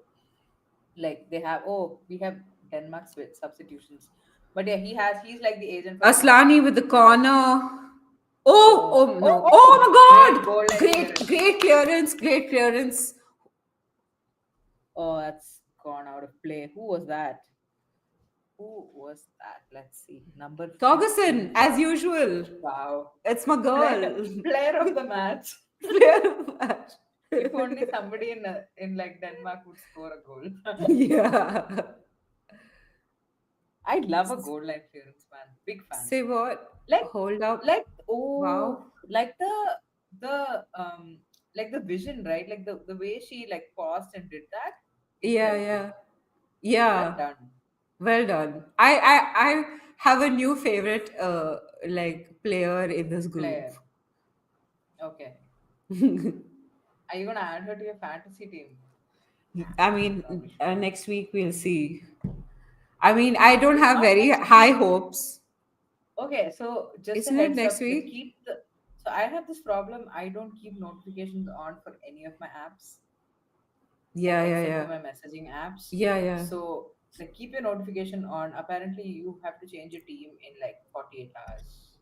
like they have. Oh, we have Denmark's with substitutions, but yeah, he's like the agent for Denmark. Aslani with the So corner. Oh, oh oh oh no. oh, Oh great my goal God. line Great, clearance. great clearance, great clearance. Oh, that's gone out of play. Who was that? Who was that? Let's see. Number Torgerson, 15. as usual. Wow. It's my Player girl. player of the match. Player of the match. If only somebody in like Denmark would score a goal. Yeah. I love a goal line clearance, man. Big fan. Say what? Like Hold up. like oh Wow. like the like the vision, right? Like the way she like paused and did that. Yeah, Incredible. yeah. Well Yeah. done. Well done. I have a new favorite like player in this group. Player. Okay. Are you gonna add her to your fantasy team? I You mean, probably should. next week we'll see. I mean, I don't It's have not very next high week. hopes. Okay, so just a Isn't it heads next up, the week? keep the so I have this problem. I don't keep notifications on for any of my apps, like Yeah, yeah, except for yeah. my messaging apps. Yeah, yeah. So like keep your notification on. Apparently you have to change your team in like 48 hours.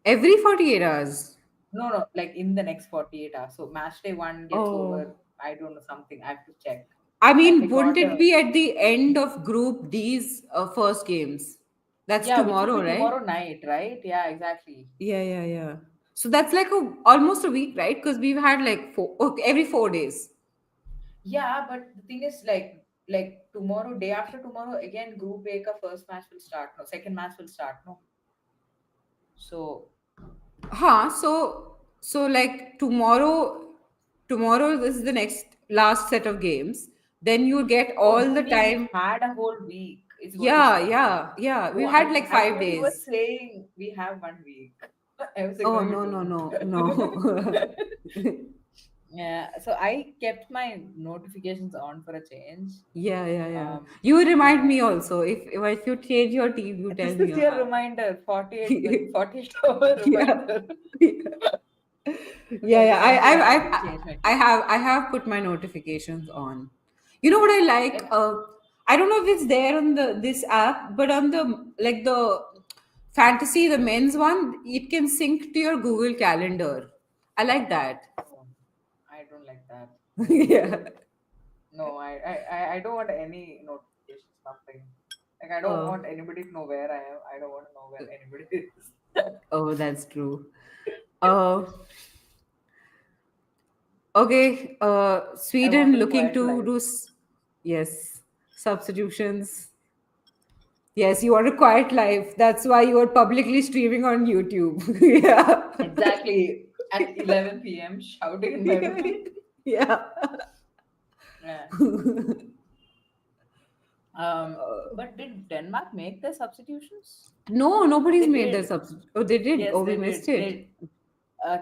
Every 48 hours. No, no, like in the next 48 hours. So match day one gets over. Oh. I don't know something. I have to check. I And mean, they wouldn't got it a be at the end of Group D's first games? That's yeah, which would tomorrow, be right? tomorrow night, right? Yeah, exactly. Yeah, yeah, yeah. So that's like almost a week, right? Because we've had like okay, every 4 days. Yeah, but the thing is, like tomorrow, day after tomorrow, again, Group A ka first match will start. No, second match will start. No, so Huh? So like tomorrow this is the next last set of games. Then you get oh, all the you mean we've time. had a whole week? Is what you're Yeah, saying? yeah, yeah. Oh, We've had like I five thought you were days. saying we have 1 week. I was like, Oh no, you no, no, don't. no, no. Yeah, so I kept my notifications on for a change. Yeah, yeah, yeah. Um, You remind yeah. me also. If you change your team, you tell This me. is your reminder, 48 hour Yeah. reminder. Yeah, Okay, yeah. so maybe I have to change my team. I have put my notifications on. You know what I like? Yep. I don't know if it's there on the this app, but on the fantasy, the men's one, it can sync to your Google Calendar. I like that. Oh, I don't like that. No, Yeah. no, I don't want any notifications, nothing. Like I don't Oh, want anybody to know where I am. I don't want to know where anybody is. oh, that's true. Uh, okay. I want Sweden a looking quiet to life. do yes substitutions. Yes, you want a quiet life. That's why you are publicly streaming on YouTube. Yeah. Exactly at 11 p.m. shouting in my room. Yeah. Yeah. But did Denmark make the substitutions? No, nobody's They made their did. substitute. Oh, they did. Yes, Oh, we they missed did. it.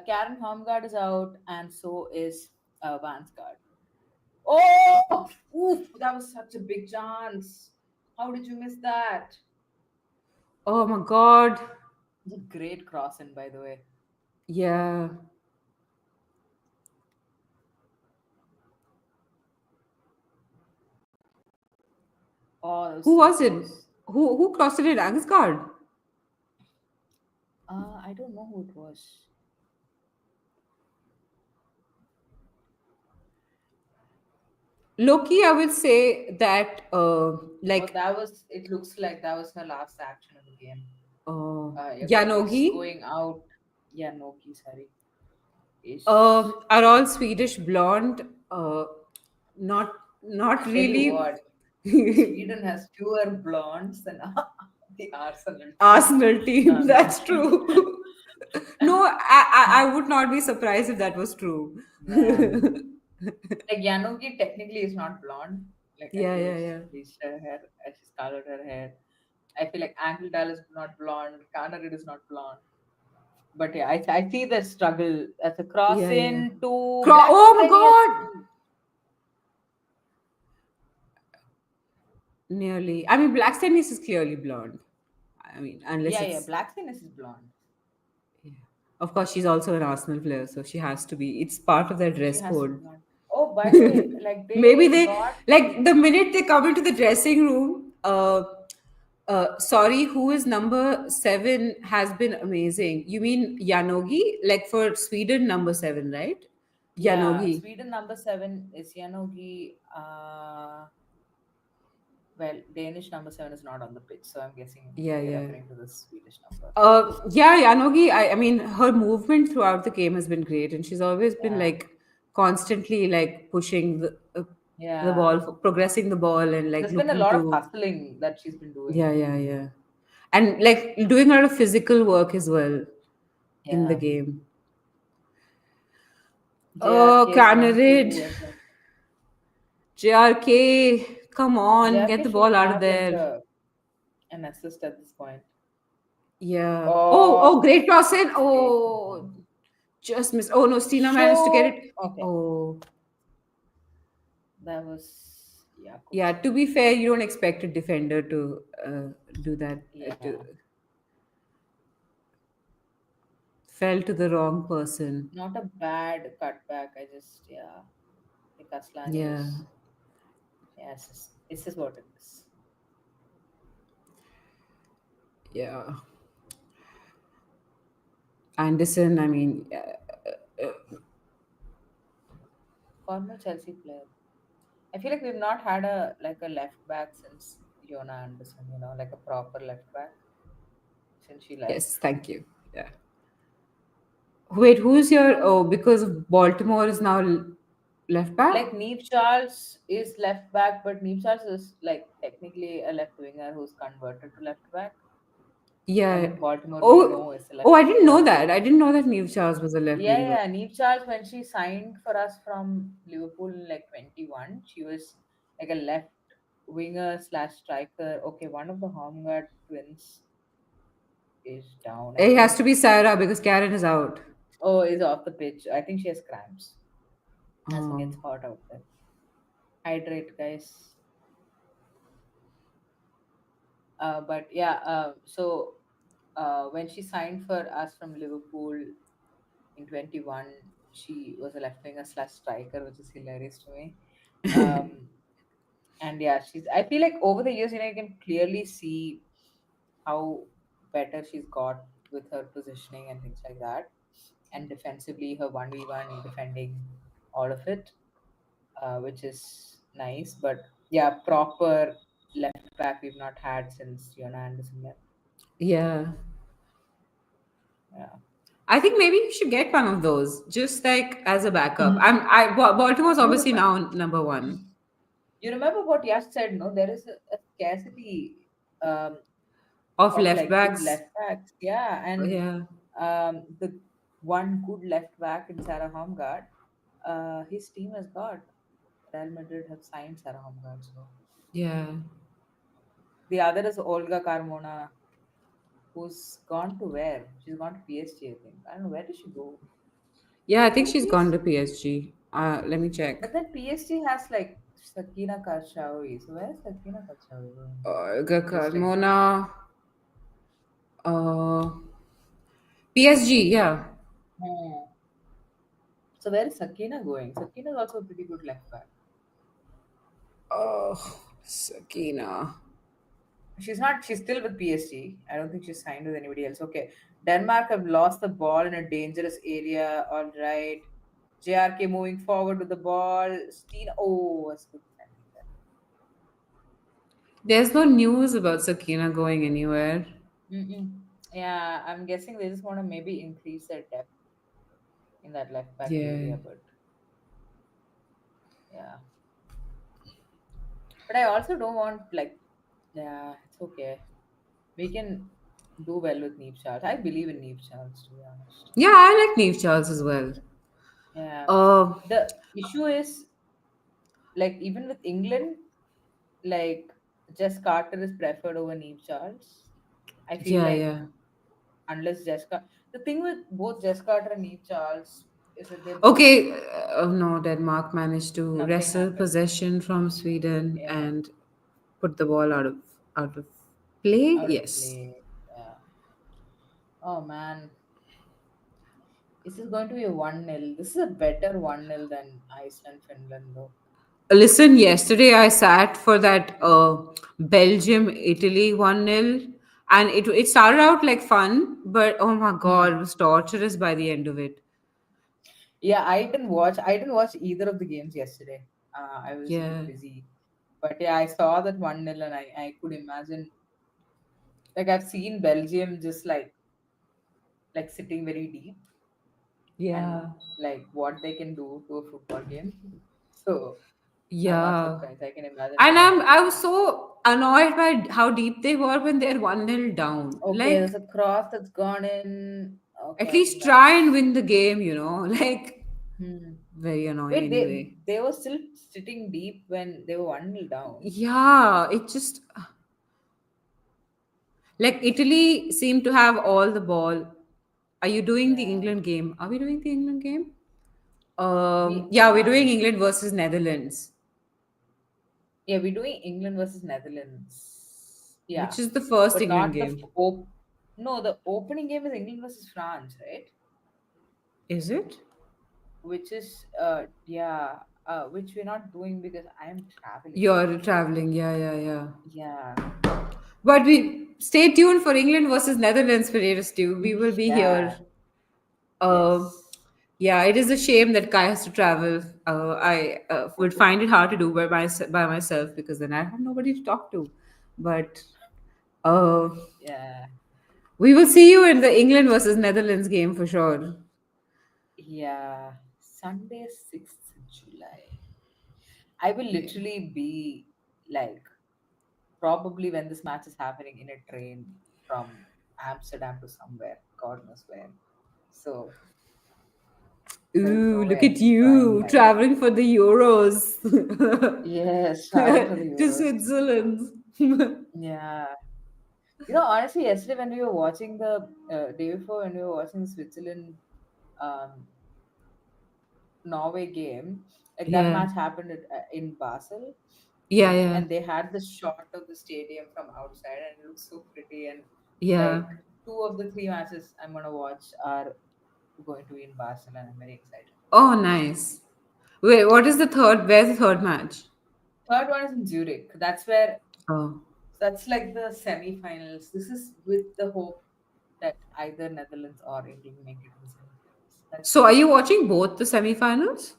Karen Holmgaard is out, and so is Vansgaard. Oh, oof, that was such a big chance. How did you miss that? Oh my God. It's a great cross in, by the way. Yeah. Oh, that was Who so was it? close. Who crossed it in Angsgard? I don't know who it was. Loki, I would say that Oh, like that was. It looks like that was her last action of the game. Okay, he's Janogy going out. Yeah, Noki, sorry. Is are all Swedish blonde. Not not I tell you really. what, Sweden has fewer blondes than the Arsenal team. Arsenal team. No, I'm That's joking. true. No, I would not be surprised if that was true. Yeah. Like Yanuki technically is not blonde. Like I Yeah, feel yeah, like she's yeah. bleached her hair, she's colored her hair. I feel like Ankle Dal is not blonde, Kanarid is not blonde. But yeah, I see the struggle as a cross Yeah, yeah. into Black Oh my Stenius. God! Nearly. I mean, Black Tennis is clearly blonde. I mean, unless Yeah, yeah, it's. Black Stenius is blonde. Yeah. Of course, she's also an Arsenal player, so she has to be. It's part of their She dress has to be code. blonde. Oh, by the way, like Maybe they they, got like, the minute they come into the dressing room, sorry, who is number seven has been amazing. You mean Yanogi? Like for Sweden, number seven, right? yeah, Yanogi. Sweden number 7 is Janogy. Well, Danish number 7 is not on the pitch, so I'm guessing Yeah, you're yeah. referring to the Swedish number. Yeah, Yanogi. I mean, her movement throughout the game has been great, and she's always been Yeah, like constantly like pushing the yeah. ball, progressing the ball, and like There's been a looking lot of to. hustling that she's been Yeah, doing. yeah, yeah, and like doing a lot of physical work as well in the Yeah. game. Oh, JRK is one Canarid, who has like JRK, come on, get JRK the should ball out of have like there. an assist at this point. Yeah. Oh, Oh, great cross in. great Oh, control. just missed. Oh no, Stina managed to get Shoot. it. Okay, Oh, that was yeah. Jakobsen. To be fair, you don't expect a defender to do that. To Yeah, fell to the wrong person. not a bad cutback. I just yeah, the Kaslani Yeah, was yeah. It's just what it is. yeah. Anderson. I mean, Former Chelsea player. I feel like we've not had a left back since Jona Anderson. Like a proper left back since she left. yes. Thank you. Yeah. Wait, who's your? Oh, because of Baltimore is now left back. Like Neve Charles is left back, but Neve Charles is like technically a left winger who's converted to left back. I Yeah. mean, Baltimore we Oh, know is a oh, left I didn't know winger. that. I didn't know that Neve Charles was a left Yeah, winger. yeah. Neve Charles, when she signed for us from Liverpool in like 21, she was like a left winger slash striker. Okay, one of the Homegard twins is down, I It has think. to be Sarah because Karen is out. Oh, is off the pitch. I think she has cramps. As it Oh. gets hot out there. Hydrate, guys. But yeah, when she signed for us from Liverpool in 21, she was a left winger slash striker, which is hilarious to me. Um, and yeah, I feel like over the years, you can clearly see how better she's got with her positioning and things like that. And defensively, her 1v1 defending, all of it, which is nice. But yeah, proper left back we've not had since Fiona Anderson left. Yeah. Yeah. I think maybe you should get one of those, just like as a backup. Mhm. Baltimore's You obviously remember? now number one You remember what Yash said? No, there is a scarcity um, of of left like good backs. left backs. Yeah, and Yeah, the one good left back in Sarah Homgard, his team has got Real Madrid have signed Sarah Homgard. So yeah, the other is Olga Carmona, who's gone to where? She's gone to PSG, I think. I don't know, where did she go? yeah. Did I she go think to she's gone to PSG? PSG. Let me check. But then PSG has like Sakina Karshawi. So where's Sakina Karshawi going? Just checking. Carmona, uh, PSG. Yeah. Hmm. So where is Sakina going? Sakina is also a pretty good left back. Oh, Sakina. She's not. She's still with PSG. I don't think she's signed with anybody else. Okay. Denmark have lost the ball in a dangerous area. All right. JRK moving forward with the ball. Steen. Oh, that's good defending there. There's no news about Sakina going anywhere. Mm-mm. Yeah, I'm guessing they just want to maybe increase their depth in that left back Yeah. area, but yeah. But I also don't want like, yeah, it's okay. We can. do well with Neve Charles. I believe in Neve Charles, to be honest. Yeah, I like Neve Charles as well. Yeah. Uh, The issue is, like, even with England, like, Jess Carter is preferred over Neve Charles. I feel yeah, like yeah. unless the thing with both Jess Carter and Neve Charles is that they're both Okay, oh no, Denmark managed to nothing wrestle happened. possession from Sweden Yeah, and put the ball out of play. out of Yes. play. Yeah. Oh man, this is going to be a 1-0. This is a better 1-0 than Iceland Finland though. Listen, yesterday I sat for that Belgium Italy 1-0, and it started out like fun, but oh my god, Hmm. it was torturous by the end of it. Yeah, I didn't watch either of the games yesterday. I was a bit Yeah. busy. But yeah, I saw that 1-0 and I could imagine, like, I've seen Belgium just like sitting very deep, and Yeah. like what they can do to a football game. So I'm not Yeah. surprised. I can imagine And doing I well. was so annoyed by how deep they were when they're 1-0 down. Okay, there's Like, a cross that's gone in. Okay, at I least think try and that's. win the game. Like, Hmm. very annoying Wait, they anyway. they were still sitting deep when they were 1-0 down. Yeah, it just like Italy seemed to have all the ball. Are you doing the Yeah, England game? Are we doing the England game? we Yeah, we're doing are. England versus Netherlands, Yeah, we're doing England versus Netherlands. Yeah, which is the first but England not the game. no. The opening game is England versus France, right? Is it? Which is yeah, which we're not doing because I am traveling. You're traveling. Yeah, yeah, yeah. Yeah, But we stay tuned for England versus Netherlands, Pereira Stew. We will be here. yeah, Uh, yes, yeah, it is a shame that Kai has to travel. I would find it hard to do by myself because then I have nobody to talk to. But uh, yeah, we will see you in the England versus Netherlands game for sure. yeah. Sunday, 6th July. I will Yeah. literally be like probably when this match is happening in a train from Amsterdam to somewhere, God knows where. So there's Ooh, no way look I'll at be crying you by then. traveling for the Euros Yes, traveling for the to Euros. Switzerland. Yeah. Honestly, yesterday when we were watching the day before when we were watching the Switzerland um, Norway game, like that Yeah, match happened in Basel, yeah, yeah, and they had the shot of the stadium from outside, and it looks so pretty. And yeah. like two of the three matches I'm gonna watch are going to be in Basel, and I'm very excited for that. Oh, nice. Wait, what is the third? Where's the third match? Third one is in Zurich. Oh, That's like the semi-finals. This is with the hope that either Netherlands or England make it to the semi-finals. That's so the are you hope. watching both the semifinals?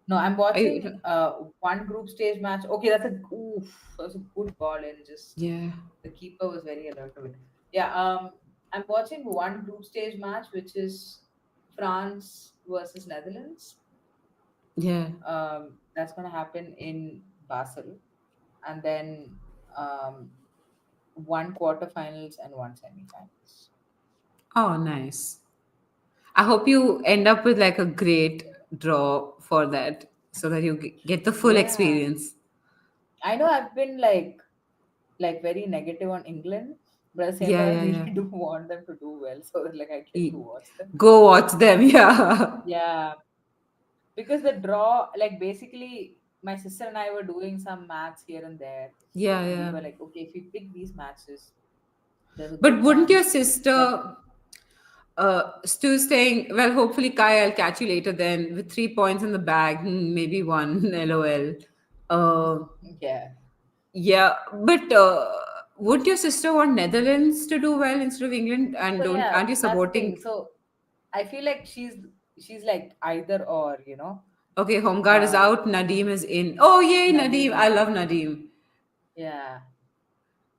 No, I'm Are watching you? one group stage match. Okay, that was a good ball in. Just Yeah, the keeper was very alert to it. Yeah, I'm watching one group stage match, which is France versus Netherlands. yeah. That's gonna happen in Basel, and then um, one quarterfinals and one semifinals. Oh, nice. I hope you end up with like a great draw for that so that you get the full Yeah, experience. I know I've been like very negative on England, but at the same Yeah, time, I yeah, really yeah. do want them to do well so that like I get to E- watch them. Go watch them. Yeah. Yeah, because the draw, like basically, my sister and I were doing some maths here and there, Yeah, and we yeah. were like, okay, if we pick these matches, there's a But good wouldn't your chance that sister Stu saying, well, hopefully, Kai, I'll catch you later then with 3 points in the bag, maybe one, lol. Uh, yeah. yeah, but would your sister want Netherlands to do well instead of England? And So yeah, aren't you that's the thing. supporting? So I feel like she's like either or. Okay, home guard is Um, out, Nadeem is in. Oh, yay, Nadeem Nadeem. is I love in. Nadeem. Yeah,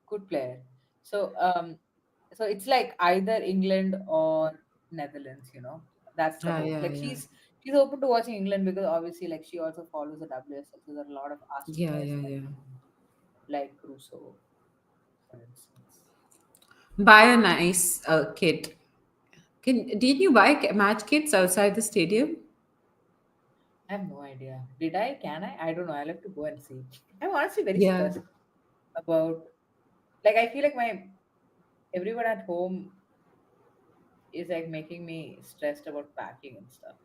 good player. So it's like either England or Netherlands. That's the hope. Yeah, Like yeah. she's open to watching England because obviously like she also follows the WSL. So there are a lot of us Yeah, players yeah, like yeah. England, like Crusoe, for instance. Buy a nice kit. Did you buy match kits outside the stadium? I have no idea. Did I? Can I? I don't know. I'll have to go and see. I'm honestly very Yeah. stressed about, like, I feel like my everyone at home is like making me stressed about packing and stuff.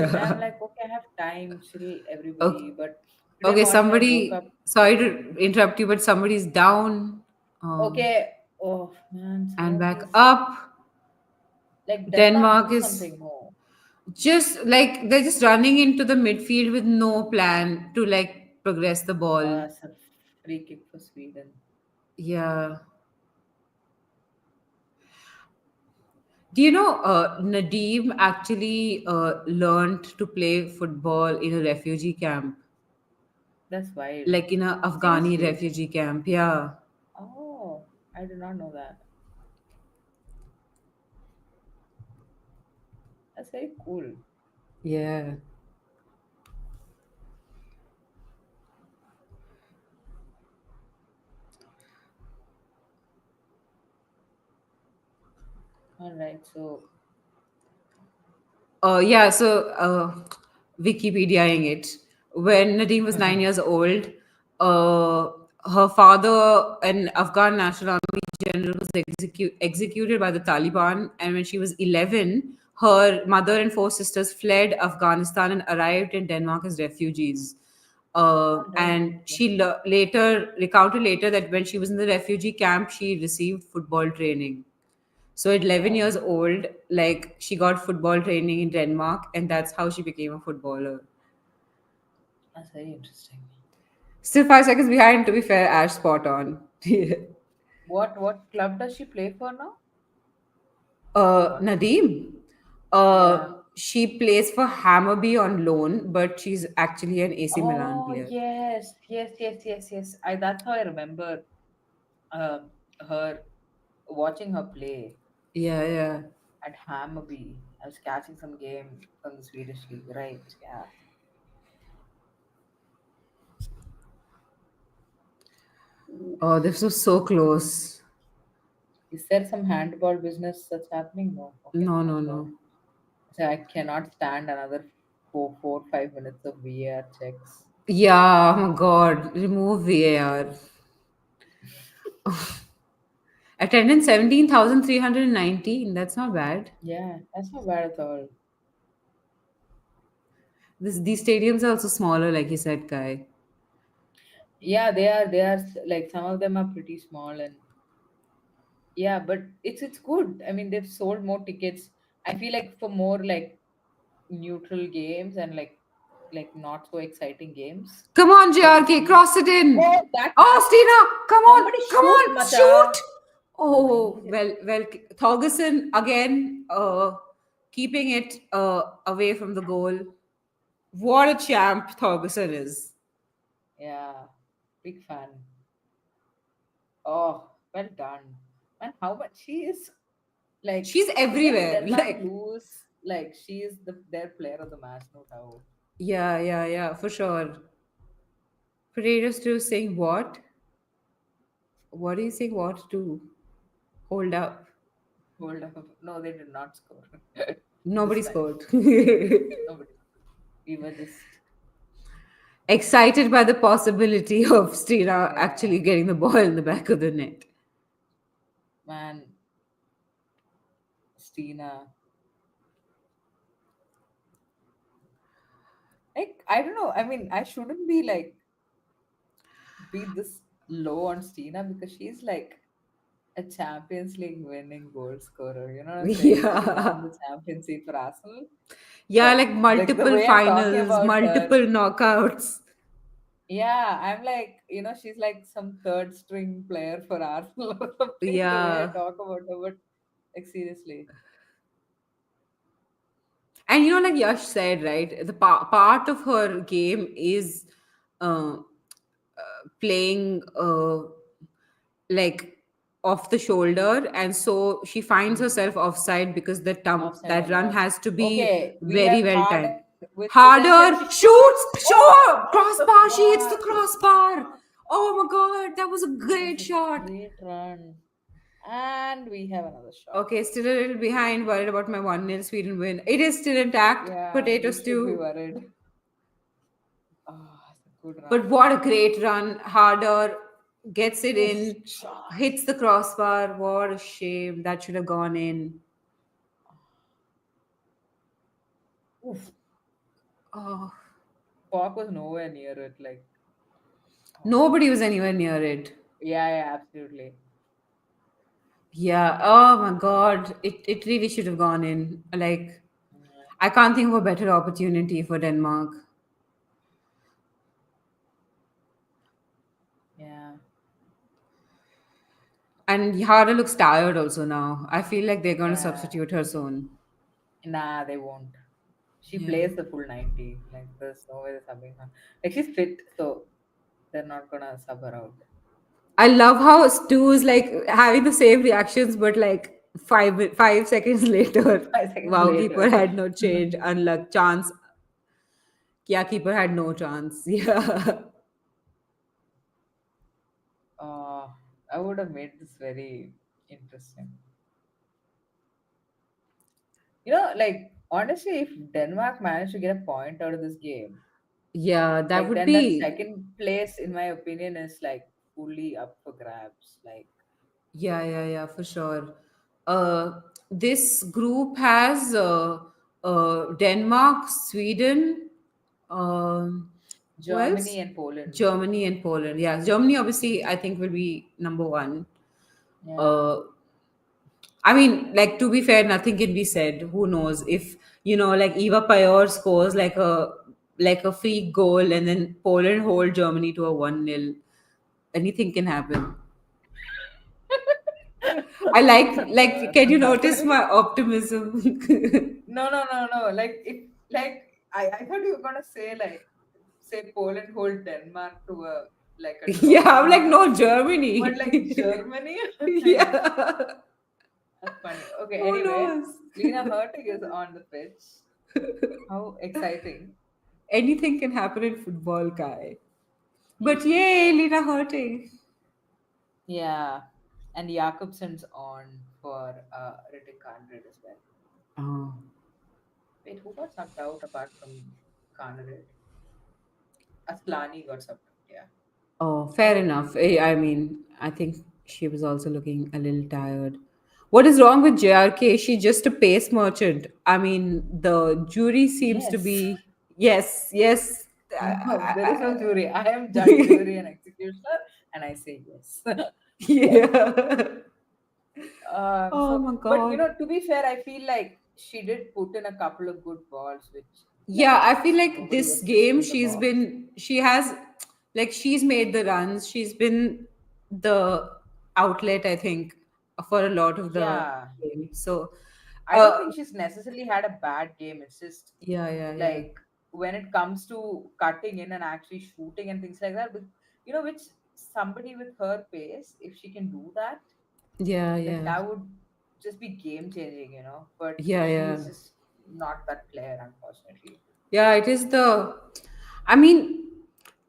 And I'm Yeah. like, okay, I have time, chill, Okay. everybody. But today Okay. morning I woke up. Somebody. Sorry to interrupt you, but somebody's down. Okay, oh man, And someone back please, up. like, Denmark Denmark do is something more. just like they're just running into the midfield with no plan to like progress the ball. It's a free kick for Sweden. Yeah. Do you know Nadeem actually learned to play football in a refugee camp, That's wild. like in a Afghani Seriously? refugee camp? Yeah. Oh, I did not know that. That's very cool. Yeah. All right, so Yeah, so Wikipediaing it. When Nadeem was 9 years old, uh, her father, an Afghan National Army general, was executed by the Taliban. And when she was 11, her mother and four sisters fled Afghanistan and arrived in Denmark as refugees. oh, damn. And Okay. she later recounted later that when she was in the refugee camp, she received football training. So at 11 Oh, years old, like she got football training in Denmark, and that's how she became a footballer. that's very interesting. Still 5 seconds behind, to be fair, Ash spot on. What club does she play for now? Forgot. Nadeem, Yeah. she plays for Hammarby on loan, but she's actually an AC Milan Oh player. yes, yes, yes, yes, yes. I That's how I remember her watching her play Yeah, yeah. at Hammarby. I was catching some game from the Swedish league, right? Yeah. Oh, this was so close. Is there some handball business that's happening? No. Okay, No, no, thank God. no. So I cannot stand another 5 minutes of VAR checks. Yeah, oh my God. Remove VAR. Attendance 17,319. That's not bad. Yeah, that's not bad at all. These stadiums are also smaller, like you said, Kai. Yeah, they are like some of them are pretty small, and yeah, but it's good. I mean, they've sold more tickets. I feel like for more like neutral games and like not so exciting games. Come on, So it's JRK, been, cross it in. oh, that Oh, match. Stina, Somebody come shoot, on, Macha. shoot. Oh, Mind. well, Thorgerson again, keeping it away from the goal. What a champ Thorgerson is. Yeah, big fan. Oh, well done. Man, how much she is, like, She's even if everywhere. Denmark Like, lose, like, she is their player of the match, no doubt. yeah, yeah, yeah, for sure. Pereira's still saying what? What are you saying? What to hold up? Hold up. No, they did not score this Nobody time. scored. Nobody. We were just, Excited by the possibility of Stina yeah, actually getting the ball in the back of the net. man, Stina. Like, I don't know. I mean, I shouldn't be this low on Stina because she's like a Champions League winning goal scorer. You know what I'm saying? She won Yeah. the Champions League for Arsenal. Yeah, But like like the multiple way I'm talking finals, about her, multiple knockouts. yeah, I'm like, she's like some third string player for Arsenal or something, the way I Yeah. talk about her. But like, seriously. And like Yash said, right? The part of her game is uh, playing like off the shoulder, and so she finds Hmm. herself offside because Offside a that run lot. has to be Okay, we very have well timed. Harden with possession. Harder She shoots. shoots, Oh, sure, off the crossbar. She hits the bar. crossbar. Oh my God, that was a That was great a shot. great run. And we have another shot. Okay, still a little behind, worried about my 1-0 Sweden win. It is still intact. Yeah, Potato you should be stew. worried. Oh, it's a good But run. what a great run. Harder, gets it Oof, in, chance. hits the crossbar. What a shame. That should have gone in. Oof. Oh, Park was nowhere near it. Like, oh. nobody was anywhere near it. Yeah, yeah, absolutely. Yeah. Oh my God. It really should have gone in. Like, Yeah. I can't think of a better opportunity for Denmark. Yeah. And Yara looks tired also now. I feel like they're going to Yeah. substitute her soon. Nah, they won't. She Yeah. plays the full 90. Like, there's no way they're subbing her. Like, she's fit, so they're not gonna sub her out. I love how Stu is like having the same reactions, but like 5 seconds later, 5 seconds wow, keeper later. had no change. Unluck chance. Yeah, keeper had no chance. Yeah. uh, I would have made this very interesting. Like, honestly, if Denmark managed to get a point out of this game, Yeah, that like, would then that be. second place, in my opinion, is like fully up for grabs. Like, Yeah, for sure. This group has Denmark, Sweden, um, who else? Germany and Poland. Germany and Poland. Yeah, Germany obviously I think will be number one. Yeah. Uh, I mean, like to be fair, nothing can be said. Who knows if like Eva Payor scores like a free goal and then Poland hold Germany to a 1-0. Anything can happen. I like. That's Can not you notice happening. my optimism? No, no, no, no. Like, I thought you were gonna say, like, say Poland hold Denmark to a Yeah, draw I'm or like no something. But Germany. like Germany, like, Yeah, that's funny. Okay, who anyway, knows? Lena Hurtig is on the pitch. How exciting. Anything can happen in football, Kai. But Indeed. yay, Lena hurting. Yeah. And Jakobsen's on for Riddick 100 as well. Oh. Wait, who got subbed out apart from Carnarvon? Aslani got subbed out, yeah. Oh, fair enough. I mean, I think she was also looking a little tired. What is wrong with JRK? Is she just a pace merchant? I mean, the jury seems to Yes. be yes, yes. No, there is no jury. I am judge, jury, and executioner, and I say yes. Yeah. Oh So, my but God. to be fair, I feel like she did put in a couple of good balls, which, Yeah, like, I feel like nobody this was game hitting the box. she has like she's made the runs. She's been the outlet, I think, for a lot of the Yeah, game. So, I don't uh, think she's necessarily had a bad game. It's just yeah, like when it comes to cutting in and actually shooting and things like that, but which somebody with her pace, if she can do that, yeah, like, yeah, that would just be game changing, but yeah. she's just not that player, unfortunately. Yeah, it is the. I mean,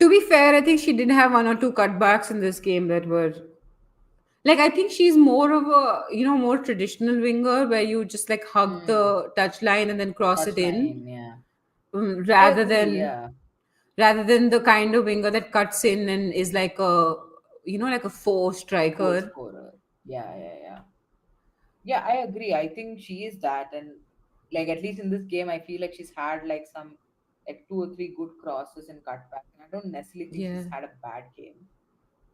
to be fair, I think she did have one or two cutbacks in this game that were like I think she's more of a more traditional winger where you just like hug Hmm. the touch line and then cross it in, Touchline, yeah. I rather agree, than yeah. the kind of winger that cuts in and is like a like a four Goal striker. scorer. Yeah, yeah, yeah. Yeah, I agree. I think she is that, and like, at least in this game, I feel like she's had like some, like, two or three good crosses and cutback. And I don't necessarily think Yeah, she's had a bad game.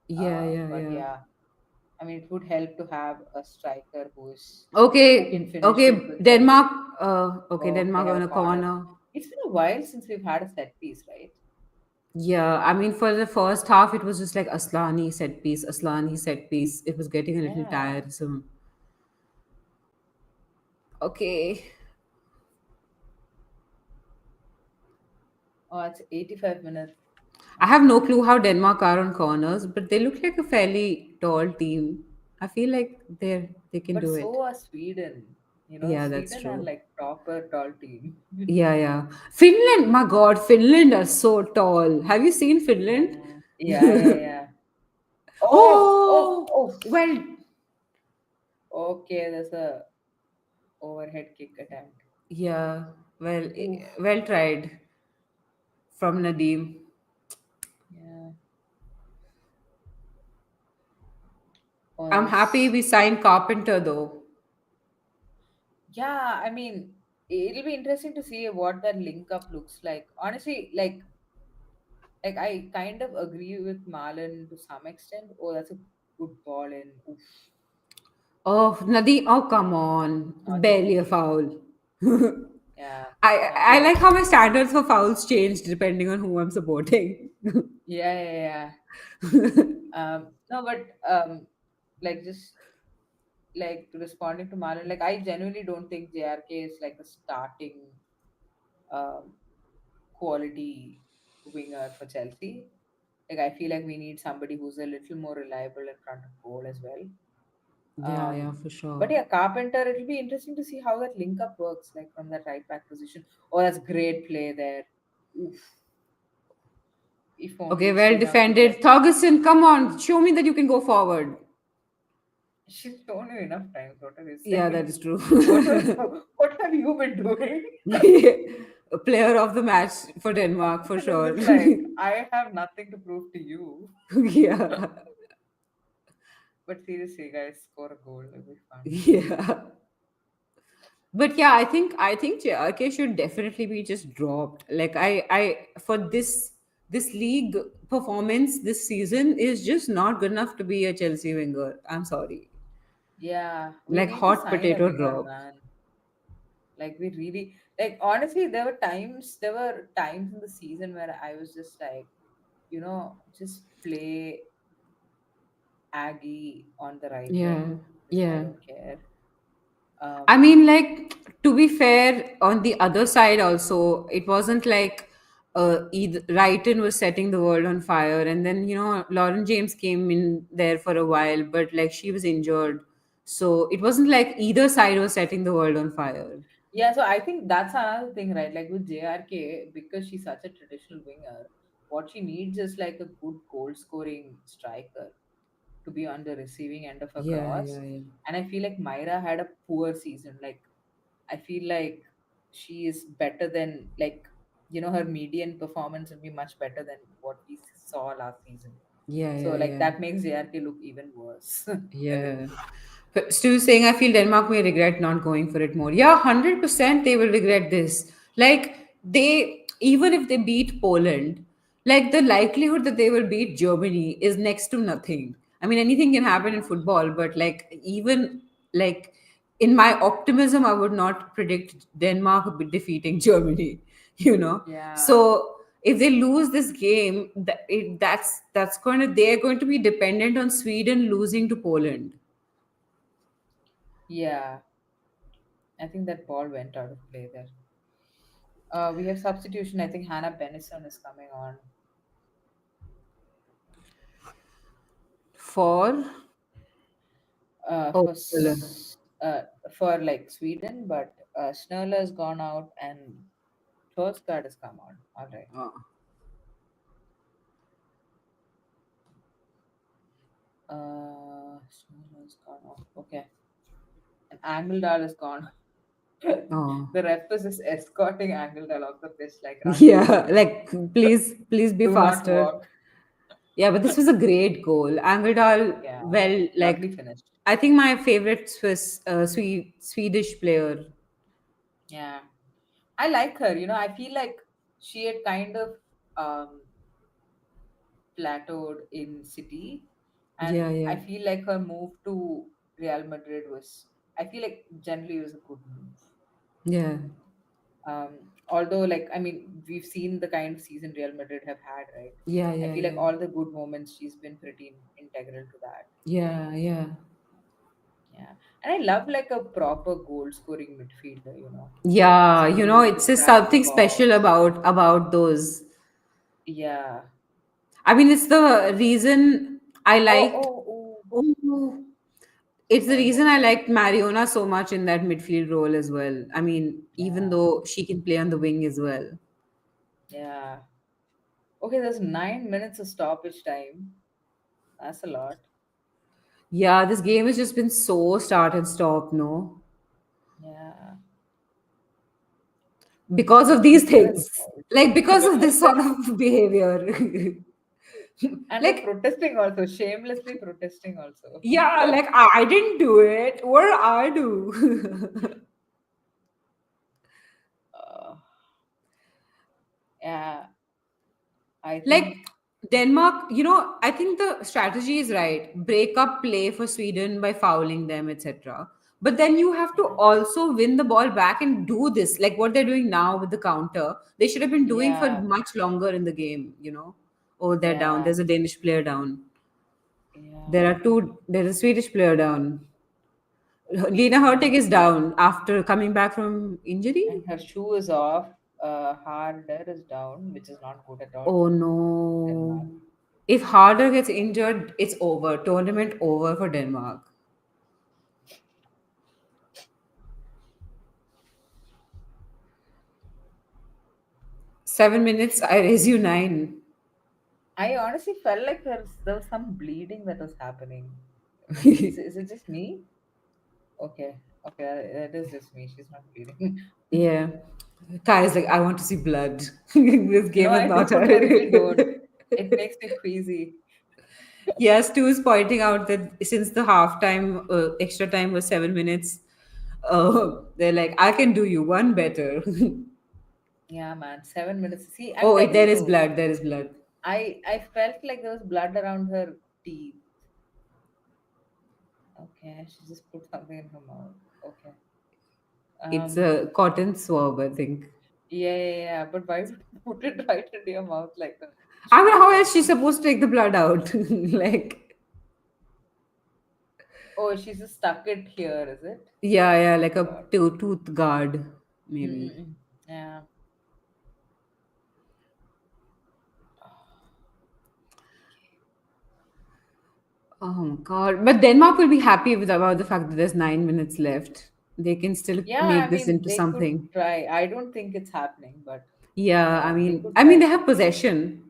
But yeah. yeah, I mean, it would help to have a striker who can Okay, finish it okay, with the. Denmark. Okay, Oh, they Denmark have on a a corner. corner. It's been a while since we've had a set piece, right? Yeah, I mean, for the first half, it was just like Aslani set piece, Aslani set piece. It was getting a little Yeah. tiresome. Okay, Oh, it's 85 minutes. I have Okay. no clue how Denmark are on corners, but they look like a fairly tall team. I feel like they can But do it. so are Sweden. Yeah, that's Sweden are true. like proper tall team. Yeah. Finland, my God, Finland are so tall. Have you seen Finland? Yeah. Yeah, yeah, yeah. Oh, oh, Oh, oh. well, Okay, there's a overhead kick attempt. Yeah, well, Oof. well tried from Nadeem. Yeah. Oh, I'm happy this. we signed Carpenter though. Yeah, I mean, it'll be interesting to see what that link up looks like. Honestly, like I kind of agree with Marlon to some extent. Oh, that's a good ball in. Oof, Oh, Nadeem, oh come on, not the barely a goal. foul. Yeah, not I like. like how my standards for fouls change depending on who I'm supporting. Yeah, yeah, yeah. No, but like just like responding to Marlon, like I genuinely don't think JRK is like a starting um, quality winger for Chelsea. Like I feel like we need somebody who's a little more reliable in front of goal as well. Yeah, yeah, Um, for but sure. yeah, Carpenter, it'll be interesting to see how that link up works, like from that right back position. Oh, that's great play there. Oof. If Okay, only well Sri Lanka could have. defended. Ferguson, come on, show me that you can go forward. She's shown you enough times. What are you Yeah, that saying? is true. What have you been doing? A player of the match for Denmark for And I'm sure. just like, I have nothing to prove to you. Yeah, But seriously, guys, score a goal. It'll be fun. yeah. But yeah, I think JRK should definitely be just dropped. Like I for this league performance this season is just not good enough to be a Chelsea winger. I'm sorry. Yeah, we Like need to hot sign a potato winger, drop. man. Like we really like honestly, there were times in the season where I was just like, just play Aggie on the right Yeah, wing. Just I yeah. don't care. I Um, mean, like, to be fair, on the other side also, it wasn't like either Brighton was setting the world on fire, and then Lauren James came in there for a while, but like she was injured, so it wasn't like either side was setting the world on fire. yeah, so I think that's another thing, right? Like with JRK, because she's such a traditional winger, what she needs is like a good goal scoring striker to be on the receiving end of a Yeah, cross. yeah, yeah, And I feel like Myra had a poor season. Like I feel like she is better than her median performance will be much better than what we saw last season. yeah, So yeah, like yeah. that makes JRK look even worse. Yeah. But still saying I feel Denmark may regret not going for it more. Yeah, 100% they will regret this. Like they even if they beat Poland, like the likelihood that they will beat Germany is next to nothing. I mean anything can happen in football, but like even like in my optimism I would not predict Denmark defeating Germany, you know. Yeah, So if they lose this game, that's going to they're going to be dependent on Sweden losing to Poland. yeah. I think that ball went out of play there. We have substitution. I think Hannah Benison is coming on For uh, oh for s- uh, for like Sweden, but Snurler's gone out and Torstad has come on. All right. uh, Snurler's gone off. Okay. And Angledal is gone. oh The ref is just escorting Angledal off the pitch, like run, run, yeah, run. like please be Do not faster. walk. Yeah, but this was a great goal. Angeldal, Yeah. well, Lovely like finish. I think my favorite Swedish player. Yeah. I like her. I feel like she had kind of um, plateaued in City, Yeah, and yeah, I feel like her move to Real Madrid was. I feel like generally it was a good move. yeah, Although, like, I mean, we've seen the kind of season Real Madrid have had, right? yeah, I yeah, feel like yeah, all the good moments she's been pretty integral to that. yeah, yeah. Yeah, and I love like a proper goal scoring midfielder. Yeah, Somebody who it's can just crack the something special box. about those. Yeah. I mean, it's the reason I Oh, liked. oh, oh. Oh, it's the Sorry, reason sorry, I sorry. liked Mariona so much in that midfield role as well. I mean, even Yeah, though she can play on the wing as well. yeah. Okay, there's 9 minutes of stoppage time. That's a lot. Yeah, this game has just been so start and stop, no? Yeah. Because of these People are things. involved. Like, because of this sort of behavior. And they're Like, protesting also, shamelessly protesting also. yeah, like I didn't do it. What did I do? uh, yeah, I Like think. Denmark, I think the strategy is right. Break up play for Sweden by fouling them, etc. But then you have to Yeah. also win the ball back and do this, like what they're doing now with the counter. They should have been doing for Yeah. much longer in the game. Oh, they're down. Yeah. There's a Danish player down. There Yeah. are two. There's a Swedish player down. Lena Yeah. Hurtig is down after coming back from injury. And her shoe is off. Harder is down, which is not good at all Oh for Denmark. no. If Harder gets injured, it's over. Tournament over for Denmark. 7 minutes, I raise you nine. I honestly felt like there was some bleeding that was happening. Is it just me? Okay, okay, it is just me. She's not bleeding. Yeah. Kai is like, I want to see blood. This No, game is I not. don't. I really don't. It makes me queasy. Yes, Stu is pointing out that since the halftime extra time was 7 minutes, they're like, I can do you one better. Yeah, man, 7 minutes. See, I'm Oh, wait, telling there is you, blood. There is blood. I felt like there was blood around her teeth. Okay, she just put something in her mouth. Okay. It's Um. a cotton swab, I think. Yeah, yeah, yeah. But why would you put it right into your mouth like that? I mean, Oh how God. else she's supposed to take the blood out? Like, Oh, she just stuck it here, is it? yeah, like Oh a God. tooth guard, maybe. Mm-mm-mm. Yeah. Oh my God. But Denmark will be happy with about the fact that there's 9 minutes left. They can still Yeah, I make this mean, into they could something. try. I don't think it's happening, but Yeah, I they mean, could I mean try. they have possession.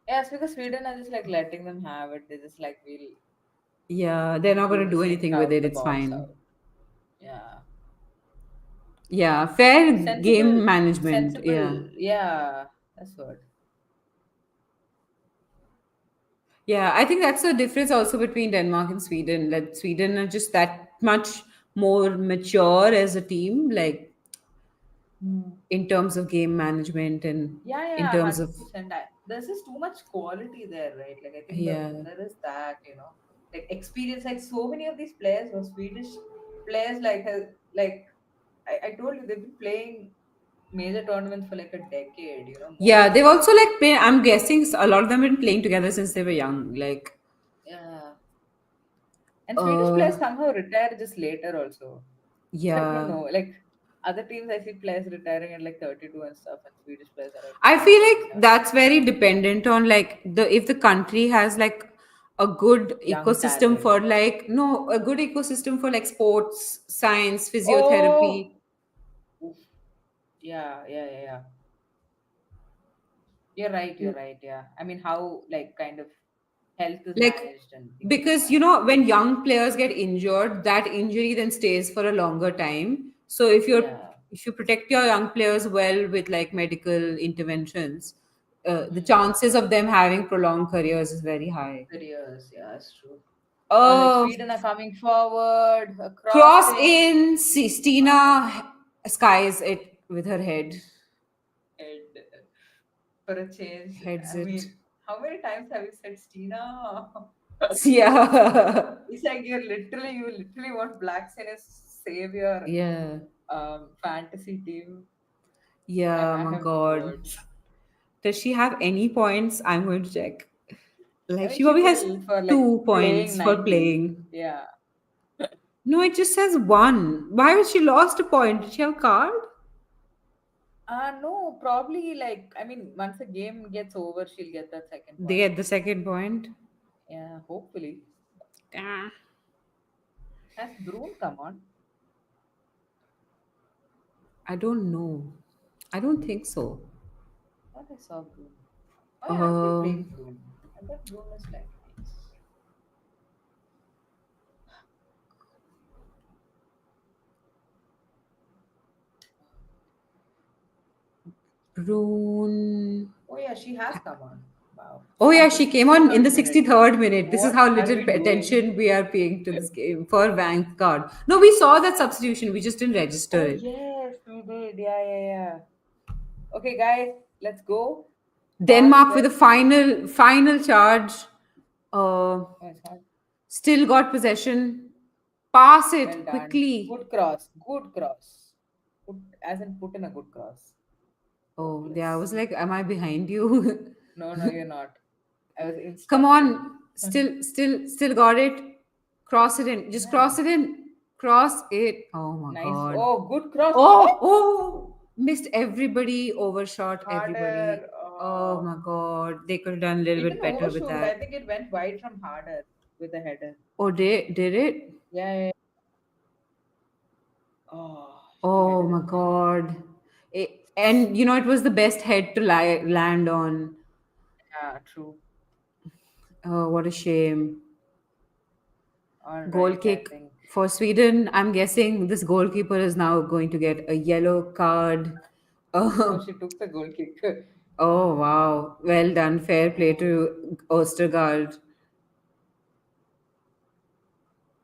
Yeah, it's because Sweden are just like letting them have it. They just like Yeah, they're not going we'll to do just like anything with crowd it. the It's balls fine. out. Yeah. Yeah, fair Sensible, game management. Yeah. sensible. Yeah, that's what. Yeah, I think that's the difference also between Denmark and Sweden. That Sweden are just that much more mature as a team, like in terms of game management and Yeah, in yeah, terms of 100%. There's just too much quality there, right? Like I think yeah. there is that, like experience. Like so many of these players were Swedish players. Like I told you, they've been playing major tournaments for like a decade. More Yeah, than they've that. also like been, I'm guessing a lot of them have been playing together since they were young. Like Yeah, and Swedish uh players somehow retire just later also. I don't yeah. know. Like other teams, I see players retiring at like 32 and stuff, and Swedish players are I retiring feel at like like 7. that's very dependent on like the if the country has like a good Young ecosystem talent. for like no, a good ecosystem for like sports, science, physiotherapy. Oh, oof. Yeah, yeah, yeah, yeah. You're right. You're right. Yeah. I mean, how like kind of health is Like managed and things like because that. when young players get injured, that injury then stays for a longer time. So Yeah. if you protect your young players well with like medical interventions, the Hmm. chances of them having prolonged careers is very high. Careers. Yeah, that's true. Oh, like Oh, Sweden are coming forward, cross crossing, in, Stina skies it with her head. and for a change. Heads I it. mean, how many times have you said Stina? Yeah. It's like you literally want Black Sin to save your Yeah. fantasy team. Yeah, I my have no God. words. Does she have any points? I'm going to check. I Like mean, she she probably has will for like 2 points playing for 90. playing. Yeah. No, it just says one. Why was she lost a point? Did she have a card? No, probably like, I mean, once the game gets over, she'll get that second They point. get the second point. Yeah, hopefully. Ah, Has Broom come on? I don't know. I don't think so. I thought I saw Broom. Oh, yeah, I've been Uh, playing Broom. I bet Broom is like nice. Brune. Oh yeah, she has come on. Wow. Oh yeah, At the she came on in 63rd the minute. 63rd minute. This is What how are little we doing? attention we are paying to this game for Vanguard. No, we saw that substitution. We just didn't register Oh it. yes, we did. Yeah, yeah, yeah. Okay, guys, let's go. Pass Denmark with a them. final charge. Uh, Oh, it's not. Still got possession. Pass Well it done. quickly. Good cross. Good cross. Put as in put in a good cross. Oh, yeah. I was Hopeless. like, am I behind you? No, no, you're not. I was Come instructing. on. Still got it. Cross it in. Just Yeah. cross it in. Cross it. Oh my Nice. God. Oh, good cross. Oh, Oh, oh. Missed everybody. Overshot everybody. harder. Oh my God. They could have done a little It bit didn't better with overshoot. I that. think it went wide from harder with the header. Oh, they did it? Yeah, yeah, yeah. Oh, she Oh headed my it, man. God. And it was the best head to land on. Yeah, true. Oh, what a shame. All Goal right, I kick think. for Sweden. I'm guessing this goalkeeper is now going to get a yellow card. Oh, Oh, she took the goal kick. oh wow. Well done. Fair play Oh. to Ostergaard.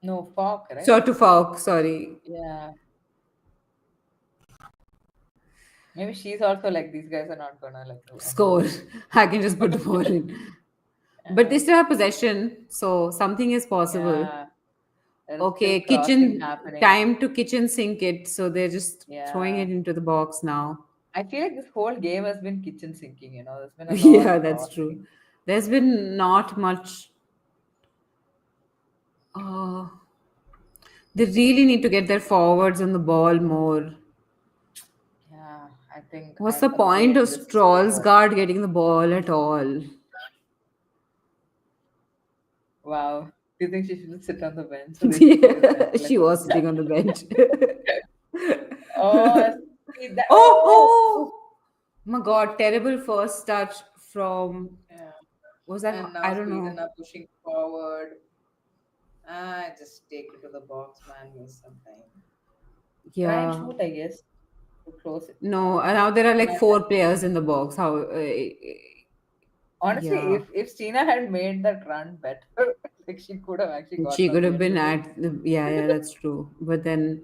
No, Falk, So right? to Falk, sorry. Yeah. Maybe she's also like, these guys are not gonna like do Score. anything. I can just put the ball in. But they Yeah. still have possession, so something is possible. Yeah. There is still Okay, crossing kitchen happening. time to kitchen sink it. So they're just throwing Yeah. it into the box now. I feel like this whole game has been kitchen sinking, There's been a lot Yeah, of that's true. crossing. There's been not much. Uh, they really need to get their forwards on the ball more. Yeah, I think What's I'm the point of afraid this is over. Strolsgaard getting the ball at all? Wow. Do you think she should sit on the bench so they should put his Yeah, mental she health? was sitting on the bench. Oh, see that. Oh, Oh, oh. oh my God! Terrible first touch from. Yeah. Was And that? now I don't Sweden know. are pushing forward. Ah, just take it to the box, man. Waste some time. Try and Yeah. shoot, I guess, to close it. No. Now there are like Yeah. four players in the box. How? Honestly, Yeah. if Stina had made that run better, like she could have actually She gotten on could the have end been of it. at. Yeah, yeah, that's true. But then.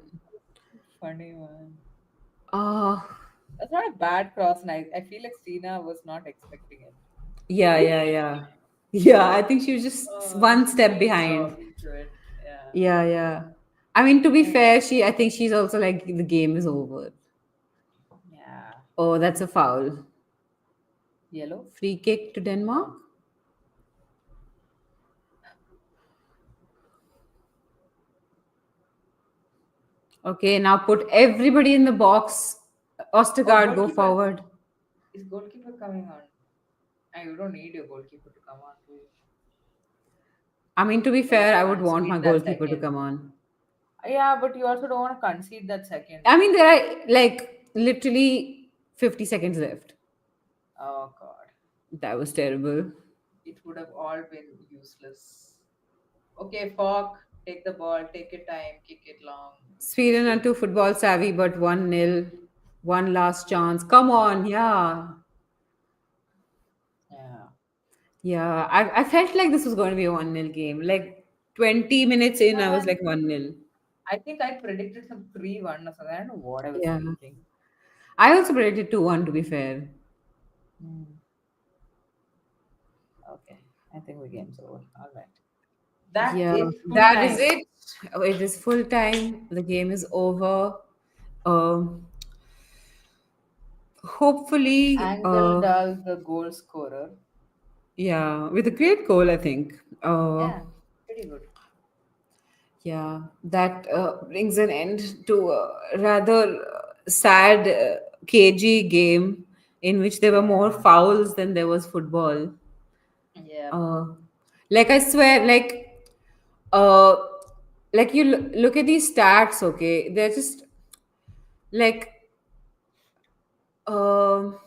Funny man. Uh That's not a bad cross, and I feel like Stina was not expecting it. yeah, yeah, yeah. Yeah, I think she was just one She step couldn't behind. drop into it. Yeah. Yeah, yeah. I mean, to be Anyway, fair, I think she's also like the game is over. yeah. Oh, that's a foul. Yellow? Free kick to Denmark. Oh. Okay, now put everybody in the box. Oh, Ostergaard, go goalkeeper. forward. Is goalkeeper coming on? And you don't need your goalkeeper to come on, do you? I mean, to be Or you fair, can I would want my concede that goalkeeper to second. come on. Yeah, but you also don't want to concede that second. I mean, there are like literally 50 seconds left. Oh God. That was terrible. It would have all been useless. Okay, Falk, take the ball, take your time, kick it long. Sweden are too football savvy, but 1-0. One last chance. Come on, yeah. Yeah. Yeah, I felt like this was going to be a 1-0 game. Like 20 minutes in, I was Man, like 1-0. I think I predicted some 3-1 or something. I don't know what I was Yeah. thinking. I also predicted 2-1 to be fair. Hmm. Okay. I think the game's over. All right. That Yeah, is full that is time. it. It is full time. The game is over. Um, hopefully, Angle Dahl, the goal scorer. yeah, with a great goal, I think. Yeah, pretty good. Yeah, that brings an end to a rather sad, cagey game in which there were more Yeah. fouls than there was football. Yeah. Uh, like I swear, uh, like you look at these stats, okay? They're just like, um,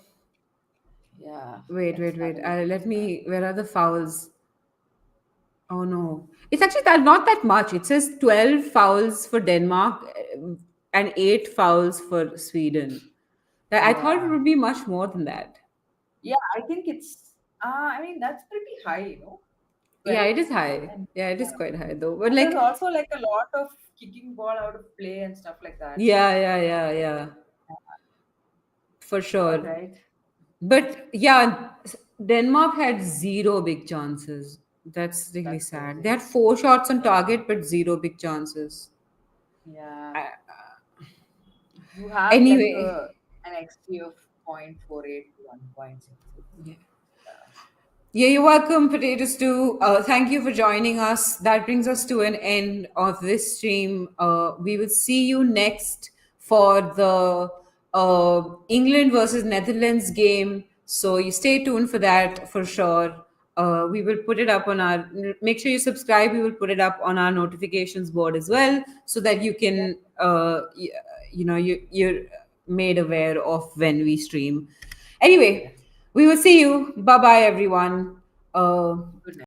Yeah. wait, Let's have wait. a look at the Let stats. me. Where are the fouls? Oh no, it's actually that not that much. It says 12 fouls for Denmark and 8 fouls for Sweden. I thought it Yeah. would be much more than that. Yeah, I think it's I mean that's pretty high, 12 Yeah, it is high. and Yeah, it is yeah. quite high though. But And there's like, also like a lot of kicking ball out of play and stuff like that. yeah, yeah, yeah, yeah, for All sure. right. But yeah, Denmark had zero big chances. That's really That's sad. They crazy. had four shots on target, but zero big chances. Yeah. I- You have like Anyway, an XG of 0.48 to 1.66. yeah. Yeah. Yeah, you're welcome, Potato Stew. Thank you for joining us. That brings us to an end of this stream. We will see you next for the England versus Netherlands game. So you stay tuned for that for sure. We will put it up on our. Make sure you subscribe. We will put it up on our notifications board as well, so that you Yeah. can, you're made aware of when we stream. Yeah. Anyway, we will see you. Bye bye, everyone. Good night.